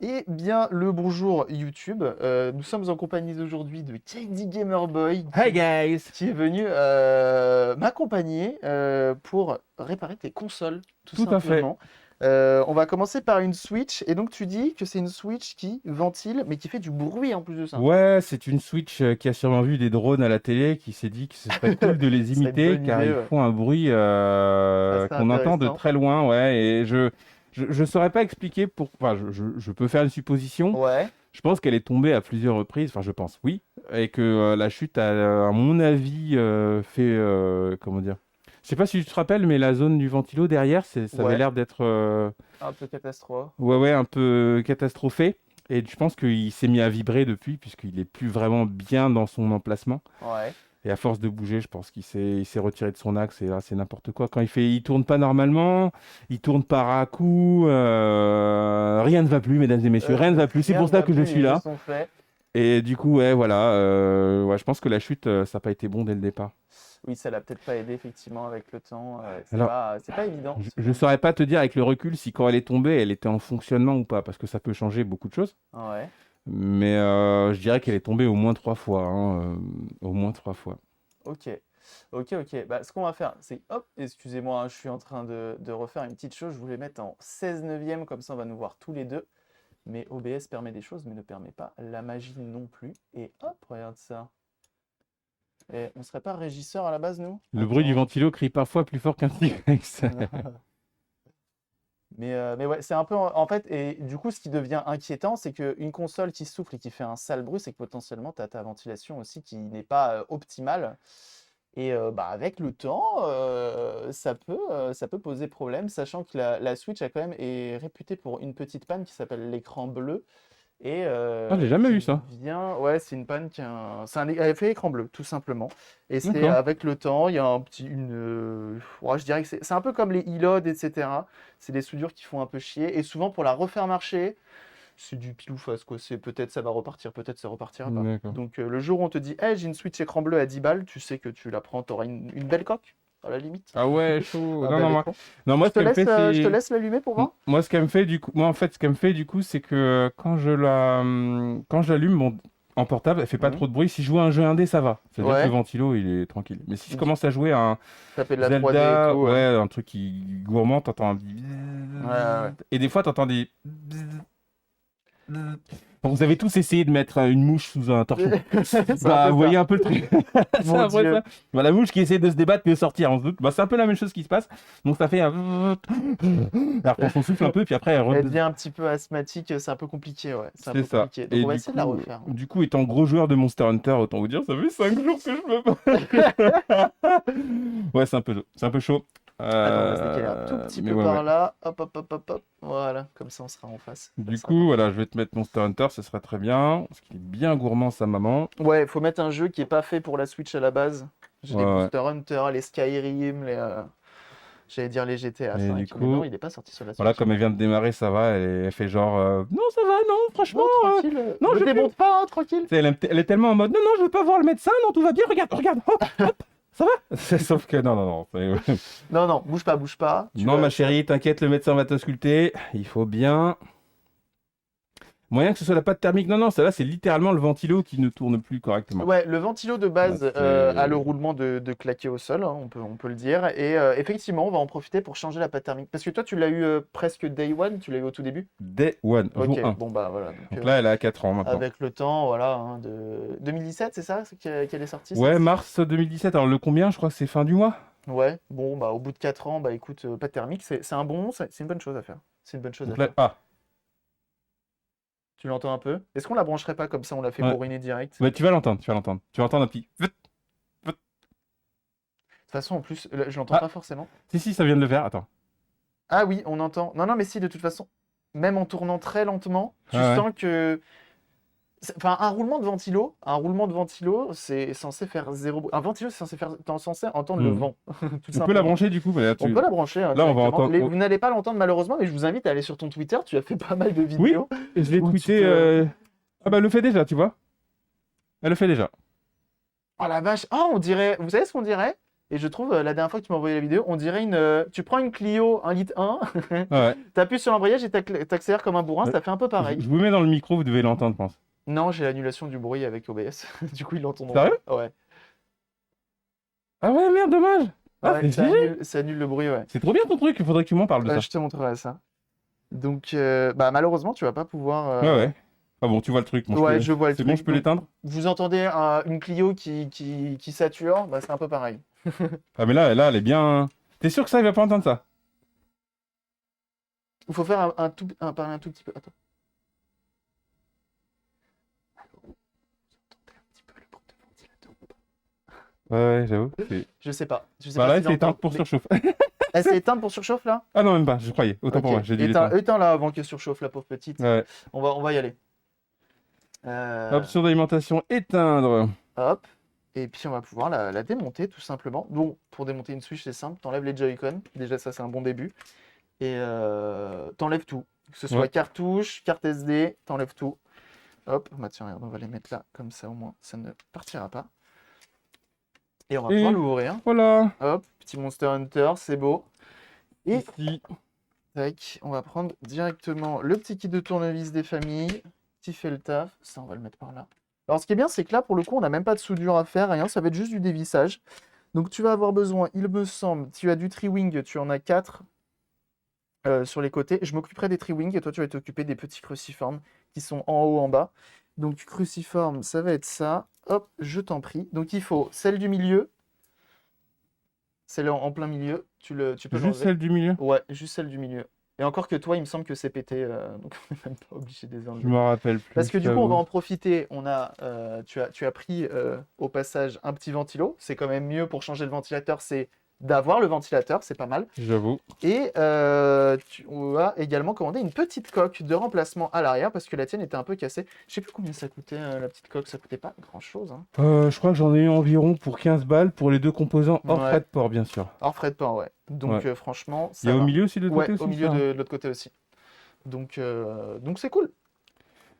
Eh bien, le bonjour YouTube. Nous sommes en compagnie aujourd'hui de KD Gamer Boy Hi guys! qui est venu m'accompagner pour réparer tes consoles, tout Tout à fait. simplement. On va commencer par une Switch. Et donc, tu dis que c'est une Switch qui ventile, mais qui fait du bruit en plus de ça. Ouais, c'est une Switch qui a sûrement vu des drones à la télé, qui s'est dit que ce serait cool de les Ce serait une imiter, bonne car idée, ils ouais. font un bruit Assez qu'on entend de intéressant. très loin, ouais. Et je saurais pas expliquer Enfin, je peux faire une supposition. Ouais. Je pense qu'elle est tombée à plusieurs reprises. Enfin, je pense, oui, et que la chute a, à mon avis, fait comment dire? Je sais pas si tu te rappelles, mais la zone du ventilo derrière, ça avait Ouais. l'air d'être Un peu catastrophe. ouais, un peu catastrophé. Et je pense qu'il s'est mis à vibrer depuis, puisqu'il est plus vraiment bien dans son emplacement. Ouais. Et à force de bouger, je pense qu'il s'est retiré de son axe. Et là, c'est n'importe quoi. Quand il tourne pas normalement, il tourne par à coup. Rien ne va plus, mesdames et messieurs. Rien ne va plus. C'est Rien pour ne ça va que je plus, suis les jeux là. sont faits. Et du coup, ouais, voilà. Ouais, je pense que la chute, ça n'a pas été bon dès le départ. Oui, ça l'a peut-être pas aidé effectivement avec le temps. Alors, C'est pas évident je ce ne genre de saurais truc. pas te dire avec le recul si quand elle est tombée, elle était en fonctionnement ou pas, parce que ça peut changer beaucoup de choses. Ouais. Mais je dirais qu'elle est tombée au moins 3 fois, hein, au moins 3 fois. Ok. Ok, ok. Bah, ce qu'on va faire, c'est hop, excusez-moi, hein, je suis en train de refaire une petite chose. Je voulais mettre en 16 neuvième, comme ça on va nous voir tous les deux. Mais OBS permet des choses, mais ne permet pas la magie non plus. Et hop, regarde ça. Et on serait pas régisseur à la base, nous? Le bruit du Attends. ventilo crie parfois plus fort qu'un T-Rex. Mais ouais, c'est un peu en fait, et du coup, ce qui devient inquiétant, c'est qu'une console qui souffle et qui fait un sale bruit, c'est que potentiellement, tu as ta ventilation aussi qui n'est pas optimale. Et bah, avec le temps, ça peut poser problème, sachant que la Switch a quand même est réputée pour une petite panne qui s'appelle l'écran bleu et Ah, j'ai jamais eu qui ça. vient, ouais, c'est une panne qui a c'est un effet écran bleu, tout simplement. Et c'est D'accord. avec le temps, il y a un petit, ouais, je dirais que c'est un peu comme les e-LOD, etc. C'est des soudures qui font un peu chier. Et souvent, pour la refaire marcher, c'est du pile ou face, quoi. C'est peut-être ça va repartir, peut-être ça repartira pas. D'accord. Donc le jour où on te dit, hey, j'ai une Switch écran bleu à 10 balles, tu sais que tu la prends, tu auras une belle coque, à la limite. Ah ouais, chaud. Un Non, non, bel moi, écran. non, moi, ce qu'elle me fait, Je te c'est. laisse l'allumer pour voir. Moi, ce qu'elle me fait, du coup, moi, en fait, ce qu'elle me fait, du coup, c'est que quand je l'allume, bon, en portable, elle fait pas Mhm. trop de bruit. Si je joue à un jeu indé, ça va. C'est-à-dire que le Ouais, ventilo, il est tranquille. Mais si je du- commence à jouer à un ça fait de la 3D et Zelda, tout, ouais. ouais, un truc qui gourmand, t'entends un petit. Ouais, ouais, ouais. Et des fois, t'entends des. Bon, vous avez tous essayé de mettre une mouche sous un torchon. C'est un Bah, peu vous ça. voyez un peu le truc. C'est Mon un peu Dieu. ça. Bah, la mouche qui essaie de se débattre puis de sortir, on se doute. Bah, c'est un peu la même chose qui se passe. Donc ça fait un. Elle reprend son souffle un peu, puis après Elle devient un petit peu asthmatique, c'est un peu compliqué, ouais. C'est un C'est peu ça. compliqué. Donc Et on va essayer de la refaire. du coup, étant gros joueur de Monster Hunter, autant vous dire, ça fait 5 jours que je me bats. Ouais, c'est un peu chaud. Attends, on va se décaler un tout petit Mais peu ouais, ouais. par là. Hop, hop, hop, hop, hop. Voilà, comme ça on sera en face. Ça Du sera coup, parfait. voilà, je vais te mettre Monster Hunter, ce sera très bien. Parce qu'il est bien gourmand, sa maman. Ouais, faut mettre un jeu qui est pas fait pour la Switch à la base. J'ai Ouais, les ouais. Monster Hunter, les Skyrim, j'allais dire les GTA Et 5, du mais non, coup, il est pas sorti sur la voilà, Switch. comme elle vient de démarrer, ça va. Elle fait genre, non, ça va, non, franchement, Non, tranquille. non, Ne je vais plus. démonte pas, hein, tranquille. Tu sais, elle est tellement en mode, non, non, je veux pas voir le médecin, non, tout va bien, regarde, regarde, hop, hop, ça va? Sauf que non, non, non. Non, non, bouge pas, bouge pas. Non, ma chérie, t'inquiète, le médecin va t'ausculter. Il faut bien. Moyen que ce soit la pâte thermique. Non, non, ça là, c'est littéralement le ventilo qui ne tourne plus correctement. Ouais, le ventilo de Là, base a le c'est. roulement de claquer au sol, hein, on peut le dire. Et effectivement, on va en profiter pour changer la pâte thermique. Parce que toi, tu l'as eu presque day one, tu l'as eu au tout début? Day one, Ok, jour 1. bon bah voilà. Donc, Donc là, elle a 4 ans maintenant. avec le temps, voilà, hein, de 2017, c'est ça qu'elle est sortie Ouais, cette? mars 2017. Alors, le combien? Je crois que c'est fin du mois. Ouais, bon, bah au bout de 4 ans, bah écoute, pâte thermique, c'est un bon, c'est une bonne chose à faire. C'est une bonne chose à Donc là, faire. ah, Tu l'entends un peu? Est-ce qu'on la brancherait pas comme ça, on la fait ouais. bourriner direct? Ouais, tu vas l'entendre, tu vas l'entendre. Tu vas entendre un petit. De toute façon, en plus, je l'entends Ah, pas forcément. si, si, ça vient de le faire. Attends. Ah oui, on entend. Non, non, mais si, de toute façon, même en tournant très lentement, tu Ah ouais. sens que. Enfin, un roulement de ventilo, c'est censé faire zéro bruit. Un ventilo, c'est censé faire. T'es censé entendre le Hmm. vent, tout On peut la simplement. brancher du coup. Mais là, On peut la brancher hein, là, on va directement. entendre. Vous n'allez pas l'entendre malheureusement, mais je vous invite à aller sur ton Twitter. Tu as fait pas mal de Oui, vidéos je l'ai où tu tweeté. peux. Ah bah, elle le fait déjà, tu vois. Elle le fait déjà. Oh la vache! Oh, on dirait. Vous savez ce qu'on dirait? Et je trouve, la dernière fois que tu m'as envoyé la vidéo, on dirait tu prends une Clio 1,1 litre, Ouais. t'appuies sur l'embrayage et t'accélères comme un bourrin, Ouais. ça fait un peu Je pareil. vous mets dans le micro, vous devez l'entendre, je pense. Non, j'ai l'annulation du bruit avec OBS. Du coup, ils l'entendront Sérieux? pas. Ouais. Ah ouais, merde, dommage. Ah, Ouais, c'est GG. ça annule le bruit, ouais. C'est trop bien ton truc, il faudrait que tu m'en parles de ça. Je te montrerai ça. Donc, bah, malheureusement, tu vas pas pouvoir. Ouais, ouais. Ah bon, tu vois le truc. Bon, Ouais, je vois le c'est bon, truc. je peux Donc, l'éteindre? vous entendez une Clio qui sature, bah, c'est un peu pareil. Ah, mais là, elle est bien. T'es sûr que ça, il va pas entendre ça? Il faut faire parler un tout petit peu. Attends. Allô, vous entendez un petit peu le bruit de ventilateur ou pas? Ouais, j'avoue. Je sais pas. Je sais Bah pas là, s'il c'est éteint entend. pour surchauffe. Elle s'est éteinte pour surchauffe là? Ah non, même pas, je croyais. Autant pour Ok. moi, j'ai dû l'éteindre. Éteins là avant qu'elle surchauffe la pauvre petite. Ouais. On va y aller. Option d'alimentation, éteindre. Hop. Et puis on va pouvoir la démonter tout simplement. Donc pour démonter une Switch c'est simple, t'enlèves les Joy-Con, déjà ça c'est un bon début. Et t'enlèves tout. Que ce soit Ouais. cartouche, carte SD, t'enlèves tout. Hop, bah tiens regarde, on va les mettre là, comme ça au moins ça ne partira pas. Et on va pouvoir l'ouvrir. Voilà. Hop, petit Monster Hunter, c'est beau. Et Ici. tac, on va prendre directement le petit kit de tournevis des familles qui fait le taf. Ça on va le mettre par là. Alors ce qui est bien c'est que là pour le coup on n'a même pas de soudure à faire, rien, ça va être juste du dévissage. Donc tu vas avoir besoin, il me semble, tu as du Tri-Wing, tu en as 4 sur les côtés. Je m'occuperai des Tri-Wing et toi tu vas t'occuper des petits cruciformes qui sont en haut, en bas. Donc cruciforme, ça va être ça. Hop, je t'en prie. Donc il faut celle du milieu, celle en plein milieu. Tu peux Juste l'enlever. celle du milieu. Ouais, juste celle du milieu. Et encore que toi, il me semble que c'est pété, donc on n'est même pas obligé de les Je enlever. me rappelle plus. Parce que du je coup, on va t'avoue. en profiter. Tu as pris au passage un petit ventilo. C'est quand même mieux pour changer le ventilateur, c'est d'avoir le ventilateur, c'est pas mal. J'avoue. Et tu as également commandé une petite coque de remplacement à l'arrière parce que la tienne était un peu cassée. Je sais plus combien ça coûtait la petite coque, ça coûtait pas grand-chose. Hein. Je crois que j'en ai eu environ pour 15 balles pour les deux composants hors Ouais. frais de port, bien sûr. Hors frais de port, ouais. Donc Ouais. franchement, Il y ça a au va. milieu aussi de l'autre Ouais, côté aussi, au milieu ça, hein. de l'autre côté aussi. Donc c'est cool.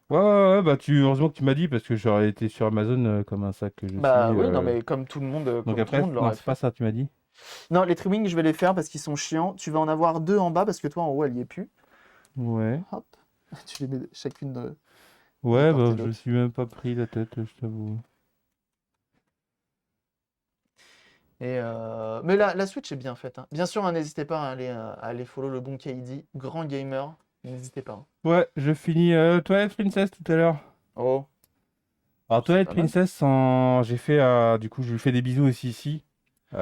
Ouais, bah heureusement que tu m'as dit parce que j'aurais été sur Amazon comme un sac que je Bah suis. oui, non mais comme tout le monde, Donc comme tout après, le monde non, l'aurait c'est fait. pas ça, tu m'as dit. Non, les trimmings, je vais les faire parce qu'ils sont chiants. Tu vas en avoir 2 en bas parce que toi en haut, elle y est plus. Ouais. Hop, tu les mets chacune de Ouais, part et bah je d'autre. suis même pas pris la tête, je t'avoue. Et mais la Switch est bien faite. Hein. Bien sûr, hein, n'hésitez pas à aller follow le bon KD, grand gamer. N'hésitez pas. Hein. Ouais, je finis Twilight Princess tout à l'heure. Oh, Alors c'est Twilight pas mal. Princess, j'ai fait, du coup, je lui fais des bisous aussi ici. J'ai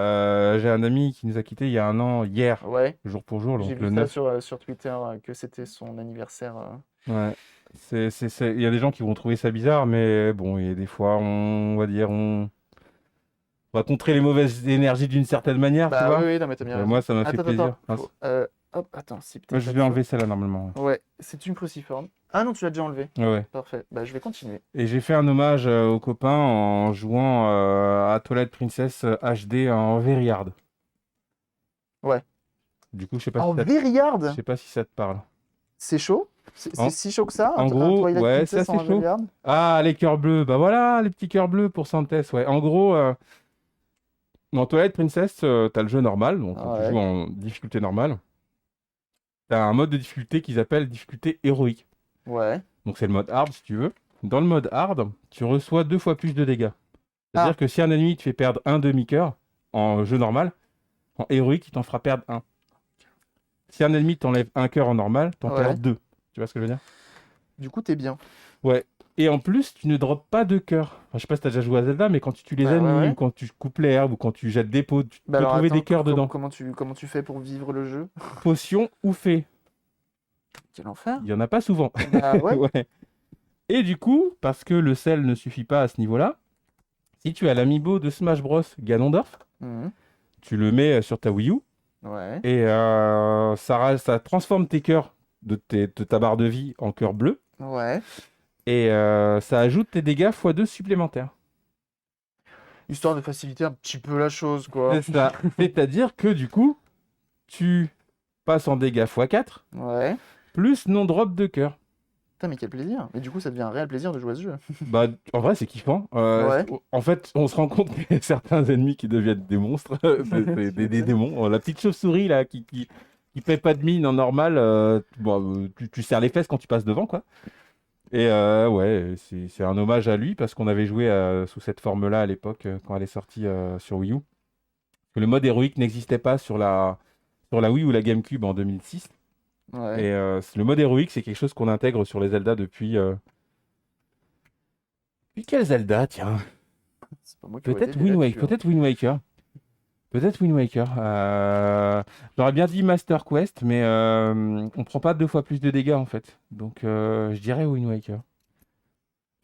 un ami qui nous a quittés il y a un an, hier, Ouais, jour pour jour, j'ai donc le vu ça 9. sur Twitter que c'était son anniversaire. Ouais. Il y a des gens qui vont trouver ça bizarre, mais bon, il y a des fois, on va dire, on va contrer les mauvaises énergies d'une certaine manière, tu Bah oui, vois. oui, non mais t'as Donc, bien raison. moi, ça m'a fait plaisir. Faut, hop, attends, si Moi, peut-être je pas vais dessus. enlever celle-là normalement. Ouais, c'est une cruciforme. Ah non, tu l'as déjà enlevé. Ouais. Ouais. Parfait. Bah je vais continuer. Et j'ai fait un hommage aux copains en jouant à Twilight Princess HD en Veryard. Ouais. Du coup, je sais pas En si je Veryard, sais pas si ça te parle. c'est chaud? C'est En, si chaud que ça, en un gros, Twilight ouais, c'est Princess assez en chaud. Veryard? Ah, les cœurs bleus. Bah voilà, les petits cœurs bleus pour Santès. Ouais. En gros, dans Twilight Princess, t'as le jeu normal, donc quand tu Ouais. joues en difficulté normale. T'as un mode de difficulté qu'ils appellent difficulté héroïque. Ouais. Donc c'est le mode hard si tu veux. Dans le mode hard, tu reçois 2 fois plus de dégâts. C'est-à-dire Ah. que si un ennemi te fait perdre un demi-cœur en jeu normal, en héroïque, il t'en fera perdre un. Si un ennemi t'enlève un cœur en normal, t'en Ouais. perds 2. Tu vois ce que je veux dire? Du coup, t'es bien. Ouais. Et en plus, tu ne droppes pas de cœur. Enfin, je sais pas si t'as déjà joué à Zelda, mais quand tu tues les Ouais, ennemis, ouais. ou quand tu coupes l'herbe, ou quand tu jettes des pots, tu Bah peux alors trouver des attends, cœurs dedans. comment tu fais pour vivre le jeu? Potion ou fée. Quel enfer. Il y en a pas souvent. Bah ouais. Ouais. Et du coup, parce que le sel ne suffit pas à ce niveau-là, si tu as l'amiibo de Smash Bros Ganondorf, Mhm. tu le mets sur ta Wii U, Ouais. et ça transforme tes cœurs de ta barre de vie en cœur bleu, Ouais. et ça ajoute tes dégâts x2 supplémentaires. Histoire de faciliter un petit peu la chose, quoi. C'est ça. C'est-à-dire que du coup, tu passes en dégâts x4, Ouais. plus non-drop de cœur. Putain, mais quel plaisir. Mais du coup, ça devient un réel plaisir de jouer à ce jeu. Bah, en vrai, c'est kiffant. Ouais. En fait, on se rend compte qu'il y a certains ennemis qui deviennent des monstres, des démons. La petite chauve-souris là qui paie pas de mine en normal, tu serres les fesses quand tu passes devant, quoi. Et ouais, c'est un hommage à lui parce qu'on avait joué sous cette forme-là à l'époque quand elle est sortie sur Wii U. Que le mode héroïque n'existait pas sur la Wii ou la GameCube en 2006. Ouais. Et le mode héroïque, c'est quelque chose qu'on intègre sur les Zelda depuis quel Zelda, tiens? C'est pas moi qui aurais été là-dessus, hein. Peut-être Wind Waker. Peut-être Wind Waker. J'aurais bien dit Master Quest, mais on prend pas 2 fois plus de dégâts en fait. Donc je dirais Wind Waker.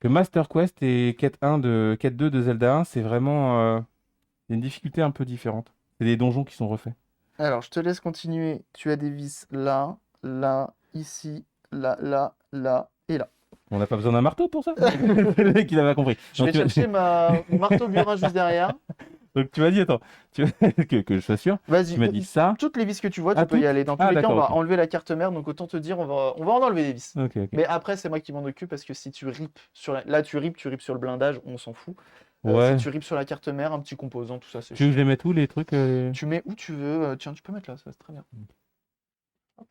Que Master Quest et Quête 2 de Zelda 1, c'est vraiment une difficulté un peu différente. C'est des donjons qui sont refaits. Alors, je te laisse continuer. Tu as des vis là, là, ici, là, là, là et là. On n'a pas besoin d'un marteau pour ça? Le mec, il avait pas compris. Je vais chercher mon marteau burin juste derrière. Donc tu m'as dit, attends, que je sois sûr. Vas-y, Tu m'as dit ça. toutes les vis que tu vois, tu Ah, peux y toutes aller. Dans tous Ah, les cas, on d'accord, va ok. enlever la carte mère, donc autant te dire, on va en enlever des vis. Ok, ok. Mais après, c'est moi qui m'en occupe parce que si tu ripes là, tu ripes sur le blindage, on s'en fout. Ouais. Si tu ripes sur la carte mère, un petit composant, tout ça, c'est Tu veux que je chiant. les mette où les trucs Tu mets où tu veux. Tiens, tu peux mettre là, ça c'est très bien. Hop,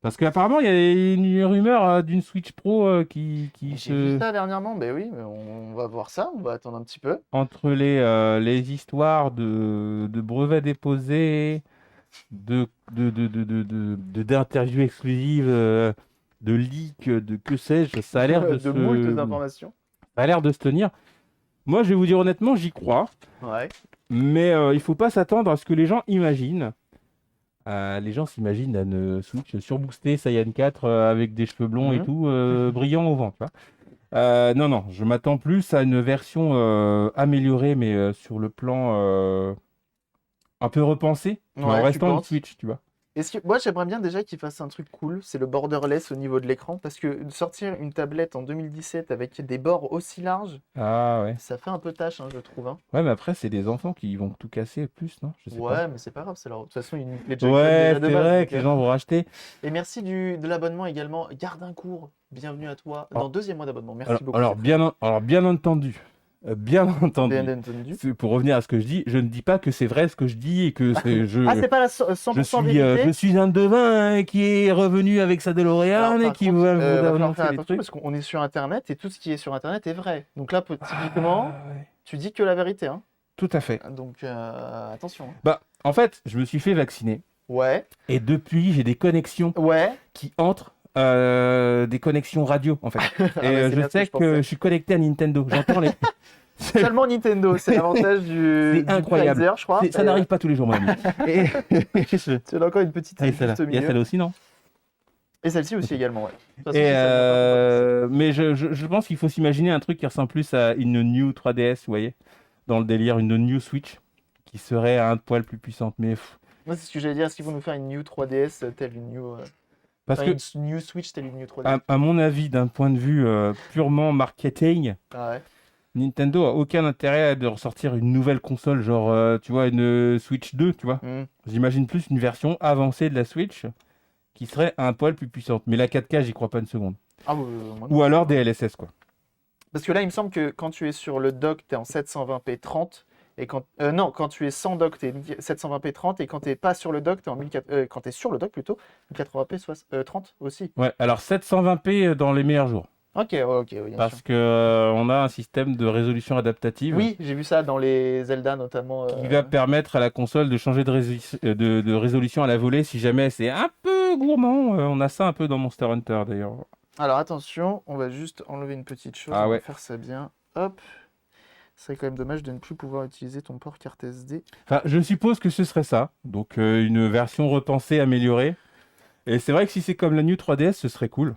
Parce qu'apparemment, il y a une rumeur d'une Switch Pro qui J'ai vu se. ça dernièrement, ben oui, mais on va voir ça, on va attendre un petit peu. Entre les histoires de brevets déposés, d'interviews exclusives, de leaks, de que sais-je, ça a l'air De moult informations. ça a l'air de se tenir. Moi, je vais vous dire honnêtement, j'y crois, Ouais. mais il faut pas s'attendre à ce que les gens imaginent. Les gens s'imaginent une Switch surboostée Saiyan 4 avec des cheveux blonds et Mhm. tout, brillants au vent, tu vois. Non, non, je m'attends plus à une version améliorée, mais sur le plan un peu repensé, mais en Ouais, tu restant une penses? Switch, tu vois. Moi, j'aimerais bien déjà qu'ils fassent un truc cool, c'est le borderless au niveau de l'écran, parce que sortir une tablette en 2017 avec des bords aussi larges, Ah ouais. ça fait un peu tâche, hein, je trouve, hein. Ouais, mais après, c'est des enfants qui vont tout casser plus, non? Je sais pas. Ouais, mais c'est pas grave, c'est leur. De toute façon, ils nous les jackpots Ouais, déjà de c'est base. vrai donc, que les gens vont racheter. Et merci de l'abonnement également. Garde un cours, bienvenue à toi dans Alors, le 2e mois d'abonnement. Merci beaucoup. alors, bien entendu, bien entendu. Bien entendu. Pour revenir à ce que je dis, je ne dis pas que c'est vrai ce que je dis et que Ah, c'est pas la je 100% suis, vérité. je suis un devin qui est revenu avec sa Alors, DeLorean et par qui contre, va va vous falloir annoncer faire des attention trucs. parce qu'on est sur Internet et tout ce qui est sur Internet est vrai. Donc là, typiquement, Ah, ouais. tu dis que la vérité, hein. Tout à fait. Donc attention, hein. Bah, en fait, je me suis fait vacciner Ouais, et depuis, j'ai des connexions ouais. qui entrent, des connexions radio, en fait. Ah Et bah, c'est je bien ce que sais je que pensais. je suis connecté à Nintendo. J'entends les. Seulement Nintendo, c'est l'avantage C'est du incroyable. Kaiser, je crois. Ça n'arrive pas tous les jours, mon ami. Et Tu as encore une petite Ah, il y a juste celle-là. au Il y a milieu. celle-là aussi, non? Et celle-ci aussi également, ouais. De toute façon, Et si ça ne vient pas, mais je pense qu'il faut s'imaginer un truc qui ressemble plus à une New 3DS, vous voyez, dans le délire, une New Switch, qui serait un poil plus puissante. Mais moi, c'est ce que j'allais dire. Est-ce qu'ils vont nous faire une New 3DS telle une New. parce Enfin, que, une New Switch telle une New 3DS? à mon avis, d'un point de vue purement marketing, Ah ouais. Nintendo a aucun intérêt de ressortir une nouvelle console, genre, tu vois, une Switch 2, tu vois. Hmm. J'imagine plus une version avancée de la Switch qui serait un poil plus puissante. Mais la 4K, j'y crois pas une seconde. Ah, moi non. Ou alors des LSS, quoi. Parce que là, il me semble que quand tu es sur le dock, tu es en 720p 30. Et quand tu es sans dock, tu es 720p 30. Et quand tu n'es pas sur le dock, tu es en 1400, quand tu es sur le dock plutôt, 1080p 30 aussi. Ouais, alors 720p dans les meilleurs jours. Ok, ouais, ok, oui, bien sûr. Parce que on a un système de résolution adaptative Oui, j'ai vu ça dans les Zelda notamment. qui va permettre à la console de changer de résolution à la volée si jamais c'est un peu gourmand. On a ça un peu dans Monster Hunter d'ailleurs. Alors attention, on va juste enlever une petite chose. Ah On va ouais. faire ça bien. Hop. C'est quand même dommage de ne plus pouvoir utiliser ton port carte SD. Enfin, je suppose que ce serait ça. Donc une version repensée, améliorée. Et c'est vrai que si c'est comme la New 3DS, ce serait cool.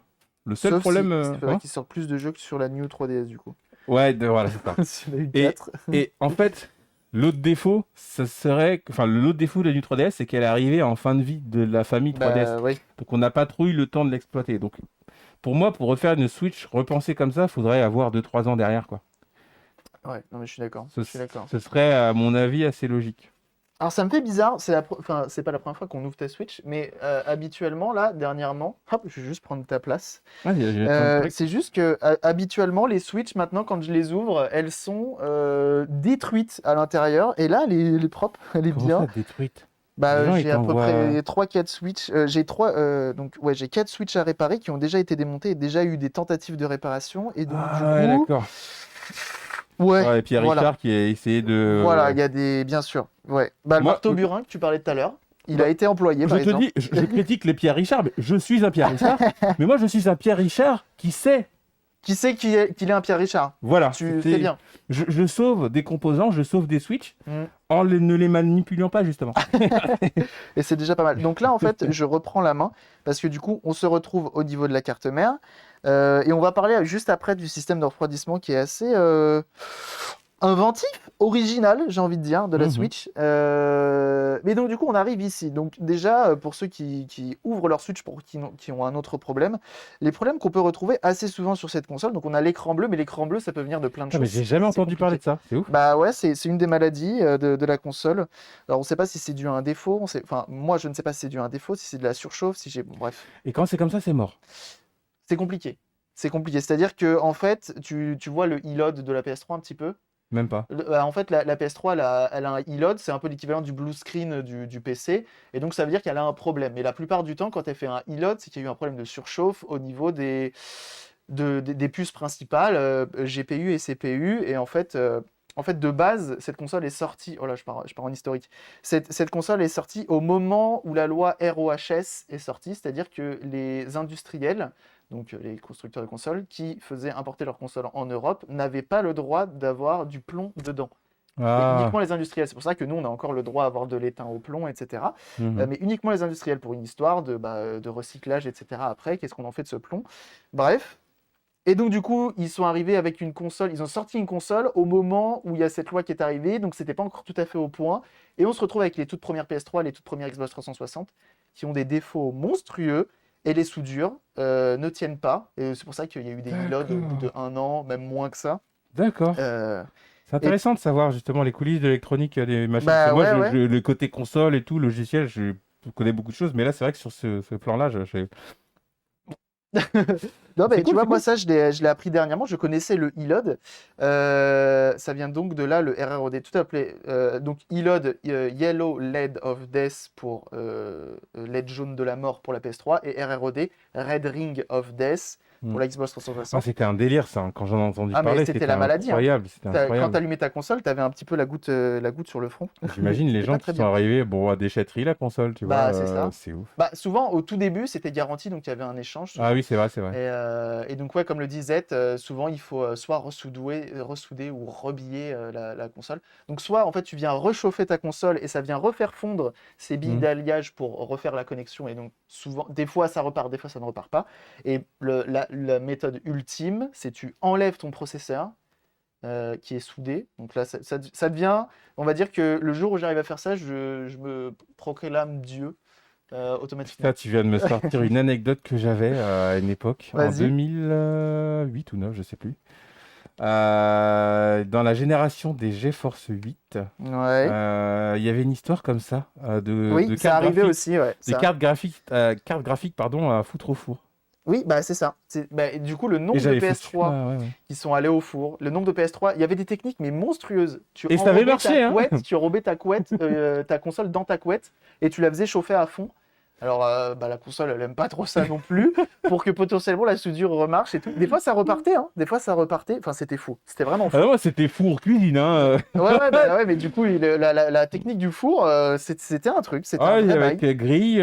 Le seul Sauf problème. il faudrait Hein qu'il sorte plus de jeux que sur la New 3DS du coup. Ouais, voilà, c'est ça. S'il y en a eu Et- 4. Et en fait, l'autre défaut, ça serait. Enfin, l'autre défaut de la New 3DS, c'est qu'elle est arrivée en fin de vie de la famille 3DS. Bah oui. Donc on n'a pas trop eu le temps de l'exploiter. Donc pour moi, pour refaire une Switch repensée comme ça, il faudrait avoir 2-3 ans derrière, quoi. Ouais, non mais je suis d'accord. Ce, Je suis d'accord. ce serait, à mon avis, assez logique. Alors ça me fait bizarre, enfin c'est pas la première fois qu'on ouvre ta Switch, mais habituellement là, dernièrement, hop, je vais juste prendre ta place. Ah, j'ai plein de trucs. C'est juste que habituellement les Switch maintenant quand je les ouvre, elles sont détruites à l'intérieur et là elle est propre, elle est Comment bien. ça, détruite? Les Bah gens, ils j'ai à peu t'envoient. près 3-4 Switch, j'ai 4 Switch à réparer qui ont déjà été démontés et déjà eu des tentatives de réparation et donc du Ah, ouais, coup, d'accord. ouais, Ouais, et Pierre voilà. Richard qui a essayé de. Voilà, Ouais. il y a des bien sûr. Ouais. Bah le Moi, marteau burin que tu parlais tout à l'heure, il a bah, été employé je par te exemple. dis, je critique les Pierre Richard, mais je suis un Pierre Richard. Mais moi, je suis un Pierre Richard qui sait. Qui sait qu'il est un Pierre Richard? Voilà, Tu sais bien. je sauve des composants, je sauve des switches Mm. ne les manipulant pas, justement. Et c'est déjà pas mal. Donc là, en fait, je reprends la main parce que du coup, on se retrouve au niveau de la carte mère. Et on va parler juste après du système de refroidissement qui est assez inventif, original, j'ai envie de dire, de la Mhm. Switch. Mais donc, du coup, on arrive ici. Donc, déjà, pour ceux qui ouvrent leur Switch qui ont un autre problème, les problèmes qu'on peut retrouver assez souvent sur cette console. Donc, on a l'écran bleu, mais l'écran bleu, ça peut venir de plein de Ah, mais choses. j'ai jamais C'est entendu parler compliqué. de ça, c'est ouf. Bah ouais, c'est une des maladies de la console. Alors, on sait pas si c'est dû à un défaut. Enfin, moi, je ne sais pas si c'est dû à un défaut, si c'est de la surchauffe, si j'ai. Bon, bref. Et quand c'est comme ça, c'est mort. C'est compliqué. C'est compliqué. C'est-à-dire que, en fait, tu vois le e-load de la PS3 un petit peu. Même pas. En fait, la PS3, elle a un e-load, c'est un peu l'équivalent du blue screen du PC, et donc ça veut dire qu'elle a un problème. Mais la plupart du temps, quand elle fait un e-load, c'est qu'il y a eu un problème de surchauffe au niveau des puces principales, GPU et CPU, et en fait, de base, cette console est sortie. Oh là, je pars en historique. Cette console est sortie au moment où la loi RoHS est sortie, c'est-à-dire que les industriels, donc les constructeurs de consoles, qui faisaient importer leurs consoles en Europe, n'avaient pas le droit d'avoir du plomb dedans. Et Ah. uniquement les industriels. C'est pour ça que nous, on a encore le droit d'avoir de l'étain au plomb, etc. Mhm. Mais uniquement les industriels pour une histoire de recyclage, etc. Après, qu'est-ce qu'on en fait de ce plomb? Bref. Et donc, du coup, ils sont arrivés avec une console. Ils ont sorti une console au moment où il y a cette loi qui est arrivée. Donc, c'était pas encore tout à fait au point. Et on se retrouve avec les toutes premières PS3, les toutes premières Xbox 360, qui ont des défauts monstrueux. Et les soudures ne tiennent pas. Et c'est pour ça qu'il y a eu des e-loads au bout D'accord. de 1 an, même moins que ça. D'accord. Euh, C'est et intéressant de savoir justement les coulisses de l'électronique des machines. Parce que bah moi, ouais, ouais. le côté console et tout, logiciel, je connais beaucoup de choses, mais là, c'est vrai que sur ce plan-là, Non, c'est mais tu cool, vois, c'est moi, cool. ça, je l'ai appris dernièrement. Je connaissais le e-load. Ça vient donc de là, le RROD, tout appelé. Donc, e-load, Yellow Lead of Death pour LED jaune de la mort pour la PS3, et RROD, Red Ring of Death Mm. pour la Xbox Ah, 360. c'était un délire, ça, hein. Quand j'en ai entendu Ah, mais parler, c'était c'était la maladie, hein. incroyable. C'était Quand incroyable. t'allumais ta console, t'avais un petit peu la goutte sur le front. J'imagine les C'était gens pas qui très sont bien. arrivés bon, à déchetterie, la console, tu vois, Bah, c'est ça. c'est ouf. Bah, souvent, au tout début, c'était garanti, donc il y avait un échange Ah souvent. oui, c'est vrai, c'est vrai. Et donc, ouais, comme le dit Z, souvent il faut soit ressouder ou rebiller la console. Donc, soit en fait tu viens réchauffer ta console et ça vient refaire fondre ces billes Mm. d'alliage pour refaire la connexion. Et donc, souvent, des fois ça repart, des fois ça ne repart pas. Et la méthode ultime, c'est tu enlèves ton processeur qui est soudé. Donc là, ça devient, on va dire que le jour où j'arrive à faire ça, je me proclame Dieu Putain, automatiquement. tu viens de me sortir une anecdote que j'avais à une époque, en Vas-y. 2008 ou 9, je sais plus. Dans la génération des GeForce 8, Ouais. il y avait une histoire comme ça, Oui, de c'est cartes arrivé graphiques, aussi, ouais. des Ça. cartes graphiques pardon, à foutre au four. Oui, bah c'est ça. Et du coup, le Et nombre de j'avais foutu. PS3 Ouais, ouais. qui sont allés au four, le nombre de PS3, il y avait des techniques mais monstrueuses. Tu Et ça avait enrobais ta marché, hein? couette, tu enrobais ta couette, ta console dans ta couette et tu la faisais chauffer à fond. Alors, bah, la console, elle aime pas trop ça non plus, pour que potentiellement la soudure remarche et tout. Des fois, ça repartait, hein. Des fois, ça repartait. Enfin, c'était fou. C'était vraiment Ah fou. non, c'était four cuisine, hein. Ouais, ouais, bah, ouais, mais du coup, la technique du four, c'était un truc. C'était un Ah, vrai avec bail. grille,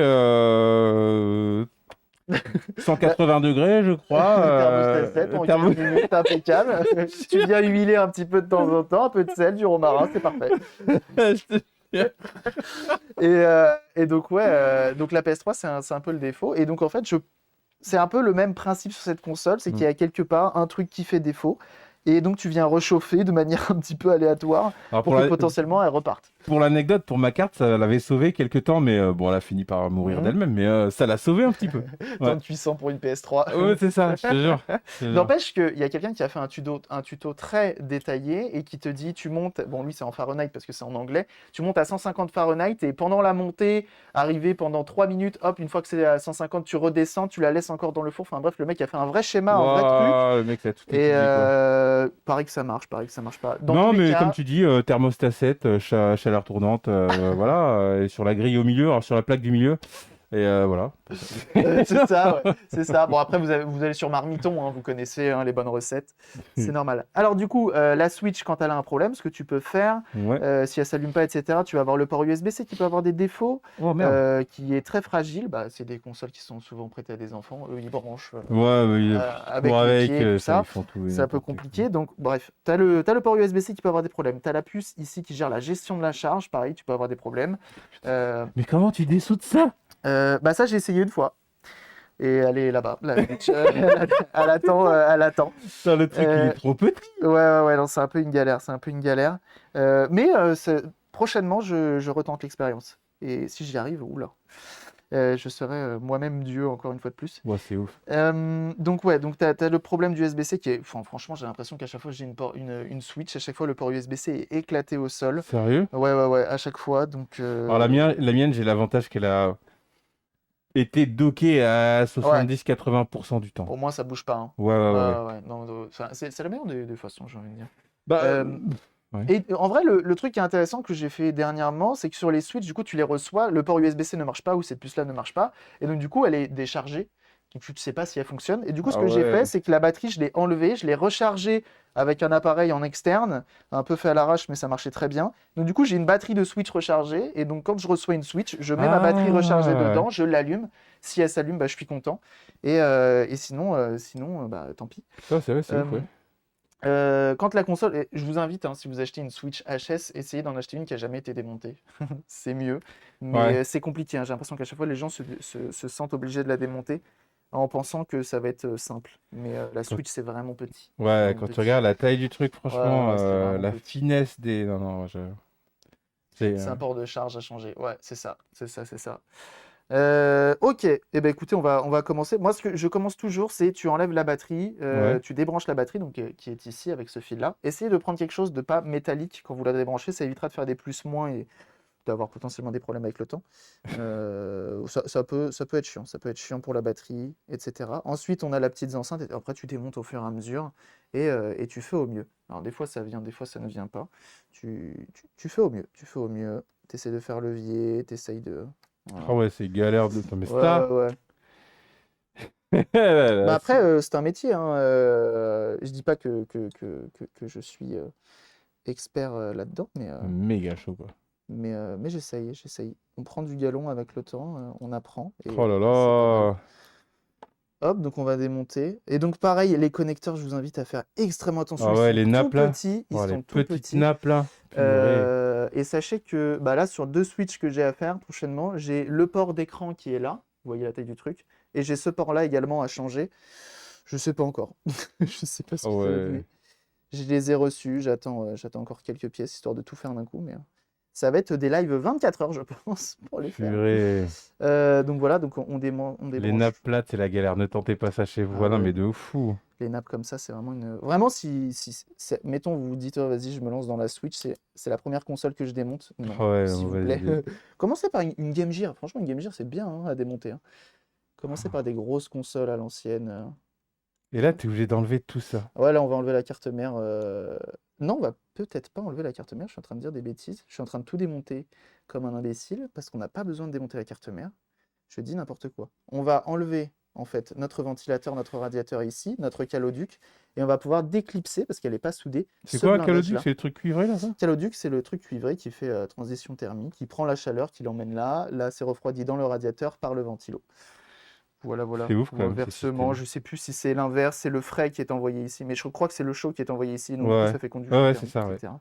Bah, 180 degrés, je crois. thermostat 7 en 15 minutes, impeccable. Tu viens huiler un petit peu de temps en temps, un peu de sel, du romarin, c'est parfait. Je te jure. Et donc, ouais, donc la PS3, c'est un peu le défaut. Et donc, en fait, c'est un peu le même principe sur cette console, c'est qu'il y a quelque part un truc qui fait défaut. Et donc, tu viens rechauffer de manière un petit peu aléatoire Alors pour que potentiellement elle reparte. Pour l'anecdote, pour ma carte, ça l'avait sauvée quelques temps, mais bon, elle a fini par mourir Mhm. d'elle-même, mais ça l'a sauvée un petit peu. Temps Ouais, de cuisson pour une PS3. ouais, c'est ça, je te jure. Je te jure. N'empêche qu'il y a quelqu'un qui a fait un tuto très détaillé et qui te dit, tu montes, bon lui c'est en Fahrenheit parce que c'est en anglais, tu montes à 150 Fahrenheit et pendant la montée, arrivé pendant 3 minutes, hop, une fois que c'est à 150, tu redescends, tu la laisses encore dans le four. Enfin bref, le mec a fait un vrai schéma, un vrai truc. Waouh, le mec, il a tout Et étudié, quoi. pareil que ça marche, pareil que ça marche pas. Dans tous Non, les mais comme cas, tu dis, thermostat 7, chaleur tournante, voilà, et sur la grille au milieu, alors sur la plaque du milieu, et voilà. c'est ça, ouais, c'est ça. Bon, après, vous allez sur Marmiton, hein, vous connaissez hein, les bonnes recettes. C'est normal. Alors, du coup, la Switch, quand elle a un problème, ce que tu peux faire, Ouais. si elle s'allume pas, etc., tu vas avoir le port USB-C qui peut avoir des défauts, Oh merde. qui est très fragile. Bah, c'est des consoles qui sont souvent prêtées à des enfants. Eux, ils branchent Ouais, mais avec pour le avec, pied, tout ça, ils ça. font tout et C'est un peu n'importe quoi. compliqué. Donc, bref, t'as le port USB-C qui peut avoir des problèmes. Tu as la puce ici qui gère la gestion de la charge. Pareil, tu peux avoir des problèmes. Euh, Mais comment tu dessous de ça? bah ça, j'ai essayé une fois. Et elle est là-bas. La Switch, elle attend, elle attend. Putain, le truc, il est Euh, trop petit. ouais, non, c'est un peu une galère, c'est un peu une galère. Mais prochainement, je retente l'expérience. Et si j'y arrive, oula, je serai moi-même Dieu encore une fois de plus. Ouais, c'est ouf. Donc ouais, donc t'as le problème du USB-C qui est, enfin, franchement, j'ai l'impression qu'à chaque fois que j'ai une Switch, à chaque fois le port USB-C est éclaté au sol. Sérieux? Ouais, à chaque fois. Donc Alors la mienne, j'ai l'avantage qu'elle a été dockée à ouais, 70-80% du temps. au moins ça bouge pas, hein. Ouais, ouais, ouais, ouais. Ouais, non, enfin, c'est la meilleure des façons, j'ai envie de dire. Bah, Euh, ouais. Et en vrai, le truc qui est intéressant que j'ai fait dernièrement, c'est que sur les Switch, du coup, tu les reçois, le port USB-C ne marche pas ou cette puce-là ne marche pas, et donc du coup, elle est déchargée, donc tu ne sais pas si elle fonctionne. Et du coup, ce Ah que j'ai fait, ouais. c'est que la batterie, je l'ai enlevée, je l'ai rechargée avec un appareil en externe, un peu fait à l'arrache, mais ça marchait très bien. Donc du coup, j'ai une batterie de Switch rechargée, et donc quand je reçois une Switch, je mets ma batterie rechargée Ah, dedans, je l'allume. Si elle s'allume, bah, je suis content. Et sinon, bah, tant pis. ça, c'est vrai, c'est Euh, ouf, ouais. Quand la console, et je vous invite, hein, si vous achetez une Switch HS, essayez d'en acheter une qui a jamais été démontée. C'est mieux. Mais Ouais. c'est compliqué, hein. J'ai l'impression qu'à chaque fois, les gens se sentent obligés de la démonter en pensant que ça va être simple. Mais la Quand, Switch, c'est vraiment petit. C'est ouais, vraiment quand tu petit. regardes la taille du truc, franchement, Ouais, c'est vraiment la petit. finesse des. Non, non, c'est. C'est un port de charge à changer. Ouais, c'est ça. C'est ça, c'est ça. Ok, eh ben écoutez, on va commencer. Moi, ce que je commence toujours, c'est tu enlèves la batterie, Ouais. tu débranches la batterie, donc qui est ici avec ce fil-là. Essayez de prendre quelque chose de pas métallique quand vous la débranchez, ça évitera de faire des plus-moins et d'avoir potentiellement des problèmes avec le temps. Ça peut être chiant, ça peut être chiant pour la batterie, etc. Ensuite, on a la petite enceinte, et après tu démontes au fur et à mesure et tu fais au mieux. Alors des fois ça vient, des fois ça ne vient pas. Tu fais au mieux, tu fais au mieux. Tu essaies de faire levier, tu essayes de... Ah Voilà. ouais, c'est galère de. Non, mais Ouais, ça. ouais. Bah Là, après, c'est un métier, hein. Je dis pas que je suis expert là-dedans, méga chaud, quoi. mais j'essaye. On prend du galon avec le temps, on apprend Oh là et c'est pas mal. là. Hop, donc on va démonter. Et donc pareil, les connecteurs, je vous invite à faire extrêmement attention. Ah Ils ouais, sont les tout nappes là. petits, ils Oh, les sont tout petites petits. nappes là. Purée. Et sachez que bah là, sur 2 switches que j'ai à faire prochainement, j'ai le port d'écran qui est là. Vous voyez la taille du truc. Et j'ai ce port-là également à changer. Je sais pas encore. Je sais pas ce Ah que ça va ouais. donner. Je les ai reçus, j'attends encore quelques pièces histoire de tout faire d'un coup, mais ça va être des lives 24 heures, je pense, pour les faire. Purée. Donc voilà, donc on Les débranche. nappes plates, c'est la galère. Ne tentez pas ça chez vous. Ah Ah non, ouais, mais de fou. les nappes comme ça, c'est vraiment une. Vraiment, mettons, vous vous dites, oh, vas-y, je me lance dans la Switch, c'est la première console que je démonte. Non, Ah ouais, s'il vous mauvaise plaît. idée. Commencez par une Game Gear. Franchement, une Game Gear, c'est bien hein, à démonter, hein. Commencez par des grosses consoles à l'ancienne. Et là, t'es obligé d'enlever tout ça. Ouais, là, on va enlever la carte mère. Non, on va peut-être pas enlever la carte mère. Je suis en train de dire des bêtises. Je suis en train de tout démonter comme un imbécile parce qu'on n'a pas besoin de démonter la carte mère. Je dis n'importe quoi. On va enlever en fait notre ventilateur, notre radiateur ici, notre caloduc, et on va pouvoir déclipser parce qu'elle n'est pas soudée. C'est Ce quoi un caloduc? blindage-là. C'est le truc cuivré là, ça? Caloduc, c'est le truc cuivré qui fait transition thermique, qui prend la chaleur, qui l'emmène là. Là, c'est refroidi dans le radiateur par le ventilo. Voilà. C'est ouf Ou quand même ce inversement, système. je sais plus si c'est l'inverse, c'est le frais qui est envoyé ici, mais je crois que c'est le chaud qui est envoyé ici, Ouais, donc du coup ouais. ça fait Ouais, conduction ouais, c'est thermique, ça, ouais. etc.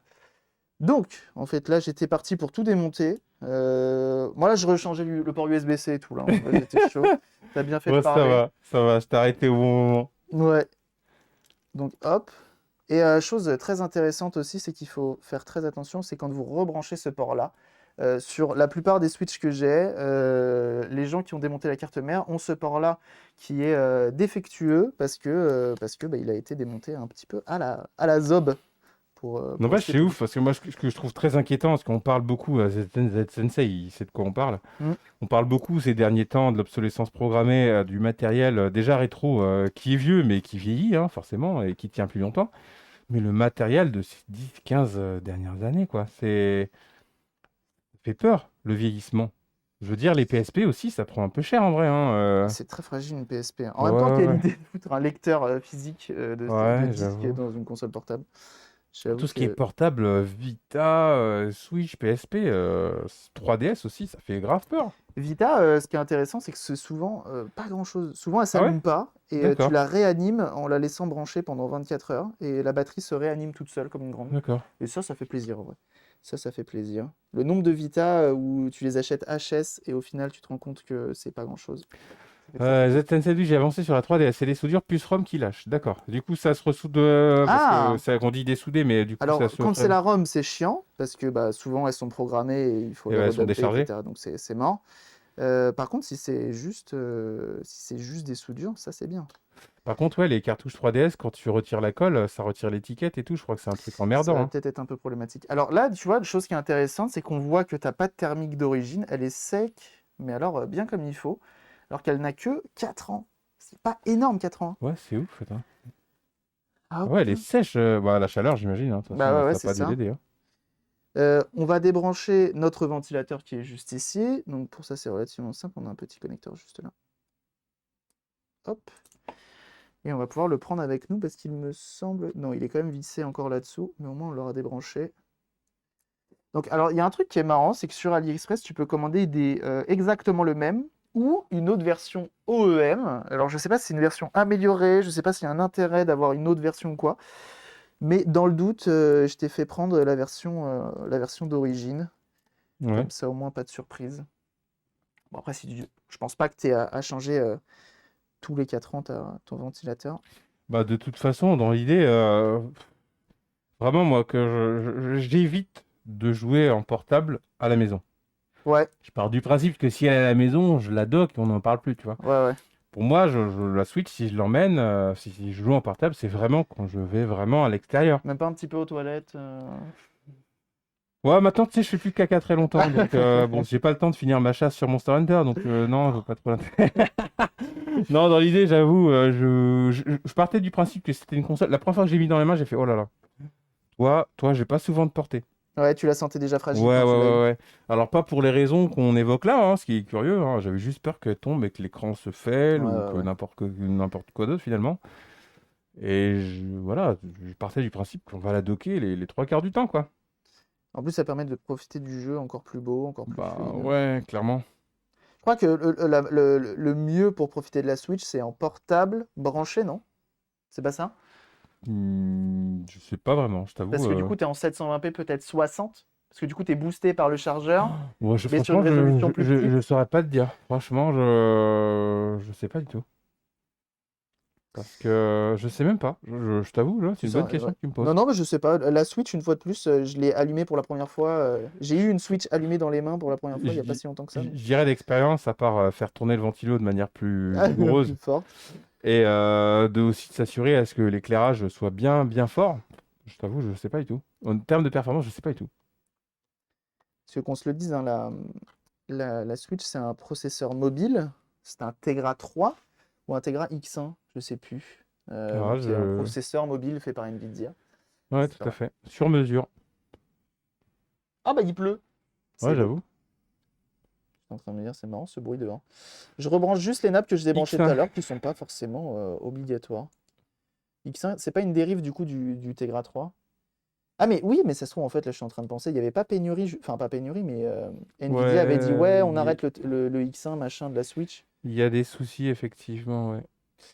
Donc, en fait, là j'étais parti pour tout démonter. Moi là je rechangeais le port USB-C et tout, là, hein. Là, j'étais chaud. T'as bien fait de Ouais, ça parler. va, ça va. Je t'ai arrêté au bon moment. Ouais, donc hop. Et chose très intéressante aussi, c'est qu'il faut faire très attention, c'est quand vous rebranchez ce port-là. Sur la plupart des switches que j'ai, les gens qui ont démonté la carte mère ont ce port-là qui est défectueux parce que bah, il a été démonté un petit peu à la zob Non, pour bah, acheter c'est tout ouf, parce que moi, ce que je trouve très inquiétant, parce qu'on parle beaucoup, Z-Sensei, il sait de quoi on parle. Mm. On parle beaucoup ces derniers temps de l'obsolescence programmée du matériel déjà rétro, qui est vieux, mais qui vieillit, hein, forcément, et qui tient plus longtemps. Mais le matériel de ces 10-15 dernières années, quoi, ça fait peur, le vieillissement. Je veux dire, les PSP aussi, ça prend un peu cher en vrai, hein. C'est très fragile une PSP, hein. En même temps, Ouais, quelle ouais, idée de foutre un lecteur physique ouais, de ouais, disque j'avoue. dans une console portable. J'avoue Tout ce qui est que portable, Vita, Switch, PSP, 3DS aussi, ça fait grave peur. Vita, ce qui est intéressant, c'est que c'est souvent pas grand-chose. Souvent, elle Ah ouais? s'allume pas et tu D'accord, la réanimes en la laissant brancher pendant 24 heures et la batterie se réanime toute seule comme une grande. d'accord. Et ça fait plaisir en vrai. Ça fait plaisir. Le nombre de Vita où tu les achètes HS et au final, tu te rends compte que c'est pas grand-chose. Ça fait très plaisir. ZNC, j'ai avancé sur la 3DS, c'est les soudures plus ROM qui lâchent. D'accord. Du coup, ça se ressoude, parce que Ah! ça on dit dessouder, mais du coup, ça Alors, se quand c'est freine la ROM, c'est chiant parce que bah, souvent elles sont programmées et il faut et les ouais, elles sont redumper, déchargées. etc. Donc c'est mort. Par contre, si c'est juste des soudures, ça c'est bien. Par contre, ouais, les cartouches 3DS, quand tu retires la colle, ça retire l'étiquette et tout. Je crois que c'est un truc Ça emmerdant, va hein. peut-être être un peu problématique. Alors là, tu vois, une chose qui est intéressante, c'est qu'on voit que t'as pas de thermique d'origine, elle est sec, mais alors bien comme il faut, alors qu'elle n'a que 4 ans. C'est pas énorme 4 ans, hein. Ouais, c'est ouf, attends. Hop. Ouais, elle est sèche, bah, la chaleur, j'imagine, hein. De toute Bah façon, ouais, ça ouais, n'a c'est pas dû ça. l'aider, hein. On va débrancher notre ventilateur qui est juste ici. Donc pour ça, c'est relativement simple. On a un petit connecteur juste là. Hop. Et on va pouvoir le prendre avec nous parce qu'il me semble... Non, il est quand même vissé encore là-dessous, mais au moins on l'aura débranché. Donc, alors, il y a un truc qui est marrant, c'est que sur AliExpress, tu peux commander exactement le même ou une autre version OEM. Alors, je sais pas si c'est une version améliorée, je sais pas s'il y a un intérêt d'avoir une autre version ou quoi. Mais dans le doute, je t'ai fait prendre la version d'origine. Ouais. Comme ça, au moins, pas de surprise. Bon, après, je pense pas que tu aies à changer tous les 4 ans ton ventilateur. Bah, de toute façon, dans l'idée, vraiment, moi, j'évite de jouer en portable à la maison. Ouais, Je pars du principe que si elle est à la maison, je la dock et on n'en parle plus, tu vois. ouais, ouais. Pour moi, la Switch, si je l'emmène, si je joue en portable, c'est vraiment quand je vais vraiment à l'extérieur. Même pas un petit peu aux toilettes. Ouais, maintenant, tu sais, je fais plus caca très longtemps, donc bon, j'ai pas le temps de finir ma chasse sur Monster Hunter, donc non, je vois pas trop l'intérêt. Non, dans l'idée, j'avoue, je partais du principe que c'était une console. La première fois que j'ai mis dans les mains, j'ai fait, oh là là. Toi, j'ai pas souvent de portée. Ouais, tu la sentais déjà fragile Ouais, quand ouais, tu l'as ouais, eu. ouais. Alors, pas pour les raisons qu'on évoque là, hein, ce qui est curieux, hein. J'avais juste peur qu'elle tombe et que l'écran se fêle Ouais, ou ouais, que ouais. n'importe quoi d'autre finalement. Et voilà, je partais du principe qu'on va la docker les trois quarts du temps, quoi. En plus, ça permet de profiter du jeu encore plus beau, encore plus Bah fluide. ouais, clairement. Je crois que le mieux pour profiter de la Switch, c'est en portable, branché, non? C'est pas ça? Je sais pas vraiment, je Parce t'avoue. que du coup, tu es en 720p, peut-être 60. Parce que du coup, tu es boosté par le chargeur, Ouais, mais sur une franchement, résolution plus petite. je saurais pas te dire. Franchement, je sais pas du tout. Parce que je sais même pas. Je t'avoue, là, c'est Tu une bonne saurais, question ouais. que tu me Non, poses. non, mais je sais pas. La Switch, une fois de plus, je l'ai allumée pour la première fois. J'ai eu une Switch allumée dans les mains pour la première fois, il n'y a pas si longtemps que ça. Je Donc... dirais d'expérience, à part faire tourner le ventilo de manière plus rigoureuse plus forte. et de aussi s'assurer à ce que l'éclairage soit bien, bien fort. Je t'avoue, je sais pas du tout. En termes de performance, je sais pas du tout. Parce que qu'on se le dise, hein, la Switch, c'est un processeur mobile. C'est un Tegra 3 ou un Tegra X1, je sais plus. Alors Bon, là, qui est un processeur mobile fait par Nvidia. ouais, C'est tout à pas... fait. Sur mesure. Ah bah il pleut. Ouais, C'est beau. j'avoue. Je suis en train de me dire, c'est marrant ce bruit dehors. Je rebranche juste les nappes que je débranchais tout X1. à l'heure, qui sont pas forcément obligatoires. X1, c'est pas une dérive du coup du Tegra 3? Ah mais oui, mais ça se trouve en fait, là je suis en train de penser, il n'y avait pas pénurie, enfin pas pénurie, mais Nvidia avait dit ouais, Ouais, on arrête le X1 machin de la Switch. il y a des soucis, effectivement, ouais.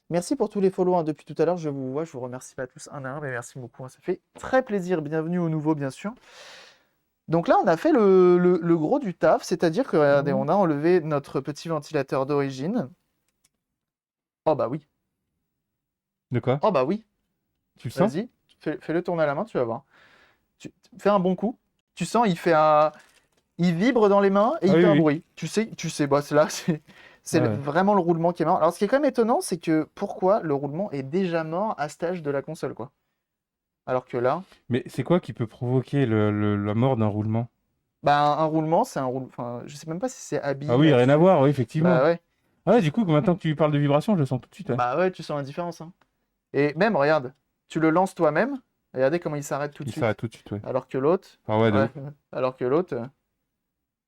Merci pour tous les follow hein, depuis tout à l'heure, je vous vois, je vous remercie pas tous un à un, mais merci beaucoup, hein, ça fait très plaisir, bienvenue au nouveau bien sûr. Donc là on a fait le gros du taf, c'est-à-dire que regardez, Mhm. on a enlevé notre petit ventilateur d'origine. Oh bah oui, De quoi? oh bah oui, Tu le sens? vas-y. Fais-le tourner à la main, tu vas voir. Fais un bon coup. Tu sens, il vibre dans les mains et Ah il oui, fait un oui. bruit. Tu sais, bah, c'est là, c'est Ouais. vraiment le roulement qui est mort. Alors, ce qui est quand même étonnant, c'est que pourquoi le roulement est déjà mort à cet âge de la console, quoi. Alors que là, Mais c'est quoi qui peut provoquer la mort d'un roulement? bah, un roulement, c'est un roulement. Enfin, je sais même pas si c'est Ah habile oui, rien à là-dessus. voir, oui, effectivement. Bah ouais. Ah ouais, du coup, maintenant que tu parles de vibration, je le sens tout de suite. Ouais. Bah ouais, tu sens la différence, hein. Et même, regarde, tu le lances toi-même. Regardez comment il s'arrête tout de Il suite. s'arrête tout de suite, ouais. Alors que l'autre, Ah ouais, de ouais, ouf. alors que l'autre,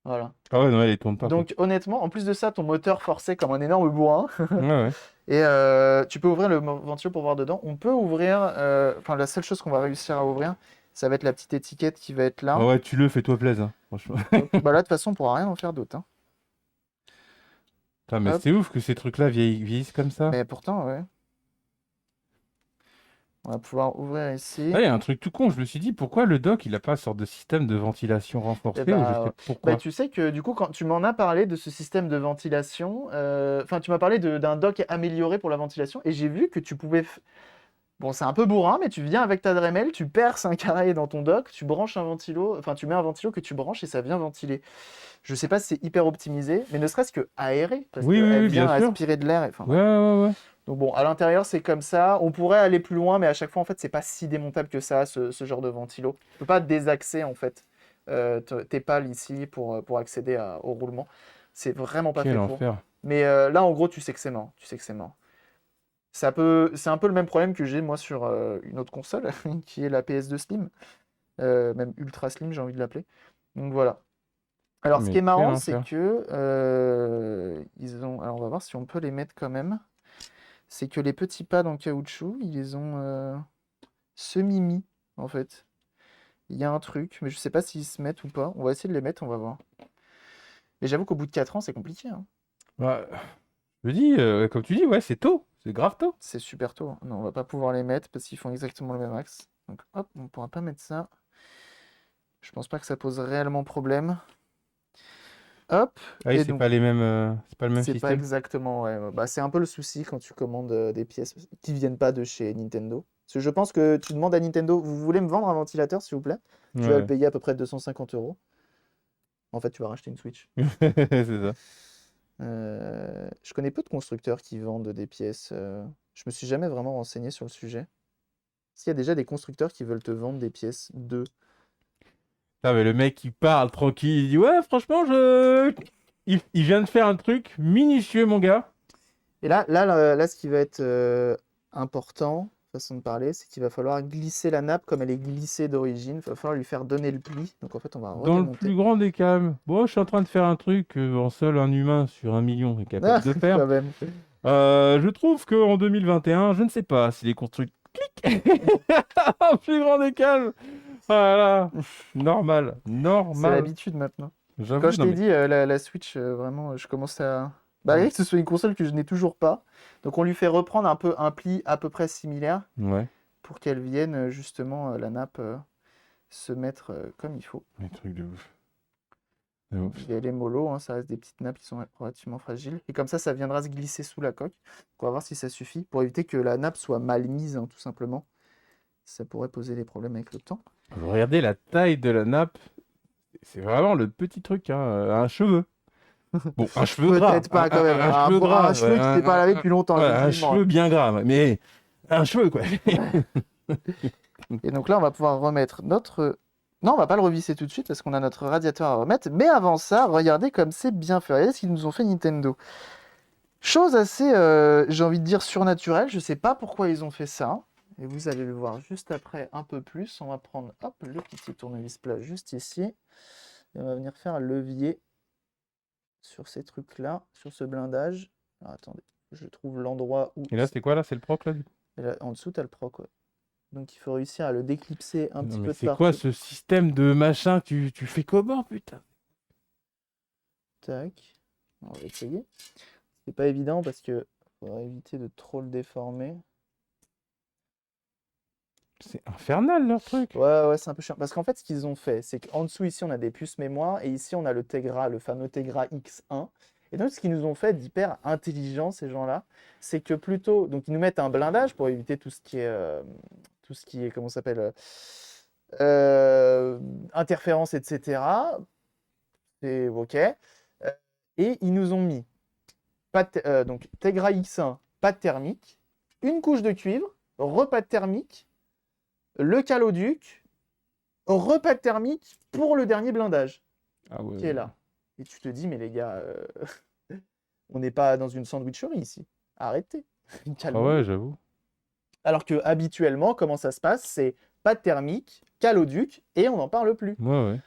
voilà. Ah ouais, non, il tourne pas, quoi. Donc honnêtement, en plus de ça, ton moteur forçait comme un énorme bourrin. Ouais, ouais. Et tu peux ouvrir le ventilo pour voir dedans. On peut ouvrir, enfin la seule chose qu'on va réussir à ouvrir, ça va être la petite étiquette qui va être Ah là. ouais, tu le fais-toi plaisir, hein, franchement. Hop. Bah là, de toute façon, on pourra rien en faire d'autre, hein. Putain, mais Hop. c'est ouf que ces trucs-là vieillissent comme ça. Mais pourtant, ouais. On va pouvoir ouvrir ici. Ah, il y a un truc tout con, je me suis dit, pourquoi le dock, il a pas une sorte de système de ventilation Et renforcé, ou je sais bah, pas pourquoi. tu sais que du coup, quand tu m'en as parlé de ce système de ventilation, enfin, tu m'as parlé d'un dock amélioré pour la ventilation, et j'ai vu que tu pouvais. Bon, c'est un peu bourrin, mais tu viens avec ta Dremel, tu perces un carré dans ton dock, tu branches un ventilo, enfin, tu mets un ventilo que tu branches et ça vient ventiler. Je sais pas si c'est hyper optimisé, mais ne serait-ce que aéré, parce Oui, oui, qu'elle oui, bien vient sûr. aspirer de l'air. Enfin, Ouais, voilà. ouais, ouais. Donc bon, à l'intérieur, c'est comme ça. On pourrait aller plus loin, mais à chaque fois, en fait, c'est pas si démontable que ça, ce genre de ventilo. Tu peux pas désaxer, en fait, tes pales ici pour accéder au roulement. C'est vraiment pas Quel fait pour. enfer. Mais là, en gros, tu sais que c'est mort. Tu sais que c'est mort. C'est un peu le même problème que j'ai, moi, sur une autre console, qui est la PS2 Slim. Même Ultra Slim, j'ai envie de l'appeler. Donc voilà. Alors, ce qui Mais est quel marrant, c'est enfer. que ils ont. Alors, on va voir si on peut les mettre quand même. C'est que les petits pads en caoutchouc, ils les ont semi-mis, en fait. Il y a un truc, mais je sais pas s'ils se mettent ou pas. On va essayer de les mettre, on va voir. Mais j'avoue qu'au bout de 4 ans, c'est compliqué, hein. Ouais, je me dis, comme tu dis, ouais, c'est tôt. C'est grave tôt. C'est super tôt, hein. Non, on va pas pouvoir les mettre parce qu'ils font exactement le même axe. Donc, hop, on pourra pas mettre ça. Je pense pas que ça pose réellement problème. Hop, Ah oui, et donc, c'est pas le même c'est pas système. exactement, ouais. Bah, c'est un peu le souci quand tu commandes des pièces qui viennent pas de chez Nintendo. Parce que je pense que tu demandes à Nintendo, vous voulez me vendre un ventilateur, s'il vous plaît? Tu vas le Ouais, payer à peu près 250 €. En fait, tu vas racheter une Switch. c'est ça. Je connais peu de constructeurs qui vendent des pièces. Je me suis jamais vraiment renseigné sur le sujet. Est-ce qu'il y a déjà des constructeurs qui veulent te vendre des pièces de... Ah, mais le mec, il parle tranquille, il dit, ouais, franchement, il vient de faire un truc minutieux, mon gars. Et là, ce qui va être important, façon de parler, c'est qu'il va falloir glisser la nappe comme elle est glissée d'origine. Il va falloir lui faire donner le pli. Donc en fait, on va Dans le redémonter. plus grand des calmes. Bon, je suis en train de faire un truc en seul un humain sur 1 million est Ah, capable de faire. quand même. Je trouve qu'en 2021, je ne sais pas si les constructeurs... Au plus grand des calmes. Voilà. Normal. C'est Normal. l'habitude maintenant. Quand J'avoue, je non t'ai mais... dit, la Switch, vraiment, je commence à... Malgré Ouais. que ce soit une console que je n'ai toujours pas. Donc on lui fait reprendre un peu un pli à peu près similaire Ouais. pour qu'elle vienne justement, la nappe, se mettre comme il faut. Les trucs de ouf. De ouf. Elle est mollo, hein, ça reste des petites nappes qui sont relativement fragiles. Et comme ça viendra se glisser sous la coque. On va voir si ça suffit pour éviter que la nappe soit mal mise, hein, tout simplement. Ça pourrait poser des problèmes avec le temps. Regardez la taille de la nappe. C'est vraiment le petit truc, hein. Un cheveu. Bon, un cheveu gras. Peut-être pas quand même. Un cheveu Un gras. Ouais. cheveu qui t'est pas lavé depuis longtemps, Voilà, un effectivement, cheveu bien gras. Mais un cheveu, quoi. hein. Et donc là, on va pouvoir remettre notre... Non, on va pas le revisser tout de suite parce qu'on a notre radiateur à remettre. Mais avant ça, regardez comme c'est bien fait. Regardez ce qu'ils nous ont fait Nintendo. Chose assez, j'ai envie de dire, surnaturelle. Je sais pas pourquoi ils ont fait ça. Et vous allez le voir juste après un peu plus. On va prendre, hop, le petit tournevis plat juste ici. Et on va venir faire un levier sur ces trucs-là, sur ce blindage. Alors attendez, je trouve l'endroit où... Et là, c'est quoi, là? C'est le proc, là? Et là, en dessous, tu as le proc, ouais. Donc il faut réussir à le déclipser un Non, petit mais peu de c'est quoi partout. ce système de machin? Tu fais comment, putain? Tac. On va essayer. C'est pas évident parce que faudra éviter de trop le déformer. C'est infernal, leur truc. Ouais, c'est un peu chiant. Parce qu'en fait, ce qu'ils ont fait, c'est qu'en dessous, ici, on a des puces mémoire, et ici, on a le Tegra, le fameux Tegra X1. Et donc, ce qu'ils nous ont fait d'hyper intelligent, ces gens-là, c'est que plutôt... Donc, ils nous mettent un blindage pour éviter tout ce tout ce qui est, comment ça s'appelle, interférence, etc. C'est OK. Et ils nous ont mis donc Tegra X1, pas de thermique, une couche de cuivre, repas de thermique, le caloduc, repas de thermique pour le dernier blindage Ah ouais. qui est là. Et tu te dis, mais les gars, on n'est pas dans une sandwicherie ici. Arrêtez. Ah Calmons-nous. ouais, j'avoue. Alors que habituellement, comment ça se passe? C'est pas de thermique, caloduc, et on n'en parle plus. Ouais, ouais.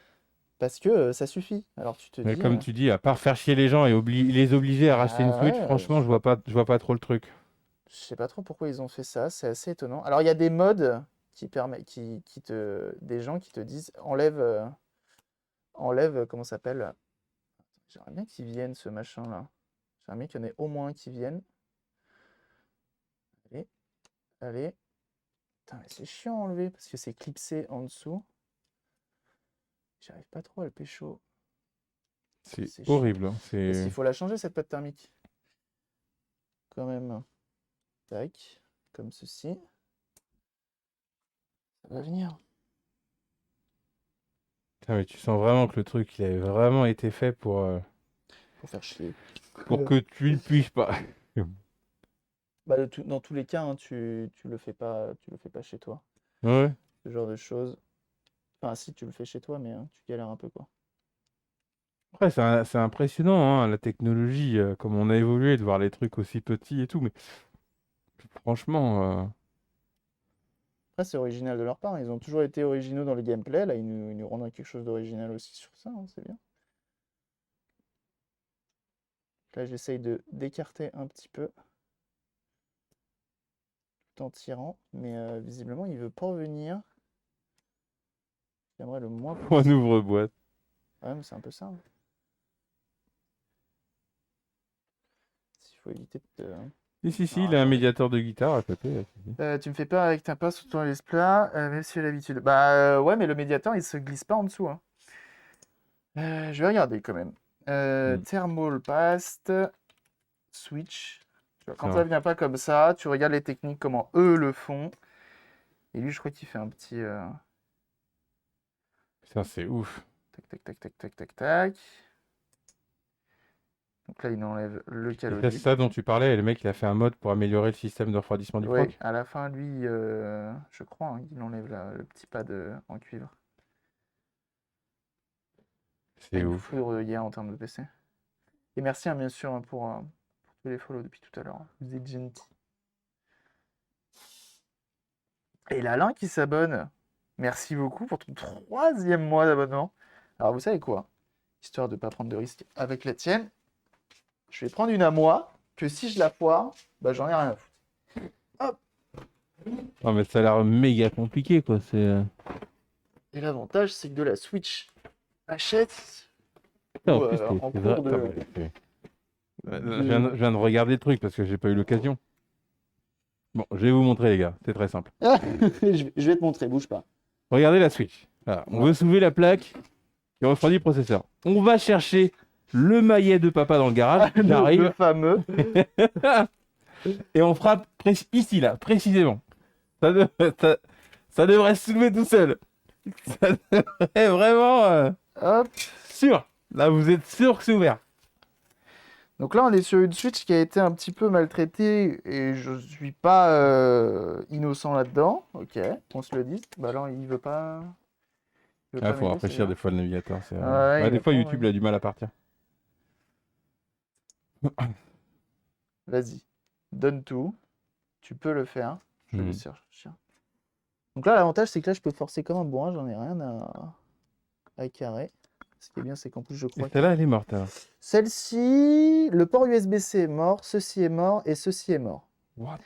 Parce que ça suffit. Alors tu te Mais dis, comme tu dis, à part faire chier les gens et les obliger à racheter une Switch, ouais, franchement, je vois pas trop le truc. je sais pas trop pourquoi ils ont fait ça, c'est assez étonnant. Alors il y a des modes des gens qui te disent enlève, comment ça s'appelle? J'aimerais bien qu'ils viennent ce machin là. J'aimerais bien qu'il y en ait au moins un qui vienne. Allez, allez. Putain, mais c'est chiant à enlever parce que c'est clipsé en dessous. J'arrive pas trop à le pécho. C'est C'est chiant. horrible, hein. Parce C'est... qu'il faut la changer cette pâte thermique. Quand même. Tac. Comme ceci. Ça va venir. Putain, mais tu sens vraiment que le truc, il avait vraiment été fait Pour faire chier. pour que tu ne puisses pas. Bah, dans tous les cas, hein, tu le fais pas chez toi. Ouais. Ce genre de choses. Enfin, si tu le fais chez toi, mais tu galères un peu quoi. Après, c'est impressionnant, hein, la technologie, comme on a évolué, de voir les trucs aussi petits et tout, mais franchement, Après, c'est original de leur part. Ils ont toujours été originaux dans le gameplay. Là, ils nous rendent quelque chose d'original aussi sur ça. Hein, c'est bien. Là, j'essaye d'écarter un petit peu tout en tirant. Mais visiblement, il veut pas revenir. J'aimerais le moins on possible. ouvre-boîte. Ouais, mais c'est un peu ça. Hein. Il faut éviter de. Si, Non, il a un attendez. médiateur de guitare à côté. Là, si. Tu me fais peur avec ta passe sous ton plat, même si j'ai l'habitude. Bah ouais, mais le médiateur, il se glisse pas en dessous. Hein. Je vais regarder quand même. Hmm. Thermal Paste, Switch. Tu vois, quand Ça ça va. vient pas comme ça, tu regardes les techniques, comment eux le font. Et lui, je crois qu'il fait un petit. Ça, c'est ouf. Tac, tac, tac, tac, tac, tac, tac. Donc là, il enlève le Et ça, c'est caloduc. ça dont tu parlais, et le mec, il a fait un mode pour améliorer le système de refroidissement du Oui, proc. à la fin, lui, je crois, hein, il enlève le petit pad en cuivre. Ah, C'est une ouf. foudre de guerre en termes de PC. Et merci, hein, bien sûr, hein, pour tous les follow depuis tout à l'heure. Hein. Vous êtes gentils. Et l'Alain qui s'abonne. Merci beaucoup pour ton 3e mois d'abonnement. Alors, vous savez quoi? Histoire de ne pas prendre de risques avec la tienne, je vais prendre une à moi, que si je la foire, bah j'en ai rien à foutre. Hop. Non, mais ça a l'air méga compliqué, quoi. Et l'avantage, c'est que de la Switch achète Putain, ou en plus, en c'est vrai. cours Attends, de... je viens de regarder le truc parce que j'ai pas eu l'occasion. Bon, je vais vous montrer, les gars. C'est très simple. Ah, je vais te montrer, bouge pas. Regardez la Switch. Voilà. On Ouais. veut soulever la plaque qui refroidit le processeur. On va chercher le maillet de papa dans le garage. Le J'arrive. fameux. Et on frappe ici, là, précisément. Ça, ça devrait se soulever tout seul. Ça devrait vraiment... Hop. sûr. Là, vous êtes sûr que c'est ouvert. Donc là, on est sur une Switch qui a été un petit peu maltraitée et je suis pas innocent là-dedans. Ok, on se le dit. Bah là, il veut pas. Il veut Ah, pas faut m'aider, c'est rafraîchir bien. des fois le navigateur. Ouais, il Des a fois, pas YouTube envie. il a du mal à partir. Vas-y, donne tout. Tu peux le faire. Je te Hmm. laisse chercher. Donc là, l'avantage, c'est que là, je peux forcer comme un bourrin. J'en ai rien à carrer. Ce qui est bien, c'est qu'en plus, je Et crois que. celle-là, elle est morte, alors. Celle-ci, le port USB-C est mort, ceci est mort et ceci est mort. What?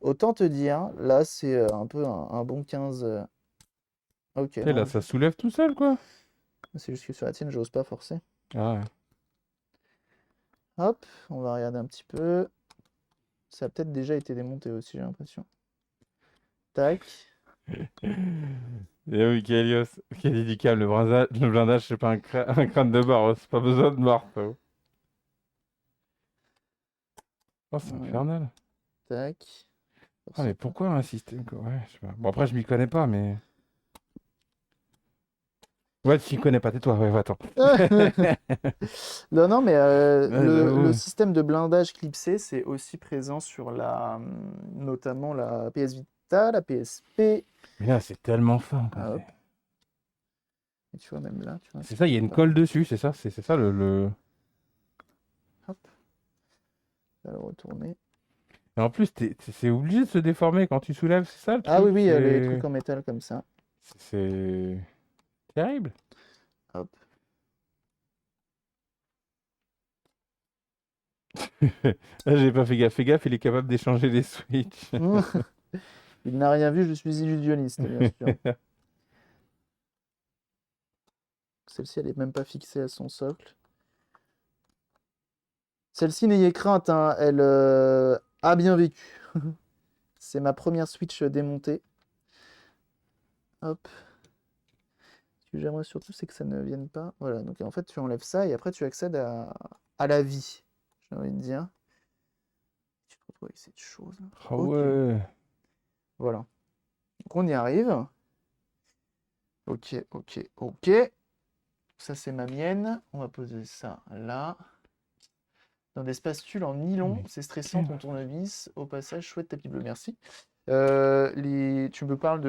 Autant te dire, là, c'est un peu un bon 15. Ok, Tu sais, non, là, ça soulève tout seul, quoi. c'est juste que sur la tienne, j'ose pas forcer. Ah ouais. Hop, on va regarder un petit peu. Ça a peut-être déjà été démonté aussi, j'ai l'impression. Tac. Et oui, Kélios, qui a dit du câble, le blindage, c'est pas un crâne de barre, c'est pas besoin de mort. Ça. Oh, c'est Ouais, infernal. tac. Ah, mais pourquoi un système quoi? Ouais, je sais pas. Bon, après, je m'y connais pas, mais. Ouais, tu t'y connais pas, tais-toi. Ouais, attends. Non, non, mais Ouais, le j'avoue. système de blindage clipsé, c'est aussi présent sur notamment la PS Vita, la PSP. Mais là, c'est tellement fin, quoi. Hop. Et tu vois, même là, tu vois, C'est si ça, je il y a fais une pas. colle dessus, c'est ça? C'est ça le. Hop, je vais le retourner. Et en plus, c'est obligé de se déformer quand tu soulèves, c'est ça le Ah oui, truc? oui, les C'est trucs en métal comme ça. c'est terrible. Hop. Là, j'ai pas fait gaffe. Fais gaffe, il est capable d'échanger les switches. Il n'a rien vu, je suis illusionniste, bien sûr. Celle-ci, elle est même pas fixée à son socle. Celle-ci, n'ayez crainte, hein, elle a bien vécu. C'est ma première Switch démontée. Hop. Ce que j'aimerais surtout, c'est que ça ne vienne pas. Voilà, donc en fait, tu enlèves ça et après, tu accèdes à la vie, j'ai envie de dire. Tu te retrouves avec cette chose. Ah Ok, ouais. voilà. Donc on y arrive. Ok, ok, ok. Ça, c'est ma mienne. On va poser ça là. Dans des spatules en nylon, Mais c'est stressant quel- ton tournevis. Au passage, chouette tapis bleu, merci. Tu me parles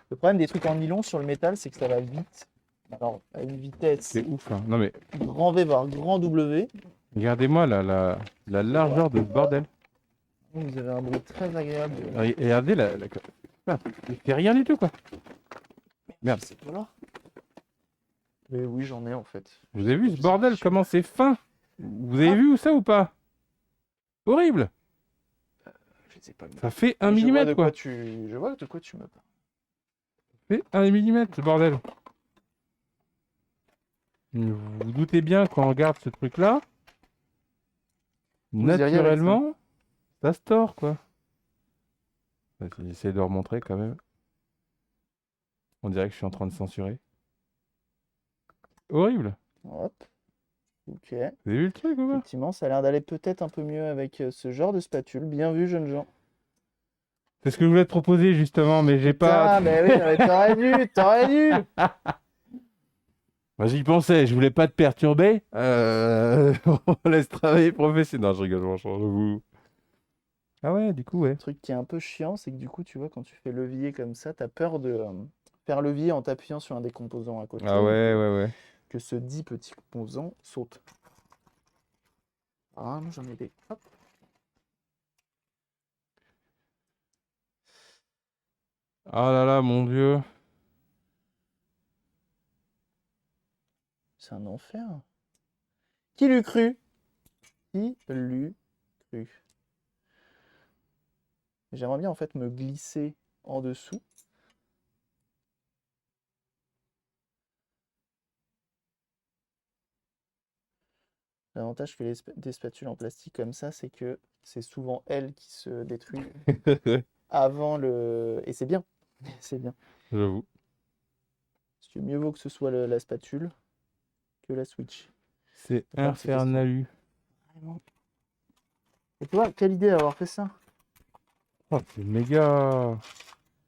Le problème des trucs en nylon sur le métal, c'est que ça va vite. Alors, à une vitesse C'est ouf, hein. Non mais grand V voire grand W. regardez-moi la largeur de ce bordel. Vous avez un bruit très agréable. Regardez Ah, il fait rien du tout quoi. Merde. C'est pas là. Mais oui, j'en ai en fait. Vous avez vu ce bordel comment c'est fin? Vous avez Ah, vu ça ou pas? Horrible. je sais pas. Ça fait un Mais millimètre quoi. je vois de quoi tu me parles. Ça fait 1 millimètre ce bordel. Vous vous doutez bien quand on regarde ce truc là, Vous iriez avec ça. naturellement, ça se tord quoi. J'essaie de le remontrer quand même. On dirait que je suis en train de censurer. Horrible. Hop. Ok. Vous avez vu le truc ou pas? Effectivement, ça a l'air d'aller peut-être un peu mieux avec ce genre de spatule. Bien vu, jeunes gens. C'est ce que je voulais te proposer justement, mais j'ai pas. Putain, mais oui, mais t'aurais dû. Moi, j'y pensais, je voulais pas te perturber. On laisse travailler professionnel. Non, je rigole, franchement, j'avoue. Ah ouais, du coup, ouais. Le truc qui est un peu chiant, c'est que du coup, tu vois, quand tu fais levier comme ça, t'as peur de faire levier en t'appuyant sur un des composants à côté Ah et ouais, ouais, ouais. que ce dit petit composant saute. Ah non, j'en ai des. Hop. Ah là là, mon Dieu. C'est un enfer. Qui l'eût cru? Qui l'eût cru? J'aimerais bien en fait me glisser en dessous. L'avantage que des spatules en plastique comme ça, c'est que c'est souvent elles qui se détruisent avant le. Et c'est bien. C'est bien. J'avoue. Parce que mieux vaut que ce soit la spatule que la Switch. C'est Le problème, c'est qu'elles sont infernalu. vraiment. Et toi, quelle idée d'avoir fait ça? Oh, c'est méga.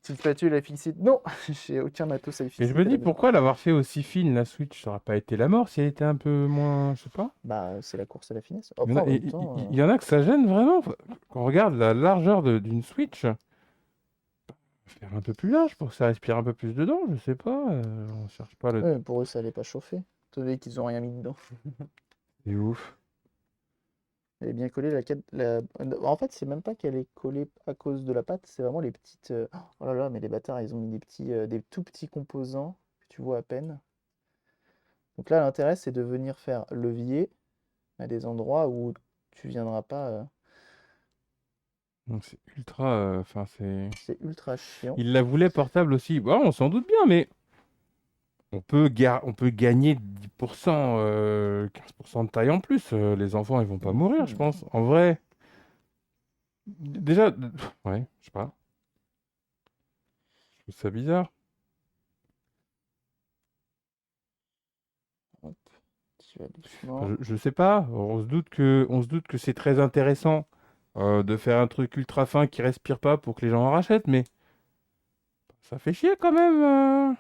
Cette spatule à fixer. Non, j'ai aucun matos à Et je fixer me à dis la maison. pourquoi l'avoir fait aussi fine, la Switch, ça aurait pas été la mort si elle était un peu moins. Je sais pas. Bah, c'est la course à la finesse. Il y en Après, a, en même temps, il y en a que ça gêne vraiment. Quand on regarde la largeur d'une Switch, faire un peu plus large pour que ça respire un peu plus dedans, je sais pas. On cherche pas le. ouais, pour eux, ça allait pas chauffer. Étant donné qu'ils ont rien mis dedans. C'est ouf. Elle est bien collée, En fait, c'est même pas qu'elle est collée à cause de la pâte, c'est vraiment les petites. Oh là là, mais les bâtards, ils ont mis des tout petits composants que tu vois à peine. Donc là, l'intérêt, c'est de venir faire levier à des endroits où tu viendras pas. Donc c'est ultra. Enfin, c'est. C'est ultra chiant. Il la voulait portable aussi. Bon, on s'en doute bien, mais on peut gagner 10%, 15% de taille en plus. Les enfants, ils vont pas mourir, je Mhm. pense. En vrai, déjà, ouais, je sais pas. Je trouve ça bizarre. Hop, tu vas Enfin, doucement. je sais pas. On se doute que c'est très intéressant de faire un truc ultra fin qui respire pas pour que les gens en rachètent, mais ça fait chier quand même.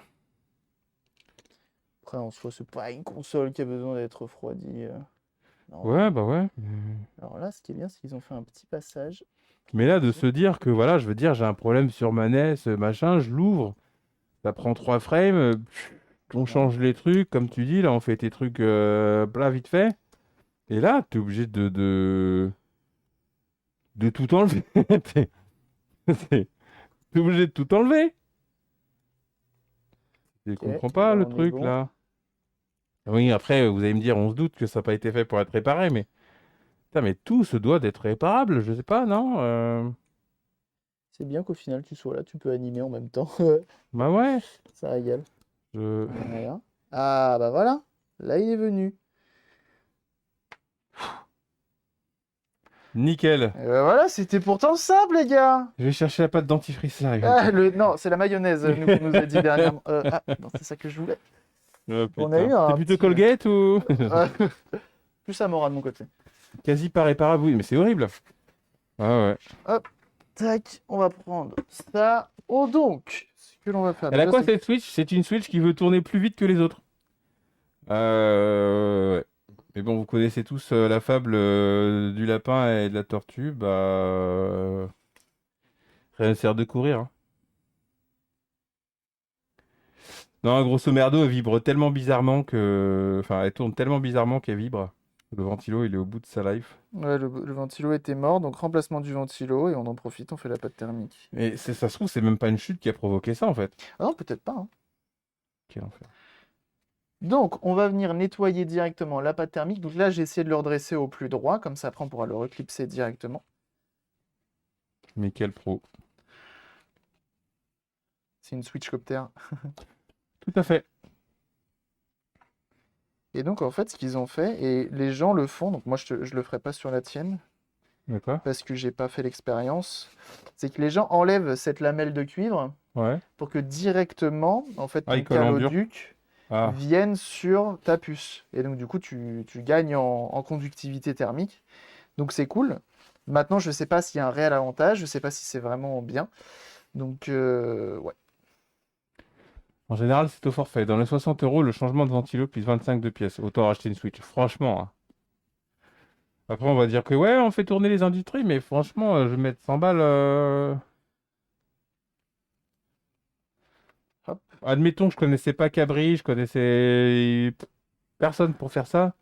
Après, en soi, c'est pas une console qui a besoin d'être refroidie. Ouais, Normalement. bah ouais. Alors là, ce qui est bien, c'est qu'ils ont fait un petit passage. Mais là, de se dire que voilà, je veux dire, j'ai un problème sur ma NES, machin, je l'ouvre, ça prend 3 frames, on Ouais. change les trucs, comme tu dis, là, on fait tes trucs plat vite fait. Et là, t'es obligé de tout enlever. T'es t'es- t'es obligé de tout enlever. Je Ok, comprends bon, pas bah, le on est truc bon. là. Oui, après, vous allez me dire, on se doute que ça n'a pas été fait pour être réparé, mais putain, mais tout se doit d'être réparable, je sais pas, non? C'est bien qu'au final, tu sois là, tu peux animer en même temps. Bah ouais. Ça régale. je- Voilà. Ah, bah voilà. Là, il est venu. Nickel. Et bah voilà, c'était pourtant simple, les gars. Je vais chercher la pâte dentifrice, ça arrive, ok. Ah, non, c'est la mayonnaise qu'on nous a dit dernièrement. Ah, non, c'est ça que je voulais. Oh On a eu putain. C'est un plutôt petit... Colgate ou euh, plus Amora de mon côté. quasi pas réparable? Oui, mais c'est horrible. Ah ouais. Hop, tac, on va prendre ça. Oh donc, ce que l'on va faire Elle a déjà, quoi c'est... cette Switch? C'est une Switch qui veut tourner plus vite que les autres. Ouais. Mais bon, vous connaissez tous la fable du lapin et de la tortue. Bah, rien ne sert de courir, hein. Non, grosso merdo, elle vibre tellement bizarrement que... Enfin, elle tourne tellement bizarrement qu'elle vibre. Le ventilo, il est au bout de sa life. Ouais, le ventilo était mort, donc remplacement du ventilo, et on en profite, on fait la pâte thermique. Et ça se trouve, c'est même pas une chute qui a provoqué ça, en fait. Ah non, peut-être pas, hein. Quel enfer. Donc, on va venir nettoyer directement la pâte thermique. Donc là, j'ai essayé de le redresser au plus droit, comme ça après on pourra le reclipser directement. Mais quel pro. C'est une switchcopter. Tout à fait. Et donc, en fait, ce qu'ils ont fait, et les gens le font, donc moi je le ferai pas sur la tienne, D'accord. parce que j'ai pas fait l'expérience, c'est que les gens enlèvent cette lamelle de cuivre Ouais. pour que directement, en fait, Ah, ton il colle en dur. caloduc Ah. vienne sur ta puce. Et donc, du coup, tu gagnes en conductivité thermique. Donc, c'est cool. Maintenant, je sais pas s'il y a un réel avantage, je sais pas si c'est vraiment bien. Donc, ouais. En général, c'est au forfait. Dans les 60 euros, le changement de ventilo plus 25 de pièces. Autant acheter une Switch. Franchement, hein. Après, on va dire que ouais, on fait tourner les industries, mais franchement, je vais mettre 100 balles. Hop. Admettons que je connaissais pas Cabri, je connaissais personne pour faire ça.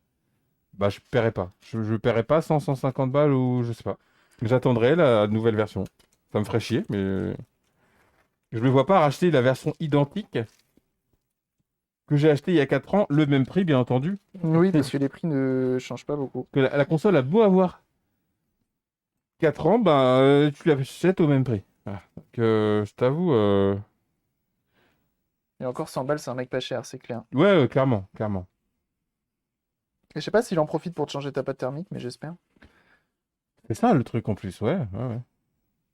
Bah, je paierais pas. Je paierais pas 150 balles ou je sais pas. J'attendrai la nouvelle version. Ça me ferait chier, mais je ne me vois pas racheter la version identique que j'ai achetée il y a 4 ans, le même prix, bien entendu. Oui, parce que les prix ne changent pas beaucoup. Que la console a beau avoir 4 ans, ben, tu l'achètes au même prix. Voilà. Donc, je t'avoue, Et encore 100 balles, c'est un mec pas cher, c'est clair. ouais, clairement, clairement. Et je sais pas s'il en profite pour te changer ta pâte thermique, mais j'espère. C'est ça le truc en plus, ouais, ouais, ouais.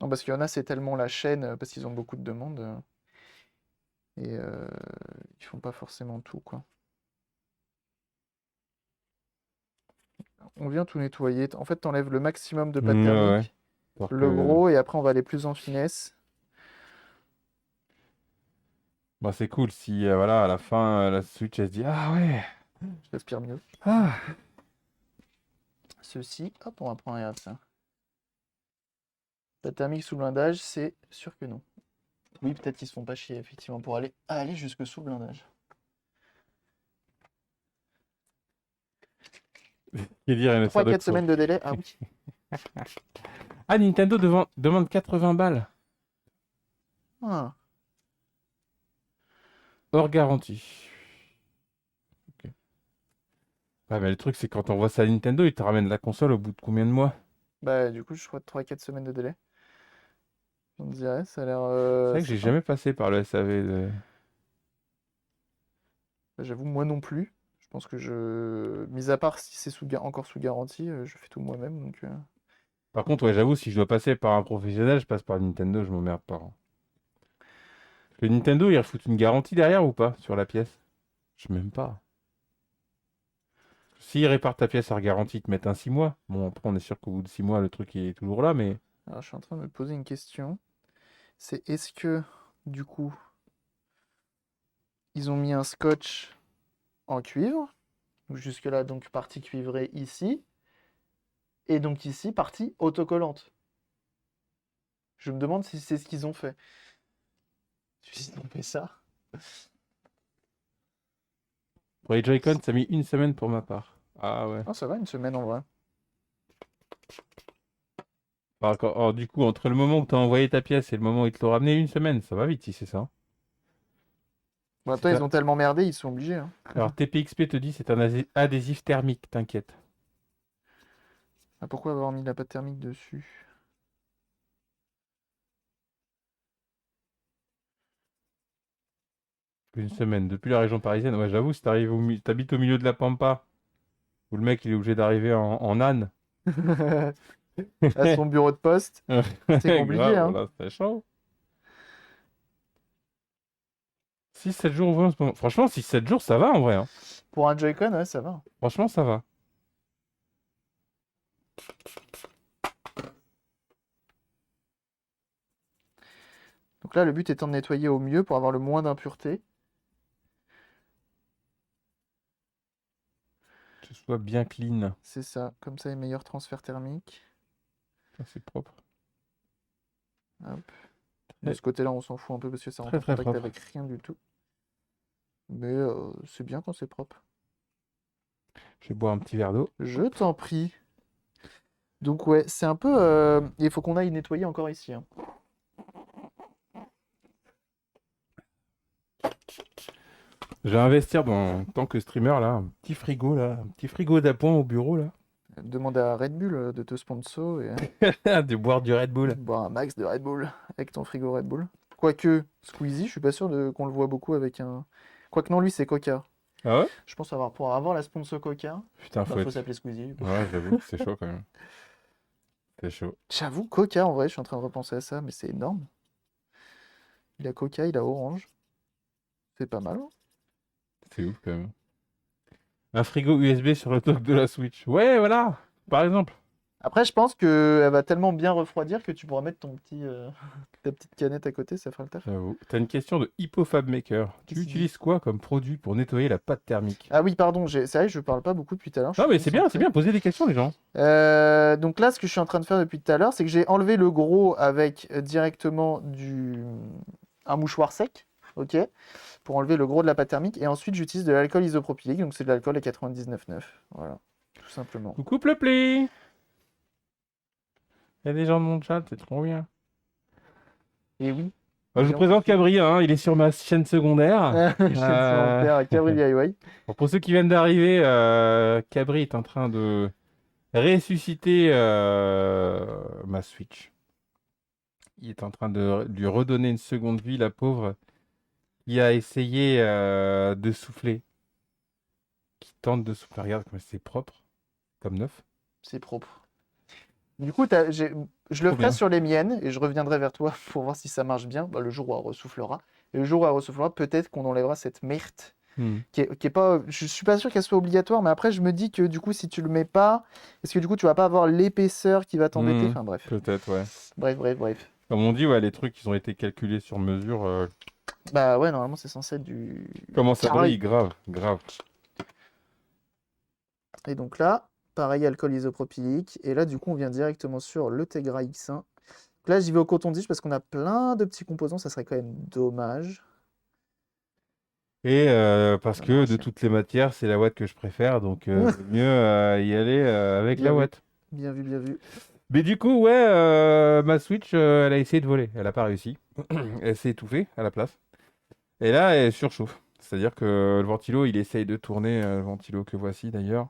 Non, parce qu'il y en a, c'est tellement la chaîne, parce qu'ils ont beaucoup de demandes, et ils font pas forcément tout, quoi. On vient tout nettoyer. En fait, t'enlèves le maximum de pâte Ouais, ouais. thermique, Pour le que... gros, et après, on va aller plus en finesse. Bah, c'est cool si, voilà, à la fin, la Switch, elle se dit, ah ouais, Je respire mieux. ah. Ceci, hop, on va prendre un ça. Pâte thermique sous blindage, c'est sûr que non. Oui, peut-être qu'ils se font pas chier, effectivement, pour aller jusque sous blindage. Et dire, elle ne sert de 3-4 quoi. semaines de délai. Ah oui. Ah, Nintendo demande 80 balles, Ah. hors garantie. Ok. Ouais, mais le truc, c'est quand on voit ça à Nintendo, ils te ramènent la console au bout de combien de mois? Bah, du coup, je crois 3-4 semaines de délai. On dirait, ça a l'air C'est vrai que j'ai sympa. jamais passé par le SAV Bah, j'avoue, moi non plus. Je pense que mis à part si c'est encore sous garantie, je fais tout moi-même. Donc, Par contre, ouais, j'avoue, si je dois passer par un professionnel, je passe par Nintendo, je m'emmerde pas, hein. Parce que Nintendo, ils refoutent une garantie derrière ou pas sur la pièce? Je sais même pas. S'ils réparent ta pièce à garantie, ils te mettent un 6 mois. Bon, après, on est sûr qu'au bout de 6 mois, le truc est toujours là, mais Alors, je suis en train de me poser une question. C'est est-ce que, du coup, ils ont mis un scotch en cuivre, jusque-là, donc partie cuivrée ici, et donc ici, partie autocollante. Je me demande si c'est ce qu'ils ont fait. Ils ont fait ça. pour les Joy-Con, ça a mis une semaine pour ma part. Ah ouais. Ah, ça va, une semaine en vrai. Alors, du coup, entre le moment où tu as envoyé ta pièce et le moment où ils te l'ont ramené, une semaine, ça va vite si c'est ça. Bon, C'est attends, ils ça. ont tellement merdé, ils sont obligés, hein. Alors, TPXP te dit c'est un adhésif thermique, t'inquiète. Ah, pourquoi avoir mis la pâte thermique dessus? Une semaine, depuis la région parisienne. Ouais, j'avoue, si t'habites au milieu de la Pampa, où le mec il est obligé d'arriver en âne. À son bureau de poste, c'est compliqué, Grave, hein. là, c'est chaud. 6-7 jours ouvrés en ce moment. Franchement, 6-7 jours, ça va en vrai, hein. Pour un Joy-Con, ouais, ça va. Franchement, ça va. Donc là, le but étant de nettoyer au mieux pour avoir le moins d'impuretés. Que ce soit bien clean. C'est ça, comme ça, les meilleurs transferts thermiques. Ça, c'est propre. Hop. De ce côté-là, on s'en fout un peu parce que ça rentre Très, en très contact propre. avec rien du tout. Mais c'est bien quand c'est propre. Je vais boire un petit verre d'eau. Je t'en prie. Donc ouais, c'est un peu... Il faut qu'on aille nettoyer encore ici, hein. Je vais investir en tant que streamer là, un petit frigo d'appoint au bureau là. Demande à Red Bull de te sponsor et De boire du Red Bull. boire un max de Red Bull avec ton frigo Red Bull. Quoique, Squeezie, je suis pas sûr qu'on le voit beaucoup avec un... Quoique non, lui, c'est Coca. Ah ouais? Je pense pour avoir la sponsor Coca, Putain, bah, faut faut être. s'appeler Squeezie. Ouais, j'avoue, c'est chaud quand même. C'est chaud. J'avoue, Coca, en vrai, je suis en train de repenser à ça, mais c'est énorme. Il a Coca, il a Orange. C'est pas mal, hein. C'est ouf quand même. Un frigo USB sur le dock de la Switch. Ouais, voilà, par exemple. Après, je pense qu'elle va tellement bien refroidir que tu pourras mettre ta petite canette à côté, ça fera le taf. J'avoue. T'as une question de HypoFab Maker. Tu Qu'est-ce qu'il dit? utilises quoi comme produit pour nettoyer la pâte thermique? Ah oui, pardon, c'est vrai que je parle pas beaucoup depuis tout à l'heure. Je Non, suis mais c'est bien, concentré. poser des questions les gens. Donc là, ce que je suis en train de faire depuis tout à l'heure, c'est que j'ai enlevé le gros avec directement un mouchoir sec, ok, pour enlever le gros de la pâte thermique. Et ensuite, j'utilise de l'alcool isopropylique, donc c'est de l'alcool à 99,9. Voilà, tout simplement. Coucou Pleupli. Il y a des gens de mon chat, c'est trop bien. Et oui. Bah, je vous présente Cabri, hein, il est sur ma chaîne secondaire. Je suis en père à Cabri DIY. Bon, pour ceux qui viennent d'arriver, Cabri est en train de ressusciter ma Switch. Il est en train de lui redonner une seconde vie, la pauvre. Il a essayé de souffler. Qui tente de souffler. Regarde comme c'est propre, comme neuf. C'est propre. Du coup, je le Trop ferai bien. sur les miennes et je reviendrai vers toi pour voir si ça marche bien. Bah, le jour où elle ressoufflera. Et le jour où elle ressoufflera, peut-être qu'on enlèvera cette merde Hmm. qui est pas. Je suis pas sûr qu'elle soit obligatoire, mais après, je me dis que du coup, si tu le mets pas, est-ce que du coup, tu vas pas avoir l'épaisseur qui va t'embêter? Hmm. Enfin, bref. Peut-être, ouais. Bref. Comme on dit, ouais, les trucs qui ont été calculés sur mesure. Bah ouais, normalement, c'est censé être du Comment ça carré. brille, grave, grave. Et donc là, pareil, alcool isopropylique. Et là, du coup, on vient directement sur le Tegra X1. Donc là, j'y vais au coton-tige parce qu'on a plein de petits composants. Ça serait quand même dommage. Et parce Ça que marche, de hein. toutes les matières, c'est la ouate que je préfère, donc vaut mieux y aller avec Bien la vu. ouate. Bien vu, bien vu. Mais du coup, ouais, ma Switch, elle a essayé de voler. Elle n'a pas réussi. Elle s'est étouffée à la place. Et là, elle surchauffe. C'est-à-dire que le ventilo, il essaye de tourner, le ventilo que voici d'ailleurs,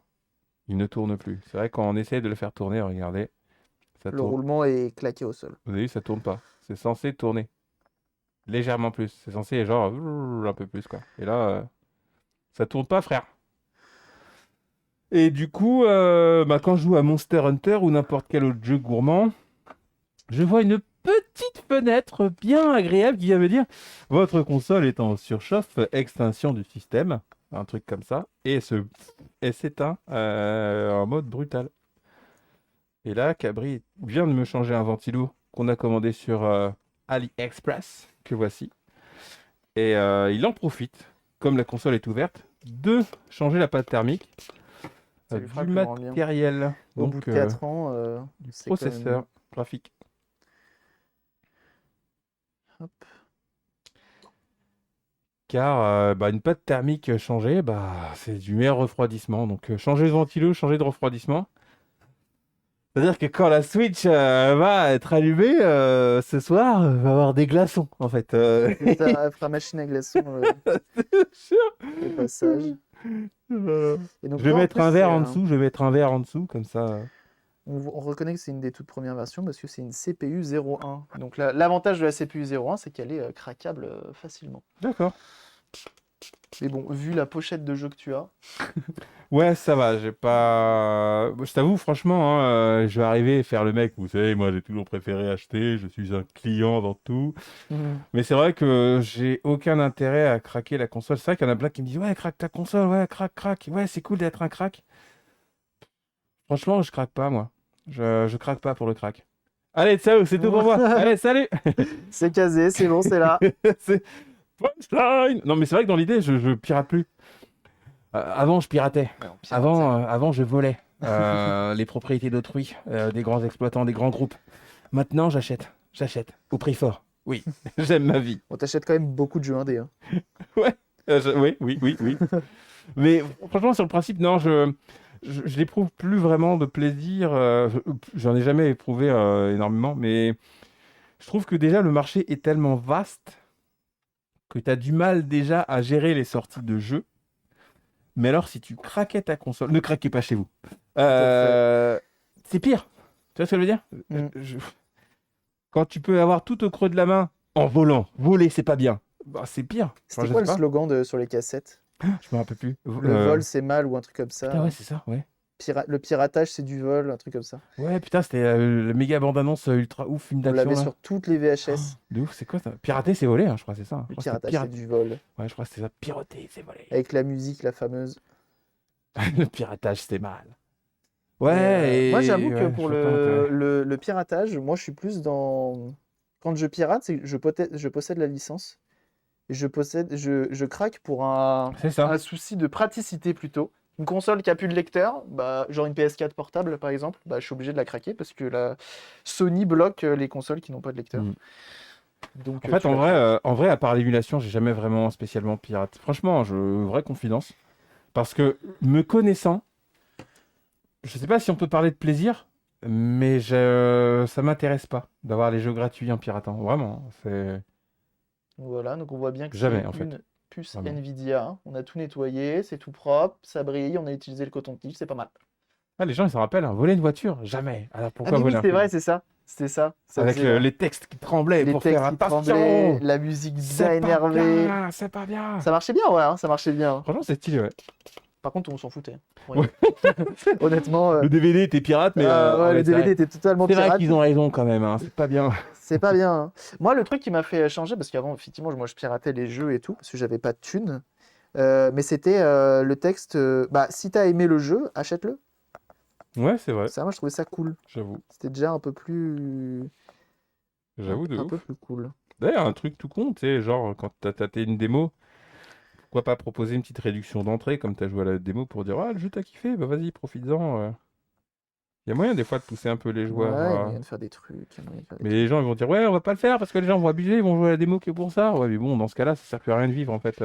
il ne tourne plus. C'est vrai, quand on essaye de le faire tourner, regardez, ça Le tourne. roulement est claqué au sol. Vous avez vu, ça tourne pas. C'est censé tourner légèrement plus. C'est censé genre un peu plus quoi. Et là, ça tourne pas, frère. Et du coup, quand je joue à Monster Hunter ou n'importe quel autre jeu gourmand, je vois une petite fenêtre bien agréable qui vient me dire votre console est en surchauffe, extinction du système. un truc comme ça, et elle s'éteint en mode brutal. Et là, Cabri vient de me changer un ventilo qu'on a commandé sur AliExpress, que voici. Et il en profite, comme la console est ouverte, de changer la pâte thermique Ça lui fera du plus grand bien. matériel, Au bout donc de 4 ans, du c'est quand même processeur mieux. graphique. Hop. Car une pâte thermique changée, c'est du meilleur refroidissement. Donc changer de ventilo, changer de refroidissement. C'est-à-dire que quand la Switch va être allumée ce soir, il va y avoir des glaçons en fait. C'est ça, elle fera machine à glaçons au passage. Voilà. Et donc Je vais toi, en mettre plus, un verre en dessous, je vais mettre un verre en dessous, comme ça. on reconnaît que c'est une des toutes premières versions parce que c'est une CPU 0.1. Donc l'avantage de la CPU 0.1, c'est qu'elle est craquable facilement. D'accord. Mais bon, vu la pochette de jeu que tu as, Ouais, ça va, j'ai pas. Je t'avoue, franchement, hein, je vais arriver et faire le mec. Vous savez, moi j'ai toujours préféré acheter, je suis un client avant tout. Mais c'est vrai que j'ai aucun intérêt à craquer la console. C'est vrai qu'il y en a plein qui me disent ouais, craque ta console, ouais, craque. Ouais, c'est cool d'être un crack. Franchement, je craque pas, moi. Je craque pas pour le crack. Allez, ciao, c'est tout pour moi. Allez, salut! c'est casé, c'est bon, c'est là. C'est punchline! Non, mais c'est vrai que dans l'idée, je pirate plus. Avant, je piratais. Ouais, on pirate. Avant, je volais les propriétés d'autrui, des grands exploitants, des grands groupes. Maintenant, j'achète. Au prix fort. Oui, j'aime ma vie. On t'achète quand même beaucoup de jeux indés. Hein. Ouais, oui. Mais franchement, sur le principe, non, je n'éprouve plus vraiment de plaisir. J'en ai jamais éprouvé énormément, mais je trouve que déjà le marché est tellement vaste que tu as du mal déjà à gérer les sorties de jeux. Mais alors, si tu craquais ta console, ne craquez pas chez vous. C'est pire. Tu vois ce que je veux dire? Quand tu peux avoir tout au creux de la main en volant, voler, c'est pas bien. C'est pire. C'était quoi le slogan sur les cassettes? Je me rappelle plus. Le vol, c'est mal ou un truc comme ça. Putain, ouais, c'est ça, ouais. Le piratage, c'est du vol, un truc comme ça. Ouais, putain, c'était le méga bande-annonce ultra ouf, film On d'action. l'avait là. sur toutes les VHS. De ouf, c'est quoi ça? Pirater, c'est voler, hein, je crois, c'est ça. Le Je crois que c'était piratage, c'est du vol. Ouais, je crois que c'était ça. Pirater, c'est voler. Avec la musique, la fameuse. Le piratage, c'était mal. Moi, Ouais, j'avoue que ouais, pour je vois pas l'intérêt. le piratage, moi, je suis plus dans. Quand je pirate, c'est que je possède la licence. Et je craque pour C'est ça. un souci de praticité plutôt. Une console qui a plus de lecteur, genre une PS4 portable par exemple, je suis obligé de la craquer parce que la Sony bloque les consoles qui n'ont pas de lecteur. Mm. Donc, En fait, tu la craques. en vrai, à part l'émulation, j'ai jamais vraiment spécialement pirate. Franchement, vraie confidence. Parce que me connaissant, je sais pas si on peut parler de plaisir, mais ça m'intéresse pas d'avoir les jeux gratuits en piratant. Vraiment, c'est Voilà, donc on voit bien que jamais c'est en fait. une puce Vraiment. Nvidia. On a tout nettoyé, c'est tout propre, ça brille, on a utilisé le coton-tige, c'est pas mal. Ah, les gens, ils s'en rappellent, hein, voler une voiture, jamais. Alors Ah pourquoi mais oui, voler un c'est film? vrai, c'est ça. C'était ça. Ça Avec faisait les textes qui tremblaient les pour faire textes qui tremblaient, attention. la musique bien C'est pas énervée. bien, c'est pas bien. Ça marchait bien, ouais, hein, ça marchait bien. Franchement, c'est stylé, ouais. Par contre, on s'en foutait. Ouais. Honnêtement, Le DVD était pirate, mais ouais, ouais, le DVD était totalement c'est vrai pirate. qu'ils ont raison quand même, hein, c'est pas bien. C'est pas bien. Hein. Moi, le truc qui m'a fait changer, parce qu'avant, effectivement, moi, je piratais les jeux et tout, parce que j'avais pas de thunes. Mais c'était le texte si t'as aimé le jeu, achète-le. Ouais, c'est vrai, Ça, moi, je trouvais ça cool. j'avoue. C'était déjà un peu plus. J'avoue de Un peu ouf. plus cool. D'ailleurs, un truc tout con, tu sais, genre quand t'as tâté une démo, pourquoi pas proposer une petite réduction d'entrée comme t'as joué à la démo pour dire ah le jeu t'as kiffé, bah vas-y, profites-en. Il y a moyen des fois de pousser un peu les Ouais, il y joueurs. a moyen de faire des trucs. il y a moyen de faire des Mais trucs. les gens ils vont dire ouais on va pas le faire parce que les gens vont abuser, ils vont jouer à la démo que pour ça. Ouais mais bon dans ce cas-là ça sert plus à rien de vivre en fait.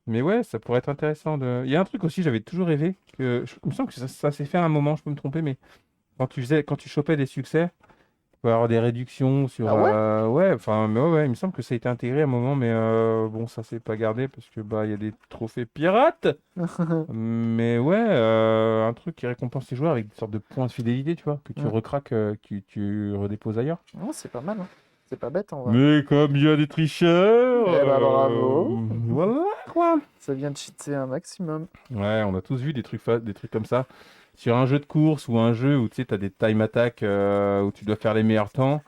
Mais ouais ça pourrait être intéressant de. Il y a un truc aussi j'avais toujours rêvé il me semble que ça s'est fait à un moment, je peux me tromper mais quand tu chopais des succès, tu peux avoir des réductions sur. Ah ouais? Ouais enfin mais ouais, il me semble que ça a été intégré à un moment mais bon ça s'est pas gardé parce que il y a des trophées pirates. Mais ouais, un truc qui récompense les joueurs avec une sorte de points de fidélité, tu vois, que tu Mm. recraques, que tu redéposes ailleurs. Non, c'est pas mal. Hein. C'est pas bête en vrai. Mais comme il y a des tricheurs, Eh ben, bravo. voilà quoi. Ça vient de cheater un maximum. Ouais, on a tous vu des trucs comme ça. Sur un jeu de course ou un jeu où tu sais, t'as des time attack où tu dois faire les meilleurs temps.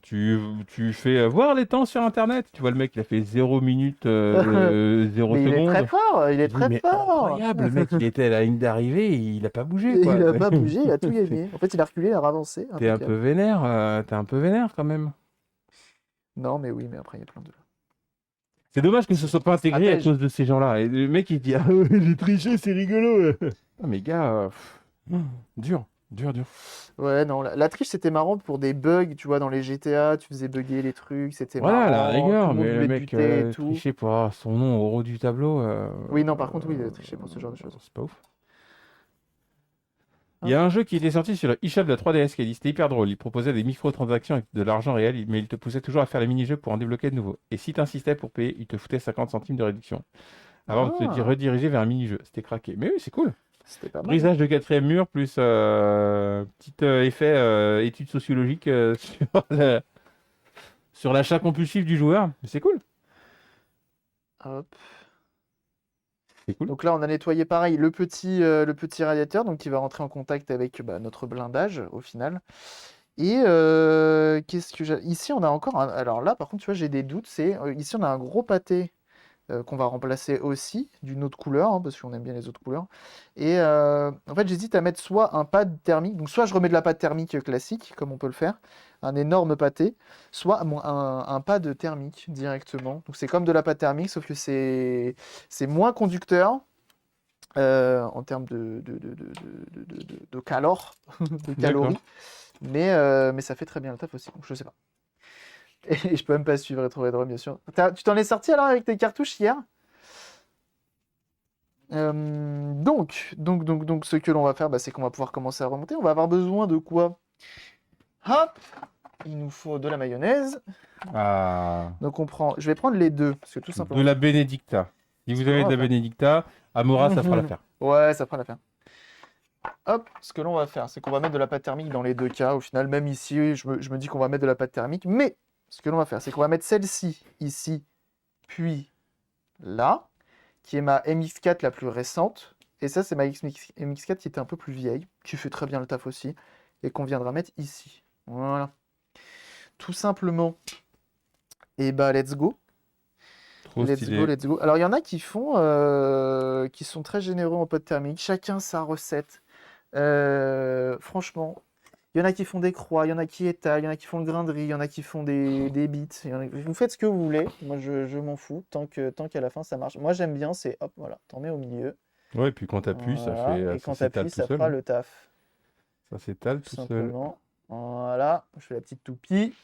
Tu fais voir les temps sur Internet. Tu vois le mec, il a fait 0 minute 0 Mais il est très secondes. fort, il Tu est dis, très mais fort. incroyable, le mec, il était à la ligne d'arrivée, et il a pas bougé, Et il quoi. a pas bougé, il a tout T'es gagné. En fait, il a reculé, il a avancé, t'es un peu impeccable. vénère, t'es un peu vénère quand même. Non, mais oui, mais après, il y a plein de C'est dommage que ce soit pas intégré à stratèges. cause de ces gens-là. Et le mec, il dit, ah ouais, j'ai triché, c'est rigolo. Ah, mais gars, dur, dur, dur. Ouais, non, la triche, c'était marrant pour des bugs, tu vois, dans les GTA, tu faisais bugger les trucs, c'était Voilà, la marrant, tout rigueur, le monde mais le voulait te mec buter et tout. tricher pour avoir son nom au haut du tableau, Oui, non, par contre, oui, il a triché pour ce genre de choses. c'est pas ouf. Il y Hop. a un jeu qui était sorti sur le eShop de la 3DS qui a dit c'était hyper drôle. Il proposait des microtransactions avec de l'argent réel, mais il te poussait toujours à faire les mini-jeux pour en débloquer de nouveaux. Et si t'insistais pour payer, il te foutait 50 centimes de réduction. Avant de te Ah, rediriger vers un mini-jeu. C'était craqué. Mais oui, c'est cool. c'était pas mal. Brisage de quatrième mur plus petit effet étude sociologique sur l'achat compulsif du joueur. Mais c'est cool. Hop. C'est cool. Donc là, on a nettoyé pareil le petit radiateur, donc qui va rentrer en contact avec bah, notre blindage au final. Et qu'est-ce que j'ai... Ici, on a encore un... Alors là, par contre, tu vois, j'ai des doutes. Ici, on a un gros pâté qu'on va remplacer aussi d'une autre couleur, hein, parce qu'on aime bien les autres couleurs. Et en fait, j'hésite à mettre soit un pad thermique, donc soit je remets de la pâte thermique classique, comme on peut le faire, un énorme pâté, soit un pad thermique directement. Donc c'est comme de la pâte thermique, sauf que c'est moins conducteur en termes de calor, de D'accord. calories, mais ça fait très bien le taf aussi. Donc je sais pas. Et je peux même pas suivre Retro Redrome, bien sûr. Tu t'en es sorti alors avec tes cartouches hier? Donc, ce que l'on va faire, bah, c'est qu'on va pouvoir commencer à remonter. On va avoir besoin de quoi? Hop! Il nous faut de la mayonnaise. Ah. Donc je vais prendre les deux, parce que tout De simplement, la Benedicta. Si ce vous que l'on avez de va la faire. Benedicta, Amora, ça fera l'affaire. Ouais, ça fera l'affaire. Hop, ce que l'on va faire, c'est qu'on va mettre de la pâte thermique dans les deux cas. Au final, même ici, je me dis qu'on va mettre de la pâte thermique. Mais ce que l'on va faire, c'est qu'on va mettre celle-ci ici, puis là, qui est ma MX4 la plus récente. Et ça, c'est ma MX4 qui était un peu plus vieille, qui fait très bien le taf aussi, et qu'on viendra mettre ici. Voilà. Tout simplement. Et bah, let's go. Trop Let's go, stylé. let's go. Alors, il y en a qui sont très généreux en pâte thermique. Chacun sa recette. Franchement, il y en a qui font des croix, il y en a qui étalent, il y en a qui font le grain de riz, il y en a qui font des bits. Vous faites ce que vous voulez. Moi, je m'en fous. Tant qu'à la fin, ça marche. Moi, j'aime bien, c'est hop, voilà, t'en mets au milieu. Ouais, et puis quand t'appuies, Voilà. Et ça quand s'étale t'appuies, tout ça seul, fera hein. le taf. Ça s'étale Tout tout seul. simplement. Voilà. Je fais la petite toupie.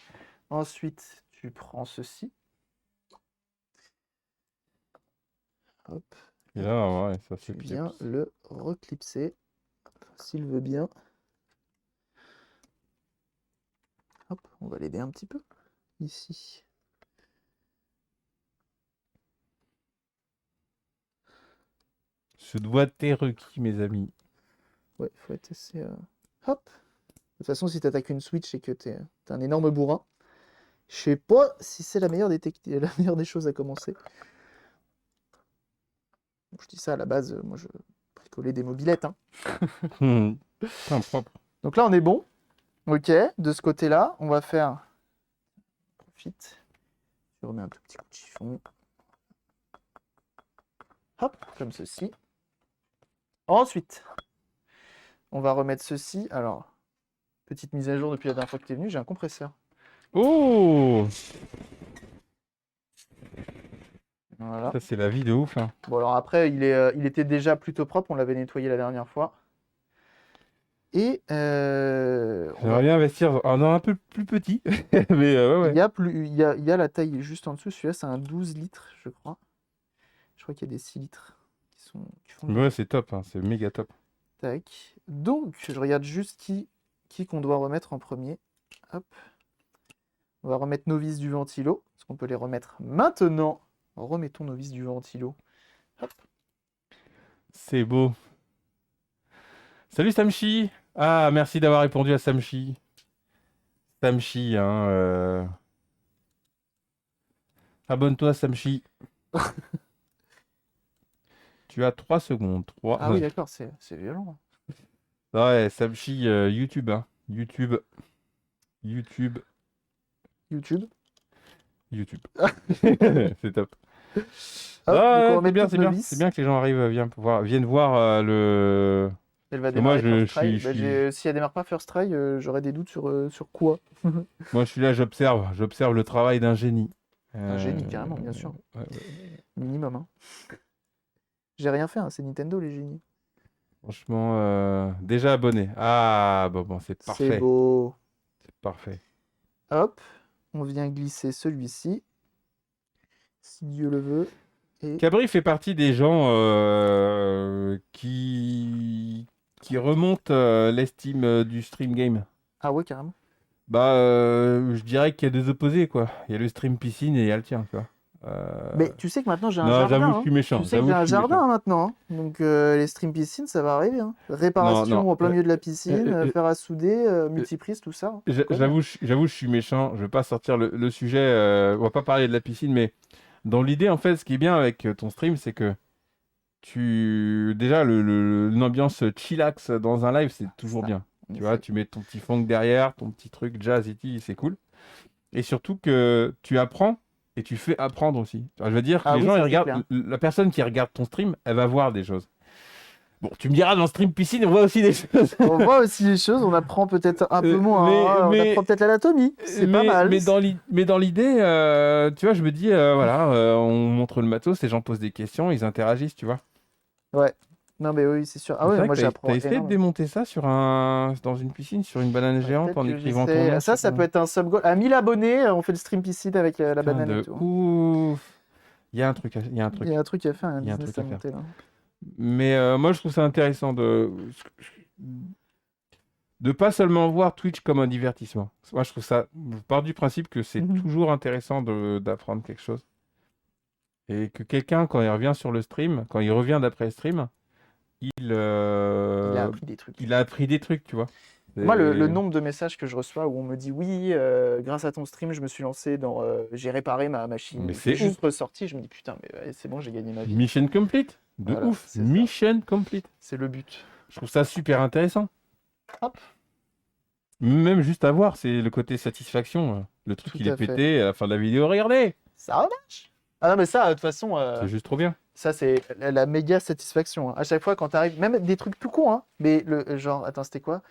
Ensuite, tu prends ceci. Hop. Et là, ouais, ça Tu s'éclipse. viens le reclipser, s'il veut bien. Hop, on va l'aider un petit peu. Ici. Ce doigt est requis, mes amis. Ouais, faut être assez. Hop. De toute façon, si t'attaques une Switch et que t'es un énorme bourrin, je sais pas si c'est la meilleure la meilleure des choses à commencer. Bon, je dis ça à la base, moi je bricolais des mobilettes, hein. Putain, propre. Donc là, on est bon. Ok, de ce côté-là, on va faire. Profite. Je remets un tout petit coup de chiffon. Hop, comme ceci. Ensuite, on va remettre ceci. Alors, petite mise à jour depuis la dernière fois que tu es venu, j'ai un compresseur. Oh! Voilà. Ça, c'est la vie de ouf, hein. Bon, alors après, il était déjà plutôt propre, on l'avait nettoyé la dernière fois. Et J'aimerais bien investir dans un peu plus petit. Mais ouais, il ouais. y a il y a la taille juste en dessous. Celui-là, c'est un 12 litres, je crois. Je crois qu'il y a des 6 litres qui font Mais bien. ouais, c'est top, hein. C'est méga top. Tac. Donc, je regarde juste qui qu'on doit remettre en premier. Hop. On va remettre nos vis du ventilo. Parce qu'on peut les remettre maintenant. Remettons nos vis du ventilo. Hop. C'est beau. Salut Samchi! Ah, merci d'avoir répondu à Samchi. Samchi, hein. Abonne-toi, Samchi. Tu as 3 secondes. 3. Ah oui, d'accord, c'est violent. Ouais, Samchi, YouTube, hein. YouTube. YouTube. YouTube. YouTube. C'est top. Hop, donc Ah, on ouais, va mettre toutes nos c'est vis. bien que les gens arrivent, viennent voir le. Elle va Parce que moi, démarrer First Try. je suis, Si elle démarre pas First Try, j'aurais des doutes sur quoi? moi, je suis là, j'observe le travail d'un génie. Un Euh, génie, carrément, bien sûr. ouais, ouais. Minimum, hein. J'ai rien fait, hein, c'est Nintendo, les génies. Franchement, déjà abonné. Ah, bon, c'est C'est parfait. beau. C'est parfait. Hop, on vient glisser celui-ci, si Dieu le veut. Et Cabri fait partie des gens qui remontent l'estime du stream game. ah ouais, carrément. Bah, je dirais qu'il y a deux opposés, quoi. Il y a le stream piscine et il y a le tien, tu vois. Mais tu sais que maintenant j'ai un Non, jardin, j'avoue, je hein. suis méchant. Tu sais que J'avoue, j'ai je un suis jardin méchant. hein, maintenant, hein. Donc les stream piscines, ça va arriver, hein. Non, non. Réparation en plein milieu de la piscine, euh, fer à souder, euh, multiprise, tout ça, hein. Tu connais, hein. j'avoue, je suis méchant. Je vais pas sortir le sujet. On va pas parler de la piscine, mais dans l'idée, en fait, ce qui est bien avec ton stream, c'est que déjà une ambiance chillax dans un live, c'est toujours Ça, bien. en Tu vois, effet. tu mets ton petit funk derrière, ton petit truc jazz et tout, c'est cool. Et surtout que tu apprends et tu fais apprendre aussi. Je veux dire que Ah les oui, gens, ils ça c'est regardent, clair. la personne qui regarde ton stream, elle va voir des choses. Bon, tu me diras, dans le stream piscine, on voit aussi des choses. On voit aussi les choses, on apprend peut-être un peu moins, hein. On apprend peut-être l'anatomie, c'est pas mal. mais dans l'idée, tu vois, je me dis, voilà, on montre le matos, les gens posent des questions, ils interagissent, tu vois. Ouais. Non mais oui, c'est sûr. Ah C'est ouais, vrai moi que t'as j'apprends essayé de énormément. démonter ça dans une piscine, sur une banane Ouais, géante peut-être en que écrivant ton nom j'essaie. Ça, sur ça peut être un sub goal. À 1000 abonnés, on fait le stream piscine avec la Putain banane et de tout, hein. ouf. Il y a un truc, il y a un Il y truc, a un truc à faire, un il y a un business truc à à faire. monter là. Mais moi, je trouve ça intéressant de pas seulement voir Twitch comme un divertissement. Moi, je pars du principe que c'est Mhm. toujours intéressant d'apprendre quelque chose. Et que quelqu'un, quand il revient sur le stream, quand il revient d'après le stream, il, Il a euh, appris des trucs. il a appris des trucs, tu vois. Moi, le C'est- nombre de messages que je reçois où on me dit oui, grâce à ton stream, je me suis lancé dans. J'ai réparé ma machine Mais ou je l'ai c'est ouf. juste ressorti. Je me dis putain, mais ouais, c'est bon, j'ai gagné ma vie. Mission complete. De Voilà, ouf. c'est ça. Mission complete. C'est le but. Je trouve ça super intéressant. Hop, Même juste à voir, c'est le côté satisfaction. Le truc, tout il est à fait. pété à la fin de la vidéo. Regardez! Ça marche. Ah non, mais ça, de toute façon, C'est juste trop bien. ça, c'est la méga satisfaction, hein. À chaque fois, quand t'arrives, même des trucs tout cons, hein, mais genre, attends, c'était quoi?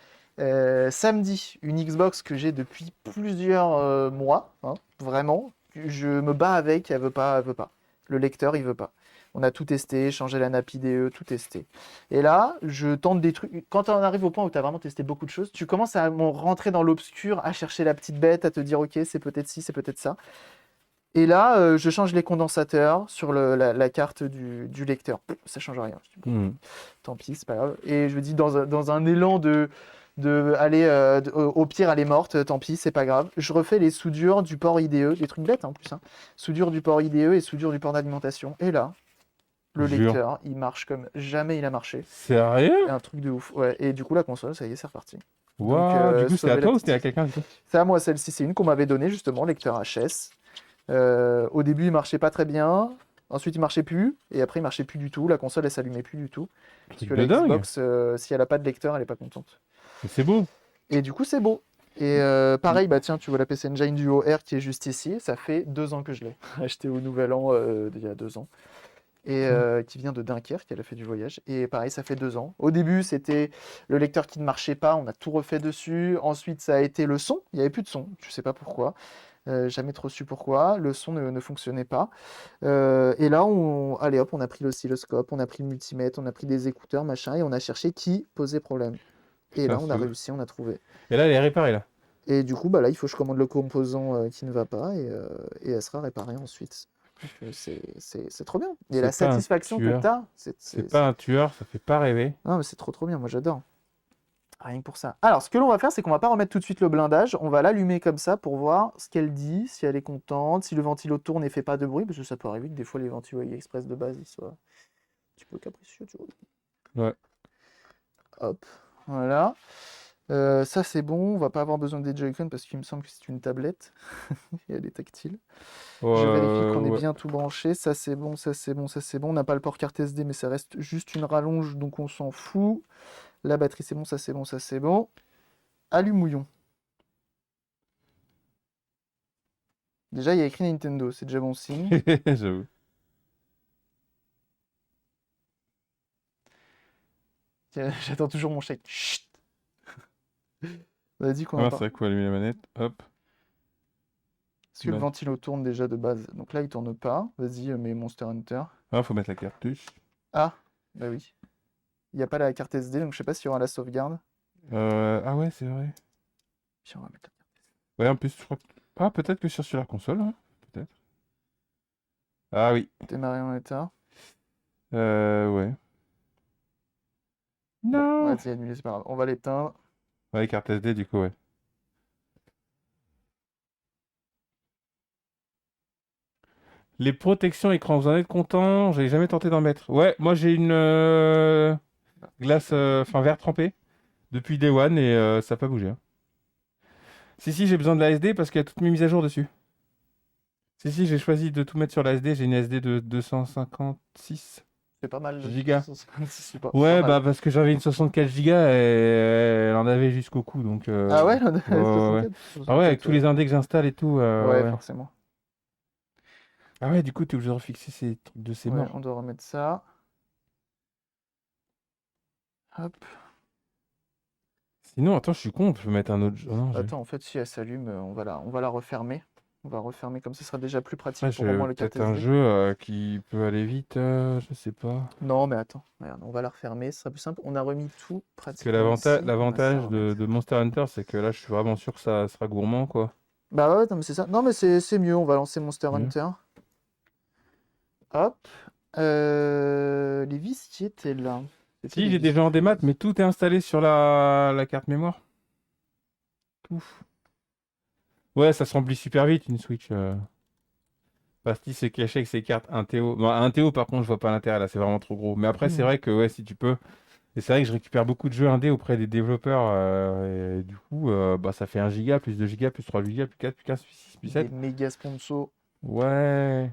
Samedi, une Xbox que j'ai depuis plusieurs mois, hein, vraiment, je me bats avec, elle veut pas, elle veut pas. Le lecteur, il veut pas. On a tout testé, changé la nappe IDE, tout testé. Et là, je tente des trucs. Quand on arrive au point où tu as vraiment testé beaucoup de choses, tu commences à rentrer dans l'obscur, à chercher la petite bête, à te dire, ok, c'est peut-être ci, c'est peut-être ça. Et là, je change les condensateurs sur la carte du lecteur. Ça change rien. Je dis, bon, Mhm. tant pis, c'est pas grave. Et je me dis, dans un élan aller, au pire, elle est morte, tant pis, c'est pas grave. Je refais les soudures du port IDE, des trucs bêtes en plus, hein. Soudure du port IDE et soudure du port d'alimentation. Et là, le Jure. lecteur, il marche comme jamais il a marché. Sérieux? Et un truc de ouf. Ouais. Et du coup, la console, ça y est, c'est reparti. Donc, Waouh, du coup, c'était à sauver la toi ou petite c'était à histoire. quelqu'un du coup? C'est à moi, celle-ci, c'est une qu'on m'avait donnée justement, lecteur HS. Au début, il marchait pas très bien. Ensuite, il marchait plus. Et après, il marchait plus du tout. La console, elle s'allumait plus du tout. Parce Truc que de la dingue. Xbox, si elle a pas de lecteur, elle est pas contente. Mais c'est beau. Et du coup, c'est beau. Et pareil, bah tiens, tu vois la PC Engine Duo R qui est juste ici. Ça fait 2 ans que je l'ai. Acheté au Nouvel An il y a 2 ans. Et qui vient de Dunkerque, elle a fait du voyage. Et pareil, ça fait 2 ans. Au début, c'était le lecteur qui ne marchait pas. On a tout refait dessus. Ensuite, ça a été le son. Il n'y avait plus de son. Je sais pas pourquoi. Jamais trop su pourquoi. Le son ne fonctionnait pas. Et là, allez hop, on a pris l'oscilloscope, on a pris le multimètre, on a pris des écouteurs, machin, et on a cherché qui posait problème. Et Putain, là, on a c'est ouf. réussi, on a trouvé. Et là, elle est réparée là. Et du coup, bah là, il faut que je commande le composant qui ne va pas, et elle sera réparée ensuite. Donc, c'est trop bien. Et la C'est pas un satisfaction que tueur. tu as, C'est pas un tueur, ça fait pas rêver. non, mais c'est trop bien, moi j'adore. Rien que pour ça. Alors, ce que l'on va faire, c'est qu'on va pas remettre tout de suite le blindage. On va l'allumer comme ça pour voir ce qu'elle dit, si elle est contente, si le ventilo tourne et fait pas de bruit, parce que ça peut arriver que des fois les ventilos express de base ils soient un petit peu capricieux, tu vois. Ouais. Hop, voilà. Ça c'est bon, on va pas avoir besoin des Joy-Con parce qu'il me semble que c'est une tablette et elle est tactile. Je vérifie qu'on est Ouais. bien tout branché. Ça c'est bon, ça c'est bon, ça c'est bon. On n'a pas le port carte SD, mais ça reste juste une rallonge, donc on s'en fout. La batterie c'est bon, ça c'est bon, ça c'est bon. Allumouillon. Déjà, il y a écrit Nintendo, c'est déjà bon signe. J'avoue. Tiens, j'attends toujours mon chèque. Chut. Vas-y qu'on Ah, en c'est parle. vrai qu'il faut allumer la manette. Hop. Est-ce que le Bah. ventilo tourne déjà de base? Donc là, il tourne pas. Vas-y, mets Monster Hunter. Ah, faut mettre la cartouche. Ah, bah oui. Il n'y a pas la carte SD, donc je sais pas s'il y aura la sauvegarde. Ah ouais, c'est vrai. Puis on va mettre la carte SD. Ouais, en plus, je crois que... Ah, peut-être que sur la console, hein. Peut-être. Ah oui. Démarrer en état. Ouais. Bon, Non! vas-y, annuler, c'est pas grave. On va l'éteindre. Ouais, carte SD, du coup, ouais. Les protections écran, vous en êtes content? J'avais jamais tenté d'en mettre. Ouais, moi j'ai une glace, enfin verre trempé depuis Day One et ça n'a pas bougé, hein. Si, j'ai besoin de la SD parce qu'il y a toutes mes mises à jour dessus. Si, j'ai choisi de tout mettre sur la SD. J'ai une SD de 256 C'est pas mal, le gigas. 256, c'est pas Ouais, mal. bah parce que j'avais une 64 gigas et elle en avait jusqu'au cou, donc Ah ouais, on ouais, a ouais, ouais. 64, Ah ouais, avec 64, tous les indés que j'installe et tout, ouais, ouais. forcément. Ah ouais, du coup, t'es obligé de refixer ces trucs de ces Ouais, morts. on doit remettre ça. Hop. Sinon, attends, je suis con, on peut mettre un autre jeu. Oh non, Attends, en fait, si elle s'allume, on va la refermer. On va refermer, comme ça sera déjà plus pratique ouais, pour au moins j'ai le carte peut-être un SD. jeu qui peut aller vite, je sais pas. Non, mais attends, regarde, on va la refermer, ce sera plus simple. On a remis tout Parce que pratiquement ici. On va se l'avantage remettre. de Monster Hunter, c'est que là, je suis vraiment sûr que ça sera gourmand, quoi. Bah ouais, non, mais c'est ça. Non, mais c'est mieux, on va lancer Monster Mieux. Hunter. Hop. Les vis qui étaient là. C'était Si, les j'ai vis déjà en démat, prises. mais tout est installé sur la carte mémoire. Tout. Ouais, ça se remplit super vite, une Switch. Basti se cachait avec ses cartes 1TO. Bon, 1TO, par contre, je vois pas l'intérêt, là, c'est vraiment trop gros. Mais après, c'est vrai que, ouais, si tu peux. Et c'est vrai que je récupère beaucoup de jeux indés auprès des développeurs. Et du coup, bah, ça fait 1 giga, plus 2 gigas, plus 3 gigas, plus 4, plus 15, plus 6, plus Des 7. méga sponsors. Ouais.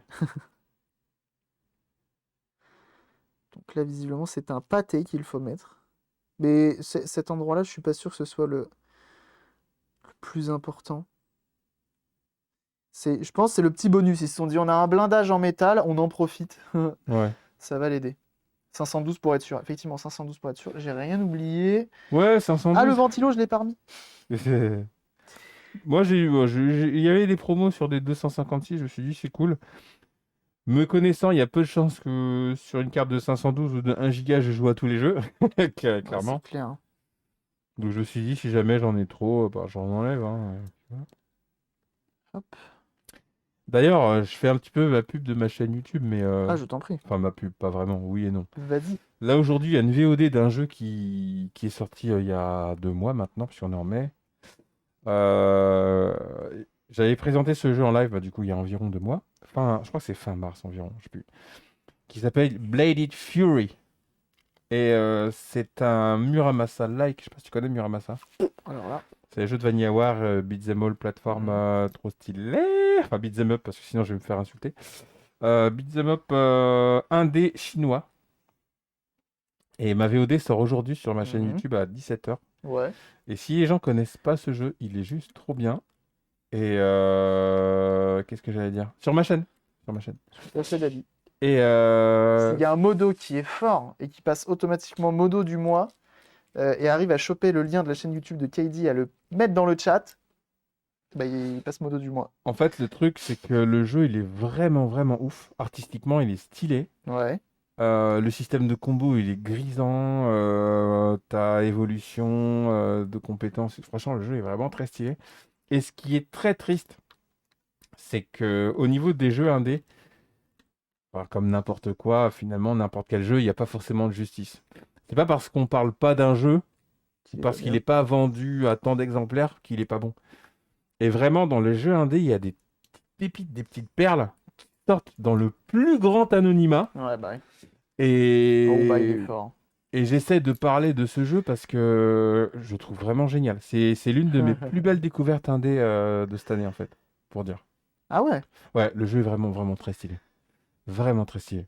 Donc là, visiblement, c'est un pâté qu'il faut mettre. Mais cet endroit-là, je suis pas sûr que ce soit le plus important. Je pense que c'est le petit bonus. Ils se sont dit, on a un blindage en métal, on en profite. Ouais. Ça va l'aider. 512 pour être sûr. Effectivement, 512 pour être sûr. J'ai rien oublié. Ouais, Ah, le 512. ventilo, je l'ai pas remis. Moi, il y avait des promos sur des 256, je me suis dit, c'est cool. Me connaissant, il y a peu de chances que sur une carte de 512 ou de 1 giga, je joue à tous les jeux, Ouais, c'est clairement. clair, hein. Donc je me suis dit, si jamais j'en ai trop, bah, j'en enlève, hein, tu vois. Hop. D'ailleurs, je fais un petit peu ma pub de ma chaîne YouTube, mais Ah, je t'en prie. enfin ma pub, pas vraiment, oui et non. Vas-y. Là aujourd'hui, il y a une VOD d'un jeu qui est sorti il y a 2 mois maintenant, puisqu'on est en mai. Euh, J'avais présenté ce jeu en live, bah, du coup, il y a environ 2 mois. Je crois que c'est fin mars environ, je sais plus. Qui s'appelle Bladed Fury. Et c'est un Muramasa-like. Je sais pas si tu connais Muramasa. Alors là. C'est les jeux de Vanilla War, beat'em all, plateforme Mhm. trop stylé. Enfin, beat'em up, parce que sinon je vais me faire insulter. Beat'em up indé chinois. Et ma VOD sort aujourd'hui sur ma chaîne Mhm. YouTube à 17h. Ouais. Et si les gens connaissent pas ce jeu, il est juste trop bien. Et qu'est-ce que j'allais dire? Sur ma chaîne. Sur ma chaîne. Je suis assez d'avis. Et S'il y a un modo qui est fort et qui passe automatiquement modo du mois et arrive à choper le lien de la chaîne YouTube de KD, à le mettre dans le chat, bah, il passe modo du mois. en fait, le truc, c'est que le jeu, il est vraiment, vraiment ouf. Artistiquement, il est stylé. Ouais. Le système de combo, il est grisant. Ta évolution de compétences. Franchement, le jeu est vraiment très stylé. Et ce qui est très triste, c'est que au niveau des jeux indés, enfin, comme n'importe quoi, finalement, n'importe quel jeu, il n'y a pas forcément de justice. C'est pas parce qu'on parle pas d'un jeu, ou Qui est pas parce qu'il bien. n'est pas vendu à tant d'exemplaires, qu'il est pas bon. Et vraiment, dans les jeux indés, il y a des petites pépites, des petites perles qui sortent dans le plus grand anonymat. Ouais, bah ouais. Oh, bah il est Et fort. Et j'essaie de parler de ce jeu parce que je le trouve vraiment génial. C'est l'une de mes plus belles découvertes indé de cette année, en fait, pour dire. Ah ouais. Ouais, le jeu est vraiment, vraiment très stylé. Vraiment très stylé.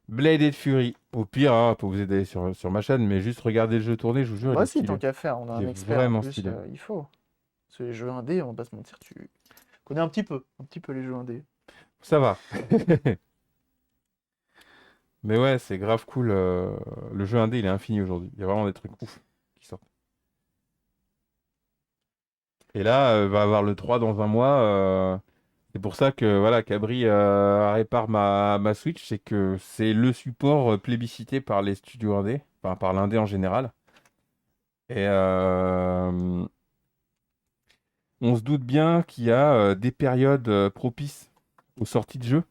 Bladed Fury. Au pire, hein, pour vous aider sur ma chaîne, mais juste regardez le jeu tourner, je vous jure, il Bah est si, tant stylé. qu'à faire, on a Il un est expert en vraiment plus, stylé. il faut. Parce que les jeux indés, on va pas se mentir, connais un petit peu les jeux indés. Ça va. Mais ouais, c'est grave cool. Le jeu indé, il est infini aujourd'hui. Il y a vraiment des trucs ouf qui sortent. Et là, va avoir le 3 dans un mois. C'est pour ça que voilà, Cabri répare ma Switch. C'est que c'est le support plébiscité par les studios indés, enfin par l'indé en général. Et on se doute bien qu'il y a des périodes propices aux sorties de jeux.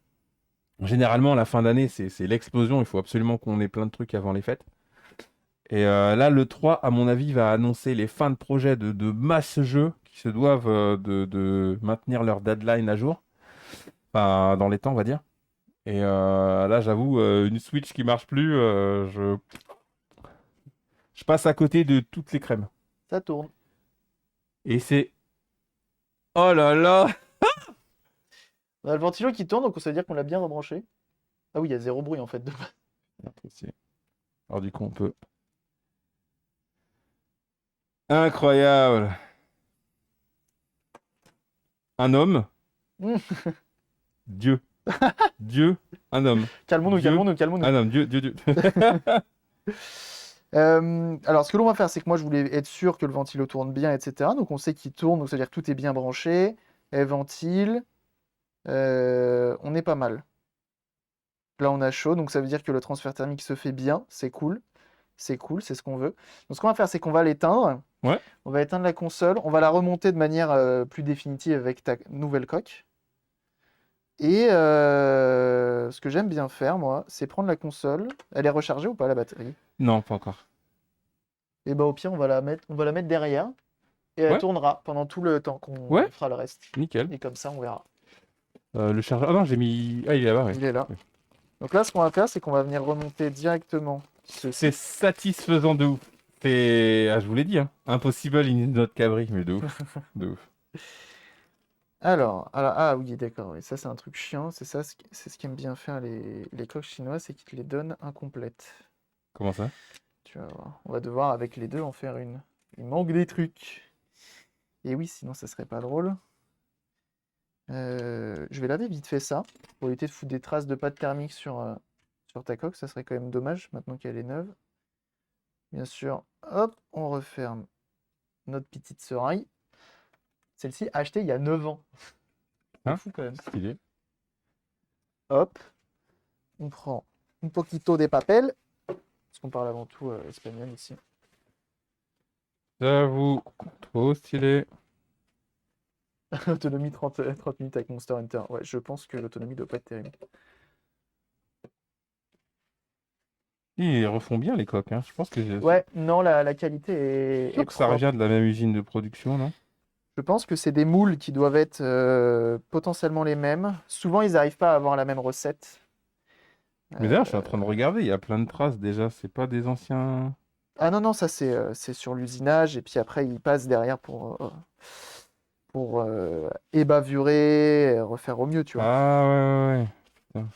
Généralement, la fin d'année, c'est l'explosion. Il faut absolument qu'on ait plein de trucs avant les fêtes. Et là, le 3, à mon avis, va annoncer les fins de projet de masse jeux qui se doivent de maintenir leur deadline à jour. Enfin, dans les temps, on va dire. Et là, j'avoue, une Switch qui marche plus, je passe à côté de toutes les crèmes. Ça tourne. Et c'est... Oh là là! On a le ventilo qui tourne, donc ça veut dire qu'on l'a bien rebranché. Ah oui, il y a zéro bruit en fait. Alors du coup, on peut... Incroyable! Un homme, Mmh. Dieu. Dieu, un homme. Calmons-nous, Dieu, calmons-nous, calmons-nous. un homme. Dieu, Dieu, Dieu. Alors, ce que l'on va faire, c'est que moi, je voulais être sûr que le ventilo tourne bien, etc. Donc, on sait qu'il tourne, donc ça veut dire que tout est bien branché. Elle ventile. On est pas mal. Là, on a chaud, donc ça veut dire que le transfert thermique se fait bien. C'est cool. C'est cool, c'est ce qu'on veut. Donc, ce qu'on va faire, c'est qu'on va l'éteindre. Ouais. On va éteindre la console. On va la remonter de manière plus définitive avec ta nouvelle coque. Et ce que j'aime bien faire, moi, c'est prendre la console. Elle est rechargée ou pas, la batterie? Non, pas encore. Et bah au pire, on va la mettre derrière. Et elle Ouais. tournera pendant tout le temps qu'on Ouais. fera le reste. Nickel. Et comme ça, on verra. Le chargeur... Ah non, j'ai mis... Ah, il est là-bas, ouais. Il est là. Ouais. Donc là, ce qu'on va faire, c'est qu'on va venir remonter directement ceci. C'est satisfaisant de ouf. C'est... Ah, je vous l'ai dit, hein. Impossible in not Cabri, mais de ouf. De ouf. Alors, ah oui, d'accord. Oui, ça, c'est un truc chiant. C'est ça, c'est ce qu'aiment bien faire les coques chinois, c'est qu'ils te les donnent incomplètes. Comment ça? Tu vas voir. On va devoir, avec les deux, en faire une. Il manque des trucs. Et oui, sinon, ça serait pas drôle. Je vais laver vite fait ça, pour éviter de foutre des traces de pâte thermique sur ta coque. Ça serait quand même dommage, maintenant qu'elle est neuve. Bien sûr, hop, on referme notre petite seringue. Celle-ci, achetée il y a 9 ans. C'est Hein? fou quand même. Stylé. Hop, on prend un poquito de papel, parce qu'on parle avant tout espagnol ici. J'avoue, trop stylé. Autonomie 30 minutes avec Monster Hunter. Ouais, je pense que l'autonomie doit pas être terrible. Ils refont bien les coques, hein. Je pense que... Ouais, non, la qualité Je suis sûr est que ça propre. vient de la même usine de production, non? Je pense que c'est des moules qui doivent être potentiellement les mêmes. Souvent, ils n'arrivent pas à avoir la même recette. Mais d'ailleurs, je suis en train de regarder, il y a plein de traces déjà. C'est pas des anciens... Ah non, non, ça c'est sur l'usinage, et puis après, ils passent derrière pour ébavurer, refaire au mieux, tu vois. Ah ouais, ouais, ouais. Putain.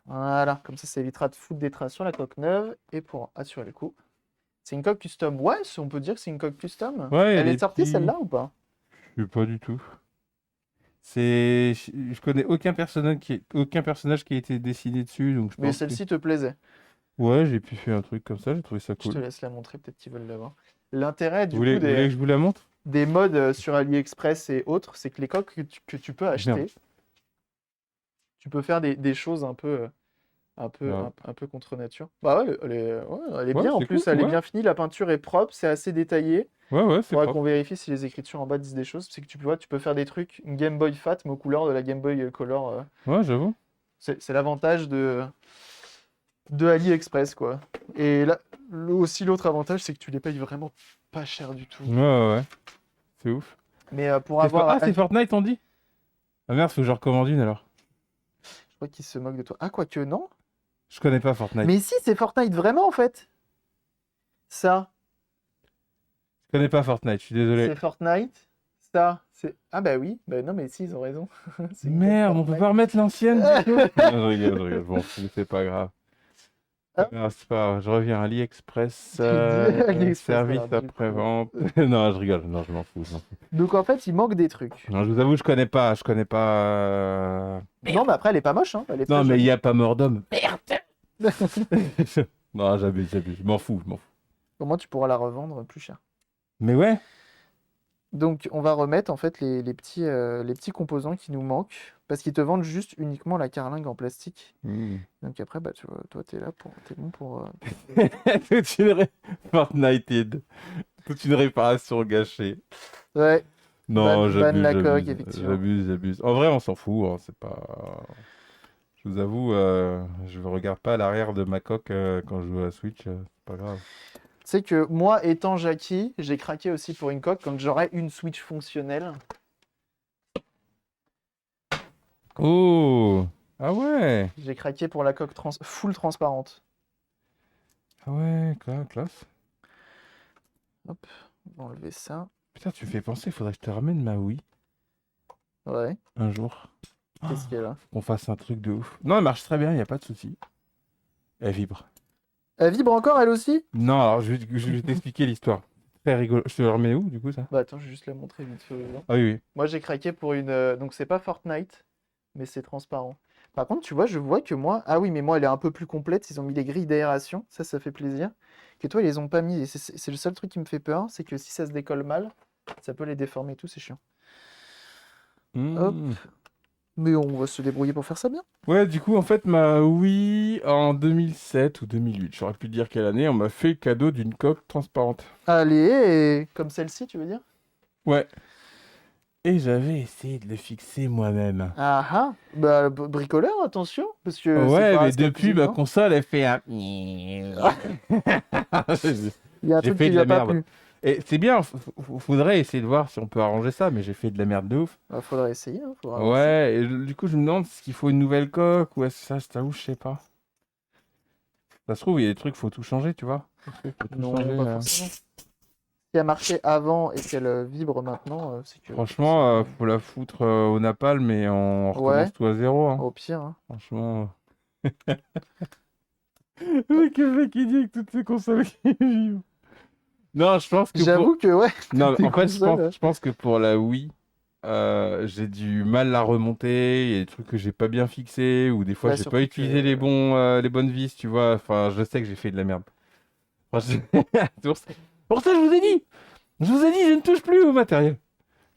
Voilà, comme ça évitera de foutre des traces sur la coque neuve, et pour assurer le coup. C'est une coque custom. Ouais, on peut dire que c'est une coque custom. Ouais, il y a Elle est des sortie petits... celle-là ou pas? Je sais pas du tout. C'est... Je connais aucun personnage qui a été dessiné dessus, donc je Mais pense que... celle-ci te plaisait. Ouais, j'ai pu faire un truc comme ça, j'ai trouvé ça Je te cool. laisse la montrer, peut-être qu'ils veulent l'avoir. L'intérêt Vous du voulez, coup vous voulez que je vous la montre? des modes sur AliExpress et autres, c'est que les coques que tu peux Merde. acheter, tu peux faire des choses un peu, Ouais, un peu contre nature. Bah ouais, elle est ouais, bien en c'est plus, cool, elle est ouais. bien finie, la peinture est propre, c'est assez détaillé. Ouais, ouais, c'est Faudra propre. qu'on vérifie si les écritures en bas disent des choses. C'est que tu vois, tu peux faire des trucs, une Game Boy Fat, mais aux couleurs de la Game Boy Color. Ouais, j'avoue. C'est l'avantage de AliExpress, quoi. Et là, aussi l'autre avantage, c'est que tu les payes vraiment pas cher du tout. Ouais, ouais, ouais. C'est ouf. Mais pour C'est For- avoir... Ah, c'est Fortnite, on dit? Ah merde, faut que je recommande une alors. Je crois qu'ils se moquent de toi. Ah, quoique non. Je connais pas Fortnite. Mais si, c'est Fortnite vraiment, en fait. Ça, Je connais pas Fortnite, je suis désolé. c'est Fortnite. Ça, c'est... Ah bah oui. Bah non, mais si, ils ont raison. C'est une code Merde, on peut Fortnite. pas remettre l'ancienne du coup? Non, je rigole, je m'en fous, c'est pas grave. Hein? Non, c'est pas grave, je reviens à AliExpress, Tu dis AliExpress, service alors, du coup. après-vente. Non, je rigole, non, je m'en fous, je m'en fous. Donc en fait, il manque des trucs. Non, je vous avoue, je connais pas. Non, mais après, elle est pas moche, hein. Elle est Non, très mais il jolie. n'y a pas mort d'homme. Non, j'abuse, je m'en fous, je m'en fous. Au moins, tu pourras la revendre plus cher. Mais ouais, Donc, on va remettre en fait les petits composants qui nous manquent parce qu'ils te vendent juste uniquement la carlingue en plastique. hmm. Donc après, bah, tu vois, toi, t'es bon pour. Toute une Fortnite, toute une réparation gâchée. Ouais, Non, ban la coque, j'abuse, effectivement. j'abuse. En vrai, on s'en fout, hein, c'est pas. Je vous avoue, je ne regarde pas à l'arrière de ma coque quand je joue à la Switch, c'est pas grave. Tu sais que moi, étant Jackie, j'ai craqué aussi pour une coque quand j'aurai une Switch fonctionnelle. Oh! Ah ouais! J'ai craqué pour la coque full transparente. Ah ouais, classe. Hop, on va enlever ça. Putain, tu me fais penser, il faudrait que je te ramène ma Wii Ouais, un jour. qu'est-ce qu'il y a là? Qu'on fasse un truc de ouf. Non, elle marche très bien, il n'y a pas de souci. Elle vibre. Elle vibre encore, elle aussi? Non, alors je vais t'expliquer l'histoire. Très rigolo. Je te le remets où, du coup, ça? Bah attends, je vais juste la montrer vite fait aux gens. Ah oui, oui. Moi, j'ai craqué pour une. Donc, c'est pas Fortnite, mais c'est transparent. Par contre, tu vois, je vois que moi. Ah oui, mais moi, elle est un peu plus complète. Ils ont mis les grilles d'aération. Ça fait plaisir. Que toi, ils les ont pas mis. Et c'est le seul truc qui me fait peur. C'est que si ça se décolle mal, ça peut les déformer et tout. C'est chiant. Hop. Hmm. Mais on va se débrouiller pour faire ça bien. Ouais, du coup, en fait, ma Wii, en 2007 ou 2008, j'aurais pu dire quelle année, on m'a fait cadeau d'une coque transparente. Allez, comme celle-ci, tu veux dire? Ouais. Et j'avais essayé de le fixer moi-même. Ah ah. Bah, bricoleur, attention. Parce que c'est Ouais, pas mais ce qu'il y a de plus depuis, ma évident. console, elle fait un... Il y a un J'ai truc fait qui de lui a la pas merde. plu. Et c'est bien, faudrait essayer de voir si on peut arranger ça, mais j'ai fait de la merde de ouf. Bah, faudrait essayer, hein, faudra voir ça. Ouais, et du coup, je me demande s'il faut une nouvelle coque ou est-ce que ça, je t'avoue, je sais pas. Ça se trouve, il y a des trucs, faut tout changer, tu vois. Des trucs, faut tout Non, changer. pas forcément. Qui a marché avant et qu'elle vibre maintenant, c'est que Franchement, c'est faut la foutre au napalm, mais on ouais, recommence tout à zéro, hein. au pire, hein. Franchement. Le mec qui dit que toutes ces consoles qui vivent. Non, je pense que pour. J'avoue que ouais, Non, tes en fait, consoles. je pense que pour la Wii, j'ai du mal à remonter. Il y a des trucs que j'ai pas bien fixés, ou des fois Ouais, j'ai pas surtout utilisé que les bonnes vis, tu vois. Enfin, je sais que j'ai fait de la merde. Enfin, pour ça, je vous ai dit! Je vous ai dit, je ne touche plus au matériel.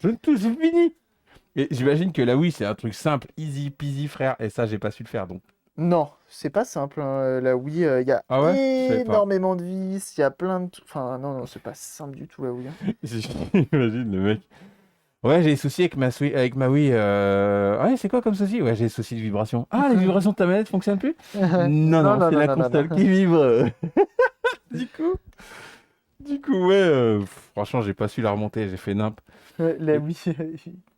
Je ne touche, c'est fini! Et j'imagine que la Wii, c'est un truc simple, easy peasy, frère. Et ça, j'ai pas su le faire, donc. non, c'est pas simple, hein, la Wii, il y a Ah ouais? Je savais pas. énormément de vis, il y a plein de enfin non, non, c'est pas simple du tout la Wii, hein. J'imagine le mec. Ouais, j'ai des soucis avec avec ma Wii. Ouais, c'est quoi comme souci? Ouais, j'ai des soucis de vibration. Ah, les vibrations de ta manette fonctionnent plus? Non, Non, non, non, c'est non, la non, non, console non. qui vibre. Du coup, ouais, franchement, j'ai pas su la remonter, j'ai fait nimp. La Et, Wii,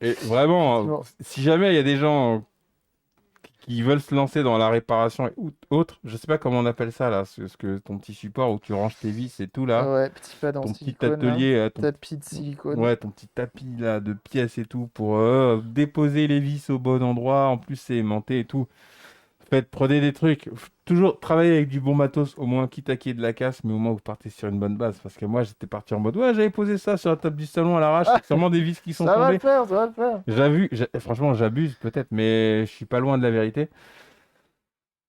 et vraiment, effectivement. si jamais il y a des gens qui veulent se lancer dans la réparation et autre, je sais pas comment on appelle ça là, ce que ton petit support où tu ranges tes vis et tout là, Ouais, petit pad en ton petit silicone là, atelier, tapis de silicone. ouais, ton petit tapis là de pièces et tout pour déposer les vis au bon endroit. En plus, c'est aimanté et tout. Prenez des trucs. Toujours travailler avec du bon matos, au moins quitte à qu'il y ait de la casse, mais au moins vous partez sur une bonne base. Parce que moi, j'étais parti en mode, ouais, j'avais posé ça sur la table du salon à l'arrache, Ah, c'est sûrement des vis qui sont ça va le tombées. faire, ça va le faire. Franchement, j'abuse peut-être, mais je suis pas loin de la vérité.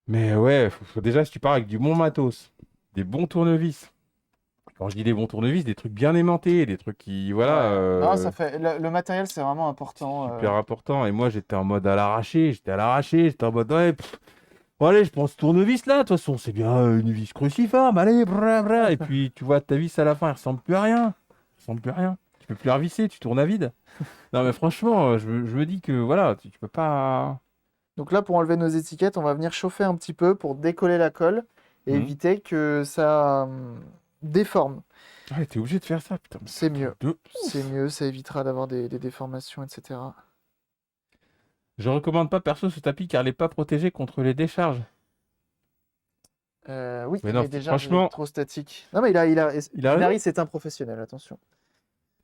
Mais ouais, déjà, si tu pars avec du bon matos, des bons tournevis. Quand je dis des bons tournevis, des trucs bien aimantés, des trucs qui, voilà, Ouais. Non, ça fait le matériel, c'est vraiment important. super important. Et moi, j'étais en mode à l'arraché, j'étais en mode, ouais, bon, allez, je prends ce tournevis là, de toute façon, c'est bien une vis cruciforme, allez, bra, bra. Et puis, tu vois, ta vis à la fin, elle ressemble plus à rien. Elle ressemble plus à rien. Tu peux plus la revisser, tu tournes à vide. Non, mais franchement, je me dis que, voilà, tu peux pas. Donc là, pour enlever nos étiquettes, on va venir chauffer un petit peu pour décoller la colle et Hmm. éviter que ça déforme. Ouais, t'es obligé de faire ça, putain. Mais C'est un truc mieux. de C'est ouf. mieux, ça évitera d'avoir des déformations, etc. Je recommande pas perso ce tapis car il est pas protégé contre les décharges. Oui, Mais non, les décharges franchement, trop statiques. Non, mais il a raison. Binaris, c'est un professionnel, attention.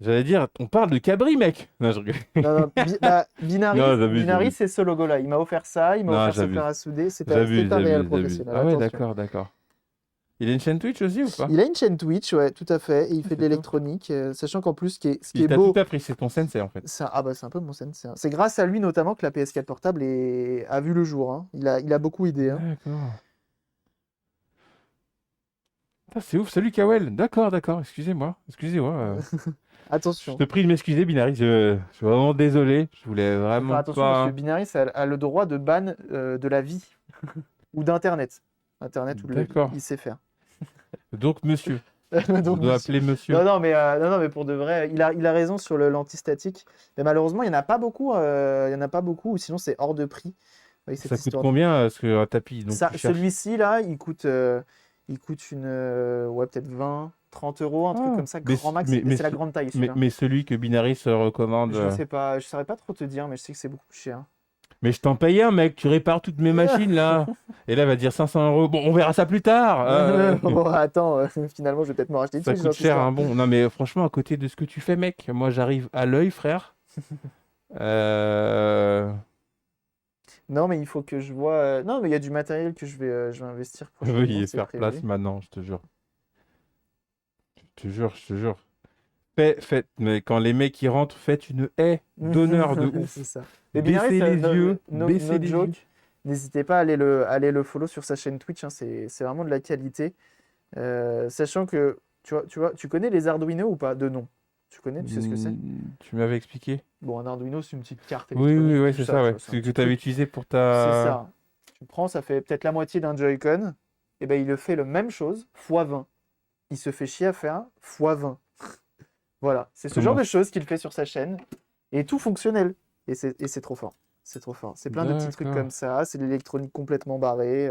J'allais dire, on parle de cabri, mec. Non, je rigole. Non, non, Non, j'abuse, Binaris, j'abuse. c'est ce logo-là. Il m'a offert ça, il m'a Non, offert ce fer j'abuse. à souder. C'est J'abuse, un réel j'abuse. professionnel, Ah ouais, attention. d'accord, d'accord. Il a une chaîne Twitch aussi ou pas? Il a une chaîne Twitch, ouais, tout à fait, et il fait de C'est top. l'électronique, sachant qu'en plus, ce qui Il est t'a beau, tout appris, c'est ton sensei en fait. ah bah c'est un peu mon sensei, hein. C'est grâce à lui notamment que la PS4 portable a vu le jour, hein. Il a beaucoup aidé, hein. D'accord. Ah, c'est ouf, salut Kawel. D'accord, excusez-moi. Je Attention, te prie de m'excuser, Binary, je suis vraiment désolé. Je voulais faut faire vraiment attention parce que pas. Binaris a le droit de ban de la vie ou d'Internet. Internet, D'accord. il sait faire. Donc, monsieur. Je Donc, dois monsieur. appeler monsieur. Non, mais pour de vrai, il a raison sur l'antistatique. Mais malheureusement, il n'y en a pas beaucoup. Il y en a pas beaucoup, ou sinon c'est hors de prix. Oui, cette Ça coûte histoire. combien un tapis? Donc, tu cherches. Celui-ci là, il coûte ouais, peut-être 20, 30 euros, un truc Ah, comme ça, mais, grand max. mais, Et mais, c'est la ce- grande taille mais, celui-là. mais celui que Binary se recommande. Je sais pas, je saurais pas trop te dire, mais je sais que c'est beaucoup plus cher. Mais je t'en paye un, mec, tu répares toutes mes machines là. Et là, il va dire 500 euros. Bon, on verra ça plus tard. Bon, attends, finalement, je vais peut-être m'en racheter une Ça Switch, coûte j'en sais cher, pas. hein. Bon, non, mais franchement, à côté de ce que tu fais, mec, moi j'arrive à l'œil, frère. Euh... Non, mais il faut que je vois. Non, mais il y a du matériel que je vais investir prochainement, Veuillez c'est faire prévu. place maintenant, je te jure. Je te jure. Mais quand les mecs y rentrent, faites une haie d'honneur de ouf. C'est ça. Mais Binaris, Baissez les yeux, no baissez les joke. yeux. N'hésitez pas à aller le follow sur sa chaîne Twitch, hein, c'est vraiment de la qualité. Sachant que, tu connais les Arduino ou pas? De nom. Tu connais, tu sais ce que c'est? Tu m'avais expliqué. Bon, un Arduino, c'est une petite carte Oui, électronique, ouais, tout c'est ça, ça, tu ouais. vois, c'est Ce un que petit tu avais truc. utilisé pour C'est ta. ça. Tu prends, ça fait peut-être la moitié d'un Joy-Con, et ben il le fait le même chose, fois 20. Il se fait chier à faire fois 20. Voilà, c'est ce genre Comment de choses qu'il fait sur sa chaîne, et tout fonctionnel. Et c'est trop fort. C'est trop fort. C'est plein de petits trucs D'accord. comme ça, c'est de l'électronique complètement barrée.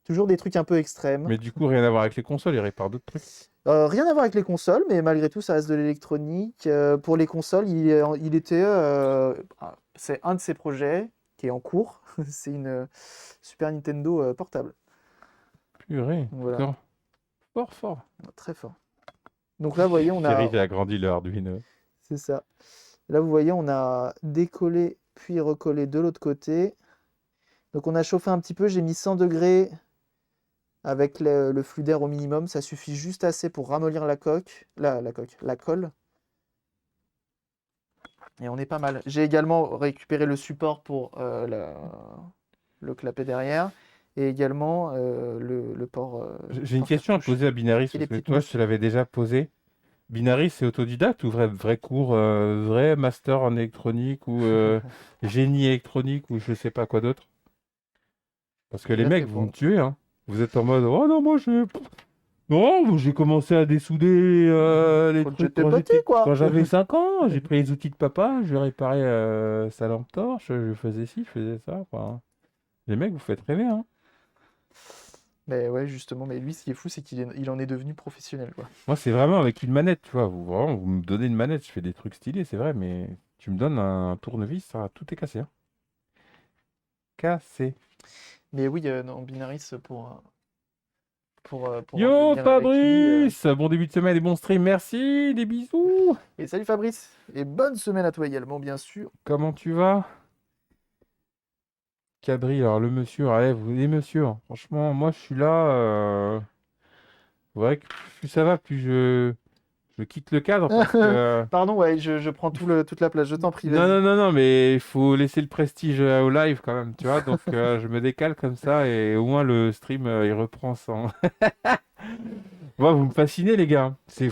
Toujours des trucs un peu extrêmes. Mais du coup, rien à voir avec les consoles, il répare d'autres trucs. Rien à voir avec les consoles, mais malgré tout, ça reste de l'électronique. Pour les consoles, il était. C'est un de ses projets qui est en cours. C'est une Super Nintendo portable. Purée, Voilà, d'accord. Fort. très fort. Donc là, vous voyez, on Thierry, a. j'ai agrandi le Arduino. C'est ça. Là, vous voyez, on a décollé puis recollé de l'autre côté. Donc on a chauffé un petit peu, j'ai mis 100 degrés avec le flux d'air au minimum. Ça suffit juste assez pour ramollir la coque, la colle. Et on est pas mal. J'ai également récupéré le support pour le clapet derrière. Et également le port. J'ai une question à porte-cartouche. poser à Binaris, Et les parce que petites toi, je mousses. te l'avais déjà posé. Binaris, c'est autodidacte ou vrai cours, vrai master en électronique ou génie électronique ou je sais pas quoi d'autre? Parce que Je les vais te mecs vont me répondre. tuer, hein. Vous êtes en mode, oh non, moi non, j'ai commencé à dessouder les Quand trucs j'étais petit, quoi. quand j'avais 5 ans. J'ai pris les outils de papa, je réparais sa lampe torche, je faisais ci, je faisais ça, quoi. Les mecs, vous faites rêver, hein. Mais ouais, justement. Mais lui, ce qui est fou, c'est il en est devenu professionnel, quoi. Moi, c'est vraiment avec une manette, tu vois. Vous me donnez une manette, je fais des trucs stylés, c'est vrai, mais tu me donnes un tournevis, ça, tout est cassé, hein. Cassé. Mais oui, non, Binaris pour Yo, venir avec lui. Fabrice! Bon début de semaine et bon stream, merci, des bisous! Et salut Fabrice, et bonne semaine à toi également, bien sûr. Comment tu vas? Cabri, alors le monsieur, allez, vous les messieurs, hein. Franchement, moi je suis là. Ouais, que plus ça va, plus je quitte le cadre parce que. Pardon, ouais, je prends toute la place, je t'en prie, Non, vas-y. non, non, non, mais il faut laisser le prestige au live quand même, tu vois. Donc je me décale comme ça et au moins le stream il reprend sans. Moi, vous me fascinez, les gars. Ce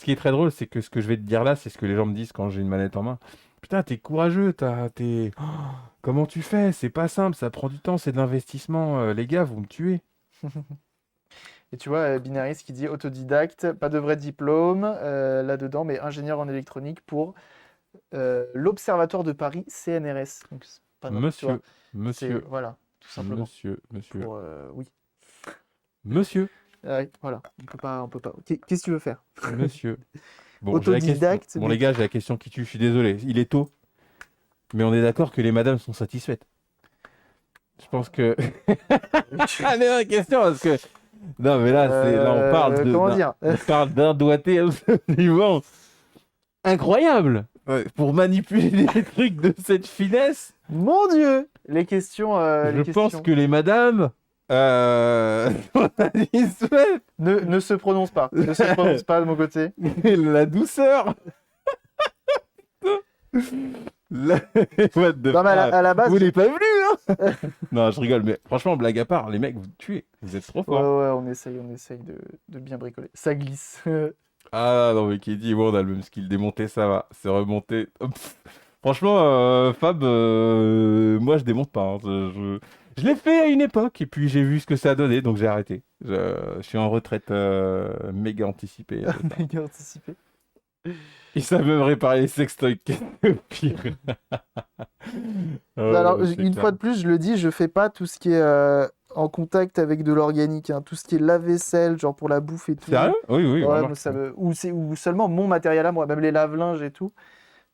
qui est très drôle, c'est que ce que je vais te dire là, c'est ce que les gens me disent quand j'ai une manette en main. Putain, t'es courageux, Oh, comment tu fais? C'est pas simple, ça prend du temps, c'est de l'investissement. Les gars, vous me tuez. Et tu vois, Binaris qui dit autodidacte, pas de vrai diplôme là-dedans, mais ingénieur en électronique pour l'Observatoire de Paris, CNRS. Donc, c'est pas non, tu vois, Monsieur, voilà, tout simplement. monsieur. Pour, oui. Monsieur, Voilà, on peut pas. Qu'est-ce que tu veux faire? monsieur. Bon, j'ai la question. Autodidacte, Bon, mais les gars, j'ai la question qui tue, je suis désolé. Il est tôt, mais on est d'accord que les madames sont satisfaites. Je pense que. Allez, la question, parce que. Non, mais là, on parle comment dire? on parle d'un doigté absolument incroyable. Ouais, pour manipuler les trucs de cette finesse. Mon Dieu! Les questions, Je pense que les madames On a dit Sweat. Ne se prononce pas. Ne se prononce pas de mon côté. La douceur. La- What the Non, mais fuck. à la base, Vous l'avez pas vu, hein? Non, je rigole, mais franchement, blague à part, les mecs, vous tuez. Vous êtes trop ouais, forts. ouais, on essaye de bien bricoler. Ça glisse. Ah non, mais qui dit, bon, on a le même skill. Démonter, ça va. C'est remonter. Pff. Franchement, Fab, moi, je démonte pas, hein. Je l'ai fait à une époque, et puis j'ai vu ce que ça a donné, donc j'ai arrêté. Je suis en retraite méga anticipée. Méga anticipé. Ils savent même réparer les sextoys. Au pire. Bah alors, C'est une clair. fois de plus, je le dis, je fais pas tout ce qui est en contact avec de l'organique, hein. Tout ce qui est lave-vaisselle, genre pour la bouffe et tout. Sérieux? Oui, oui, Ouais, remarque. moi, ou seulement mon matériel à moi, même les lave-linges et tout,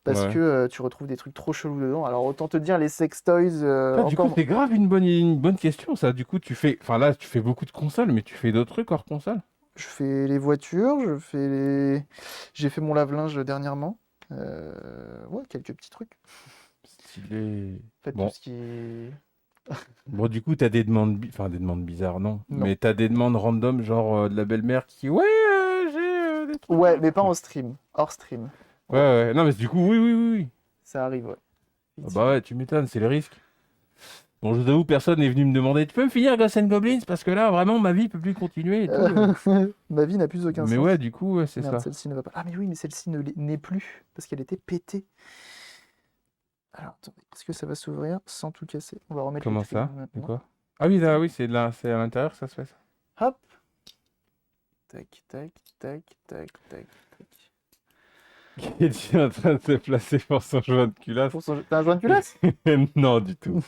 parce Ouais. que tu retrouves des trucs trop chelous dedans. Alors autant te dire les sextoys, Ah, du coup, encore. c'est grave une bonne question, ça. Du coup, tu fais. Enfin, là, tu fais beaucoup de consoles, mais tu fais d'autres trucs hors console? Je fais les voitures, j'ai fait mon lave-linge dernièrement. Ouais, quelques petits trucs. Stylé. En fait, tout Bon. ce qui est. Bon, du coup, t'as des demandes. Enfin, des demandes bizarres, non. Non. Mais t'as des demandes random, genre de la belle-mère qui. Ouais, j'ai des trucs. Ouais, mais pas en stream, hors stream. Ouais, ouais. Non, mais du coup, oui, oui, oui, oui. Ça arrive, ouais. Ah bah ouais, tu m'étonnes, c'est le risque. Bon, je vous avoue, personne n'est venu me demander, tu peux me finir Ghosts and Goblins? Parce que là, vraiment, ma vie peut plus continuer et tout. Ma vie n'a plus aucun Mais sens. ouais, du coup, ouais, c'est Merde, ça. celle-ci ne va pas. Ah, mais oui, mais celle-ci n'est plus parce qu'elle était pétée. Alors, attendez, est-ce que ça va s'ouvrir sans tout casser? On va remettre les Comment ça? triggers C'est maintenant. quoi? Ah oui, là, oui, c'est là, c'est à l'intérieur que ça se fait ça. Hop. Tac, tac, tac, tac, tac, tac. Qui est en train de se placer pour son joint de culasse? T'as un joint de culasse? Non, du tout.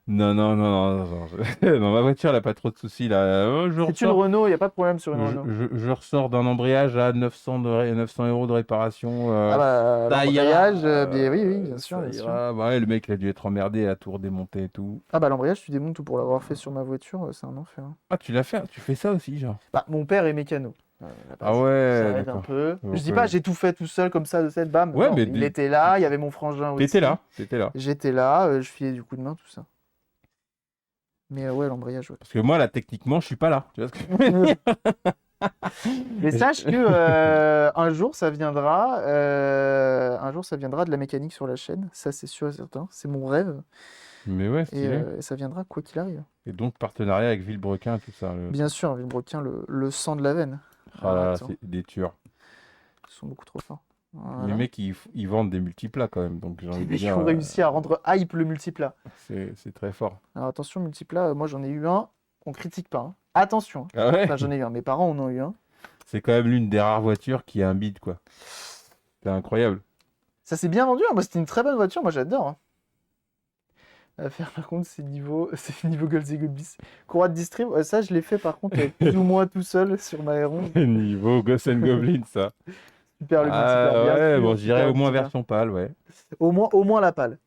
Non, non, non, non, non. Non, ma voiture, elle a pas trop de soucis là. Je C'est une ressors, Renault, il n'y a pas de problème sur une je, Renault. je ressors d'un embrayage à 900, 900 € de réparation. Ah bah, Ça l'embrayage, ira. oui, oui, bien sûr, Ça bien sûr. ira. Bah ouais, le mec, il a dû être emmerdé à tout redémonter et tout. Ah bah, l'embrayage, tu démontes tout pour l'avoir fait sur ma voiture, c'est un enfer. Ah, tu l'as fait? Tu fais ça aussi, genre? Bah, mon père est mécano. La Ah base. ouais, Ça aide un d'accord. peu. Donc, Je dis pas, j'ai tout fait tout seul comme ça, de cette bam. Ouais, Non, mais il était là, il y avait mon frangin aussi. t'étais là, t'étais là. J'étais là, je filais du coup de main, tout ça. Mais ouais, l'embrayage, ouais. Parce que moi, là, techniquement, je suis pas là. Tu vois ce que je veux dire? Mais sache que un jour ça viendra, de la mécanique sur la chaîne, ça c'est sûr et certain. C'est mon rêve Mais ouais, et stylé. ça viendra quoi qu'il arrive. Et donc, partenariat avec Villebrequin, tout ça. Bien sûr, Villebrequin, le sang de la veine. Ah là là, Attends, c'est des tueurs. ils sont beaucoup trop forts. Les Voilà. mecs, ils vendent des multiplats quand même. Donc, j'ai envie de Ils dire, ont réussi à rendre hype le multiplat. c'est très fort. Alors attention, multiplat, moi j'en ai eu un, on critique pas, hein. Attention, hein. Ah ouais? Enfin, j'en ai eu un, mes parents en ont eu un. C'est quand même l'une des rares voitures qui a un bide, quoi. C'est incroyable. Ça s'est bien vendu, hein. Moi c'était une très bonne voiture, moi j'adore, hein. À faire par contre c'est niveau Golds et Goblies. Courroie de distrib, ouais, ça je l'ai fait par contre plus ou moins tout seul sur ma R11. Niveau Ghosts and Goblins, ça. Super le multiplat, Ah bien ouais, sûr, bon, je dirais super au moins multiplat. version pâle, ouais. Au moins la pâle.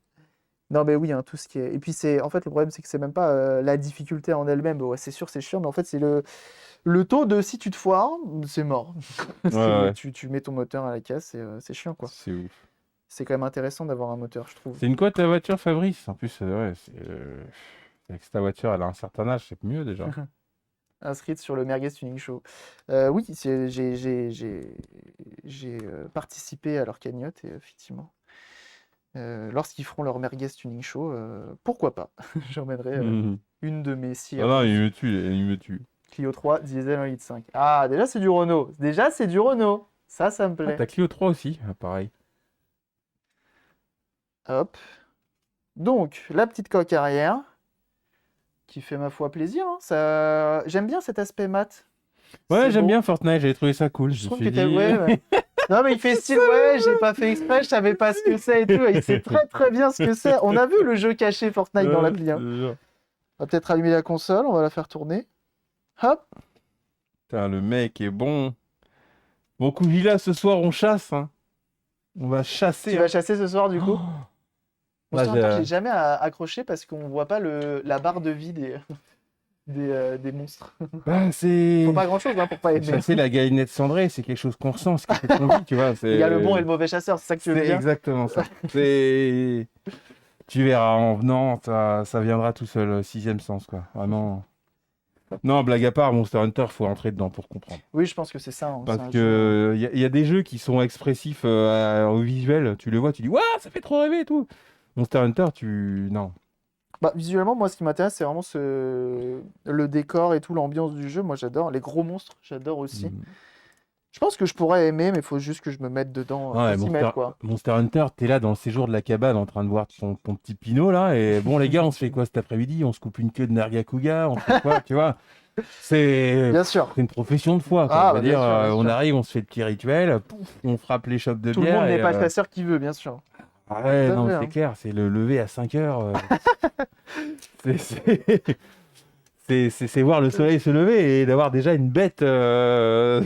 Non mais oui, hein, tout ce qui est. Et puis c'est. En fait le problème c'est que c'est même pas la difficulté en elle-même. Ouais, c'est sûr c'est chiant, mais en fait c'est le taux de si tu te foires, c'est mort. Ouais, ouais. Tu mets ton moteur à la casse et c'est chiant quoi. C'est ouf. C'est quand même intéressant d'avoir un moteur, je trouve. C'est une quoi ta voiture, Fabrice? En plus, ouais, avec ta voiture, elle a un certain âge, c'est mieux déjà. Inscrite sur le Merguez Tuning Show. Oui, j'ai participé à leur cagnotte et effectivement, lorsqu'ils feront leur Merguez Tuning Show, pourquoi pas? J'emmènerai Mhm. une de mes Ah cires non, il me tue, il me tue. Clio 3 diesel 1,5 litre. Ah, déjà c'est du Renault. Déjà c'est du Renault. Ça me Ah, plaît. t'as Clio 3 aussi, ah, pareil. Hop. Donc, la petite coque arrière, qui fait ma foi plaisir, hein. Ça... J'aime bien cet aspect mat. Ouais, C'est j'aime beau. bien Fortnite, j'avais trouvé ça cool. Je Je me trouve suis que t'as... dit... Ouais, ouais. Non, mais il fait style, ouais, j'ai pas fait exprès, je savais pas ce que c'est et tout. Il sait très très bien ce que c'est. On a vu le jeu caché Fortnite dans l'appli, hein. Putain, On va peut-être allumer la console, on va la faire tourner. Hop. le mec est bon. Bon, Kujila, ce soir, on chasse, hein. On va chasser. Tu hein. vas chasser ce soir, du coup? Moi, Là, en même temps, j'ai jamais accroché parce qu'on voit pas la barre de vie des monstres. Bah, c'est... Faut pas grand chose hein, pour pas aimer. Chasser la galinette cendrée, c'est quelque chose qu'on ressent, c'est quelque chose qu'on vit, tu vois. Il y a le bon et le mauvais chasseur, c'est ça que tu veux C'est dire? exactement ça. C'est... Tu verras, en venant, ça viendra tout seul, sixième sens, quoi. Vraiment. Non, blague à part, Monster Hunter, faut rentrer dedans pour comprendre. Oui, je pense que c'est ça, hein, c'est Parce un jeu. que y a des jeux qui sont expressifs au visuel. Tu le vois, tu dis, waouh, ça fait trop rêver et tout. Monster Hunter, non. Bah, visuellement, moi, ce qui m'intéresse, c'est vraiment le décor et tout, l'ambiance du jeu. Moi, j'adore. Les gros monstres, j'adore aussi. Mm. Je pense que je pourrais aimer, mais il faut juste que je me mette dedans. Faut Ouais, s'y mettre, quoi. Monster Hunter, t'es là dans le séjour de la cabane en train de voir ton petit Pinot là. Et bon, les gars, on se fait quoi cet après-midi? On se coupe une queue de Nargacuga, on fait quoi, tu vois? C'est Bien sûr. c'est une profession de foi, quoi. Je Ah, veux bah, bien dire, sûr, bien on sûr. arrive, on se fait le petit rituel, pouf, on frappe les chopes de Tout le bière monde n'est et. pas le chasseur qui veut, bien sûr. Ah ouais, Tout à non, fait, mais c'est hein. clair, c'est le lever à 5 heures. C'est c'est- c'est voir le soleil se lever et d'avoir déjà une bête, une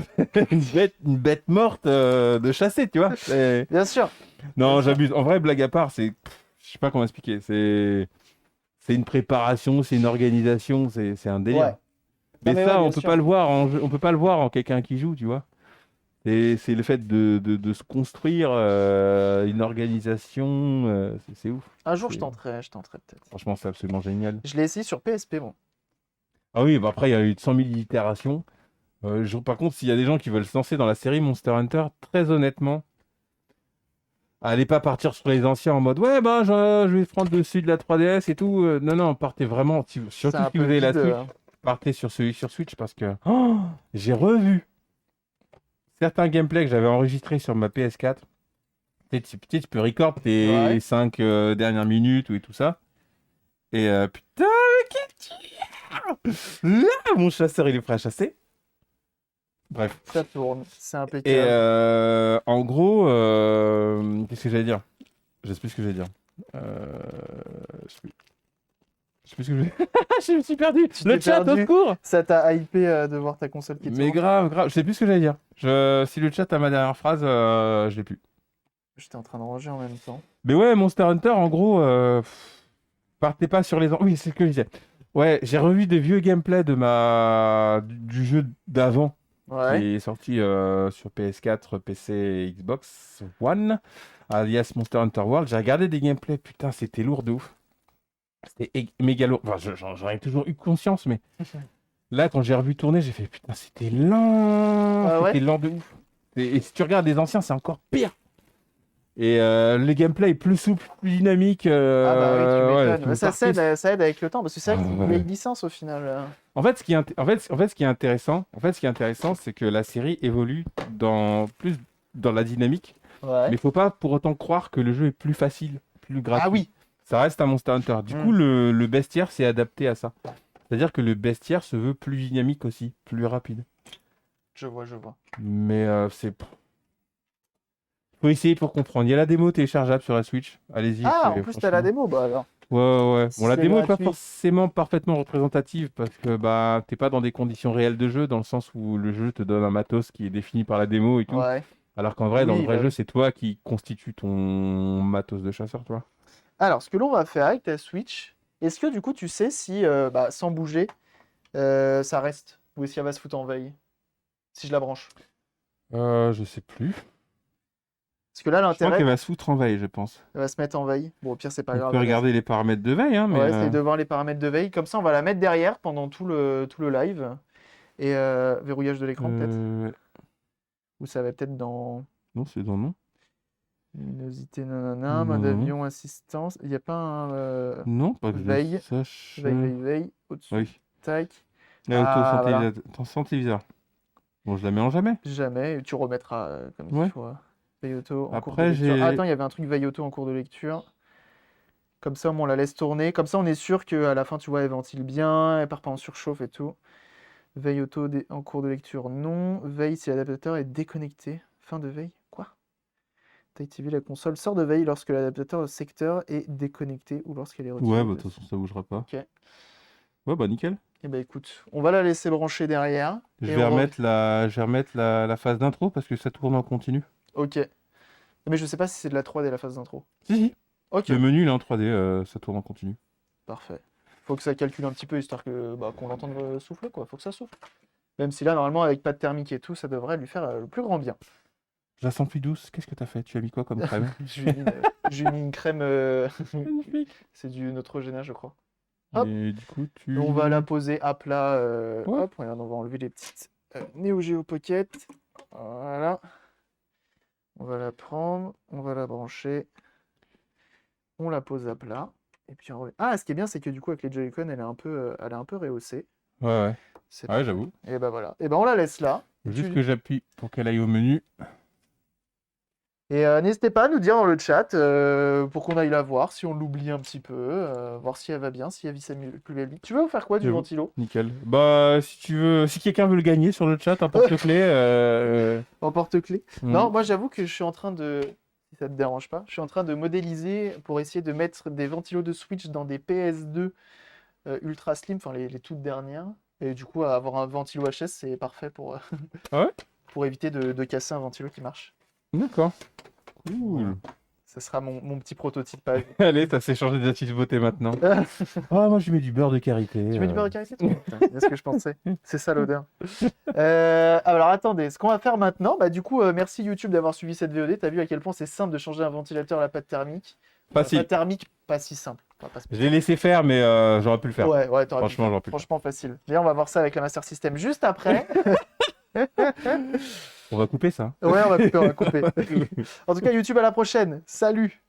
bête morte de chasser, tu vois. Bien sûr. Bien Non, sûr. j'abuse. En vrai, blague à part, je sais pas comment expliquer. C'est une préparation, c'est une organisation, c'est un délire. Ouais. Non, Mais mais ouais, ça, bien on peut pas sûr. le voir on peut pas le voir en quelqu'un qui joue, tu vois. C'est le fait de se construire une organisation, c'est ouf. Un jour, C'est- je tenterai peut-être. Franchement, c'est absolument génial. Je l'ai essayé sur PSP, bon. Ah oui, bah après, il y a eu 100 000 itérations. Par contre, s'il y a des gens qui veulent se lancer dans la série Monster Hunter, très honnêtement, allez pas partir sur les anciens en mode ouais, bah je vais prendre dessus de la 3DS et tout. Non, non, partez vraiment, C'est surtout un si vous peu avez la vide. Switch, partez sur celui sur Switch parce que j'ai revu certains gameplays que j'avais enregistrés sur ma PS4. Tu peux record tes Ouais. 5 dernières minutes et tout ça. Et putain, mais quel tir! Là, mon chasseur, il est prêt à chasser. Bref. Ça tourne. C'est Et impeccable. en gros, qu'est-ce que j'allais dire? Je sais plus ce que j'allais dire. Je sais plus, je sais plus ce que je me suis perdu. Tu Le t'es chat, au perdu. secours! Ça t'a hypé de voir ta console qui Mais tourne. grave, grave. Je sais plus ce que j'allais dire. Si le chat a ma dernière phrase, je l'ai plus. J'étais en train de ranger en même temps. Mais ouais, Monster Hunter, en gros, partez pas sur les. Oui, c'est ce que je disais. Ouais, j'ai revu des vieux gameplays du jeu d'avant qui Ouais. est sorti sur PS4, PC et Xbox One, alias Monster Hunter World. J'ai regardé des gameplays, putain, c'était lourd de ouf. C'était méga lourd. Enfin, j'en ai toujours eu conscience, mais là, quand j'ai revu tourner, j'ai fait putain, Ah ouais? c'était lent de ouf. Et si tu regardes les anciens, c'est encore pire. Et le gameplay est plus souple, plus dynamique. Ah bah oui, tu Ouais, m'étonnes. tu Mais veux partir. ça aide avec le temps, parce que c'est Ah vrai que c'est une ouais. vieille licence au final. En fait, ce qui est intéressant, c'est que la série évolue plus dans la dynamique, Ouais. mais faut pas pour autant croire que le jeu est plus facile, plus Ah gratuit. oui. Ça reste un Monster Hunter. Du coup, Hmm. le bestiaire s'est adapté à ça. C'est-à-dire que le bestiaire se veut plus dynamique aussi, plus rapide. Je vois, je vois. Mais faut essayer pour comprendre. Il y a la démo téléchargeable sur la Switch. Allez-y, Ah, en plus t'as la franchement. démo, bah alors. Ouais, ouais, ouais. Si Bon, la c'est démo est pas gratuit. forcément parfaitement représentative parce que bah t'es pas dans des conditions réelles de jeu, dans le sens où le jeu te donne un matos qui est défini par la démo et tout. Ouais. Alors qu'en vrai, dans le Oui, vrai bah jeu, oui. c'est toi qui constitue ton matos de chasseur, toi. Alors, ce que l'on va faire avec ta Switch, est-ce que du coup tu sais si, bah, sans bouger, ça reste? Ou est-ce qu'elle va se foutre en veille? Si je la branche. Je sais plus. Parce que là, Je crois qu'elle l'intérêt, va se foutre en veille, je pense. elle va se mettre en veille. Bon, au pire, c'est pas On grave. peut regarder les paramètres de veille, hein, mais Ouais, c'est devant les paramètres de veille. Comme ça, on va la mettre derrière pendant tout le live. Et verrouillage de l'écran, peut-être. Ou ça va peut-être dans non, c'est dans non. luminosité, nanana, Non, mode non, non. avion, assistance. Il n'y a pas un Non, pas que je veille, sache. veille, au-dessus. Oui. Tac. La Ah, voilà. autosensibilisateur. Bon, je la mets en jamais. Jamais. Tu remettras comme il Ouais. faut. Veille auto en cours de Après, lecture. Ah, j'ai. attends, il y avait un truc veille auto en cours de lecture. Comme ça, au moins, on la laisse tourner. Comme ça, on est sûr qu'à la fin, tu vois, elle ventile bien, elle part pas en surchauffe et tout. Veille auto en cours de lecture, non. Veille si l'adaptateur est déconnecté. Fin de veille, quoi? Taille TV, la console sort de veille lorsque l'adaptateur secteur est déconnecté ou lorsqu'elle est retirée Ouais, bah, de dessus. toute façon, ça bougera pas. Ok. Ouais, bah, nickel. Eh ben écoute, on va la laisser brancher derrière. Et on revient. Je vais remettre la phase d'intro parce que ça tourne en continu. Ok. Mais je sais pas si c'est de la 3D la phase d'intro. Si, si. Ok, Le menu, il est en 3D, ça tourne en continu. parfait. Faut que ça calcule un petit peu histoire que bah, qu'on l'entende souffler, quoi. Faut que ça souffle. Même si là, normalement, avec pâte thermique et tout, ça devrait lui faire le plus grand bien. Je la sens plus douce. Qu'est-ce que t'as fait? Tu as mis quoi comme crème? Je lui ai mis une crème. Magnifique. C'est du Neutrogena, je crois. Hop. Et du coup, tu... On va la poser à plat. Ouais. Hop, regarde, on va enlever les petites Neo Geo Pocket. Voilà. On va la prendre, on va la brancher. On la pose à plat. Et puis Ah, ce qui est bien, c'est que du coup, avec les Joy-Con, elle est un peu rehaussée. Ouais, ouais. C'est Ouais, parfait. j'avoue. Et ben voilà. Et ben on la laisse là. Faut juste que j'appuie pour qu'elle aille au menu. Et n'hésitez pas à nous dire dans le chat pour qu'on aille la voir, si on l'oublie un petit peu, voir si elle va bien, si elle vit sa plus belle vie. Tu veux vous faire quoi du J'avoue. ventilo? Nickel. Bah, si tu veux, si quelqu'un veut le gagner sur le chat, un porte-clés. En porte-clés? Mm. Non, moi j'avoue que je suis en train de, si ça te dérange pas, je suis en train de modéliser pour essayer de mettre des ventilos de Switch dans des PS2 ultra slim, enfin les toutes dernières. Et du coup, avoir un ventilo HS, c'est parfait pour, Ah ouais? pour éviter de casser un ventilo qui marche. D'accord. Voilà. Cool. Ça sera mon petit prototype à vie. Allez, ça s'est changé d'astuce beauté maintenant. Ah, moi, je mets du beurre de karité. Tu mets du beurre de karité, toi? Putain, c'est ce que je pensais. C'est ça l'odeur. Alors attendez, ce qu'on va faire maintenant, bah du coup, merci YouTube d'avoir suivi cette VOD. T'as vu à quel point c'est simple de changer un ventilateur à la pâte thermique. Pas si. Pâte thermique, pas si simple. Enfin, pas Je l'ai laissé faire, mais j'aurais pu le faire. Ouais, t'aurais pu Franchement, le faire. j'aurais pu le Franchement, facile. D'ailleurs, on va voir ça avec la Master System juste après. On va couper ça. Ouais, on va couper. En tout cas, YouTube, à la prochaine. Salut!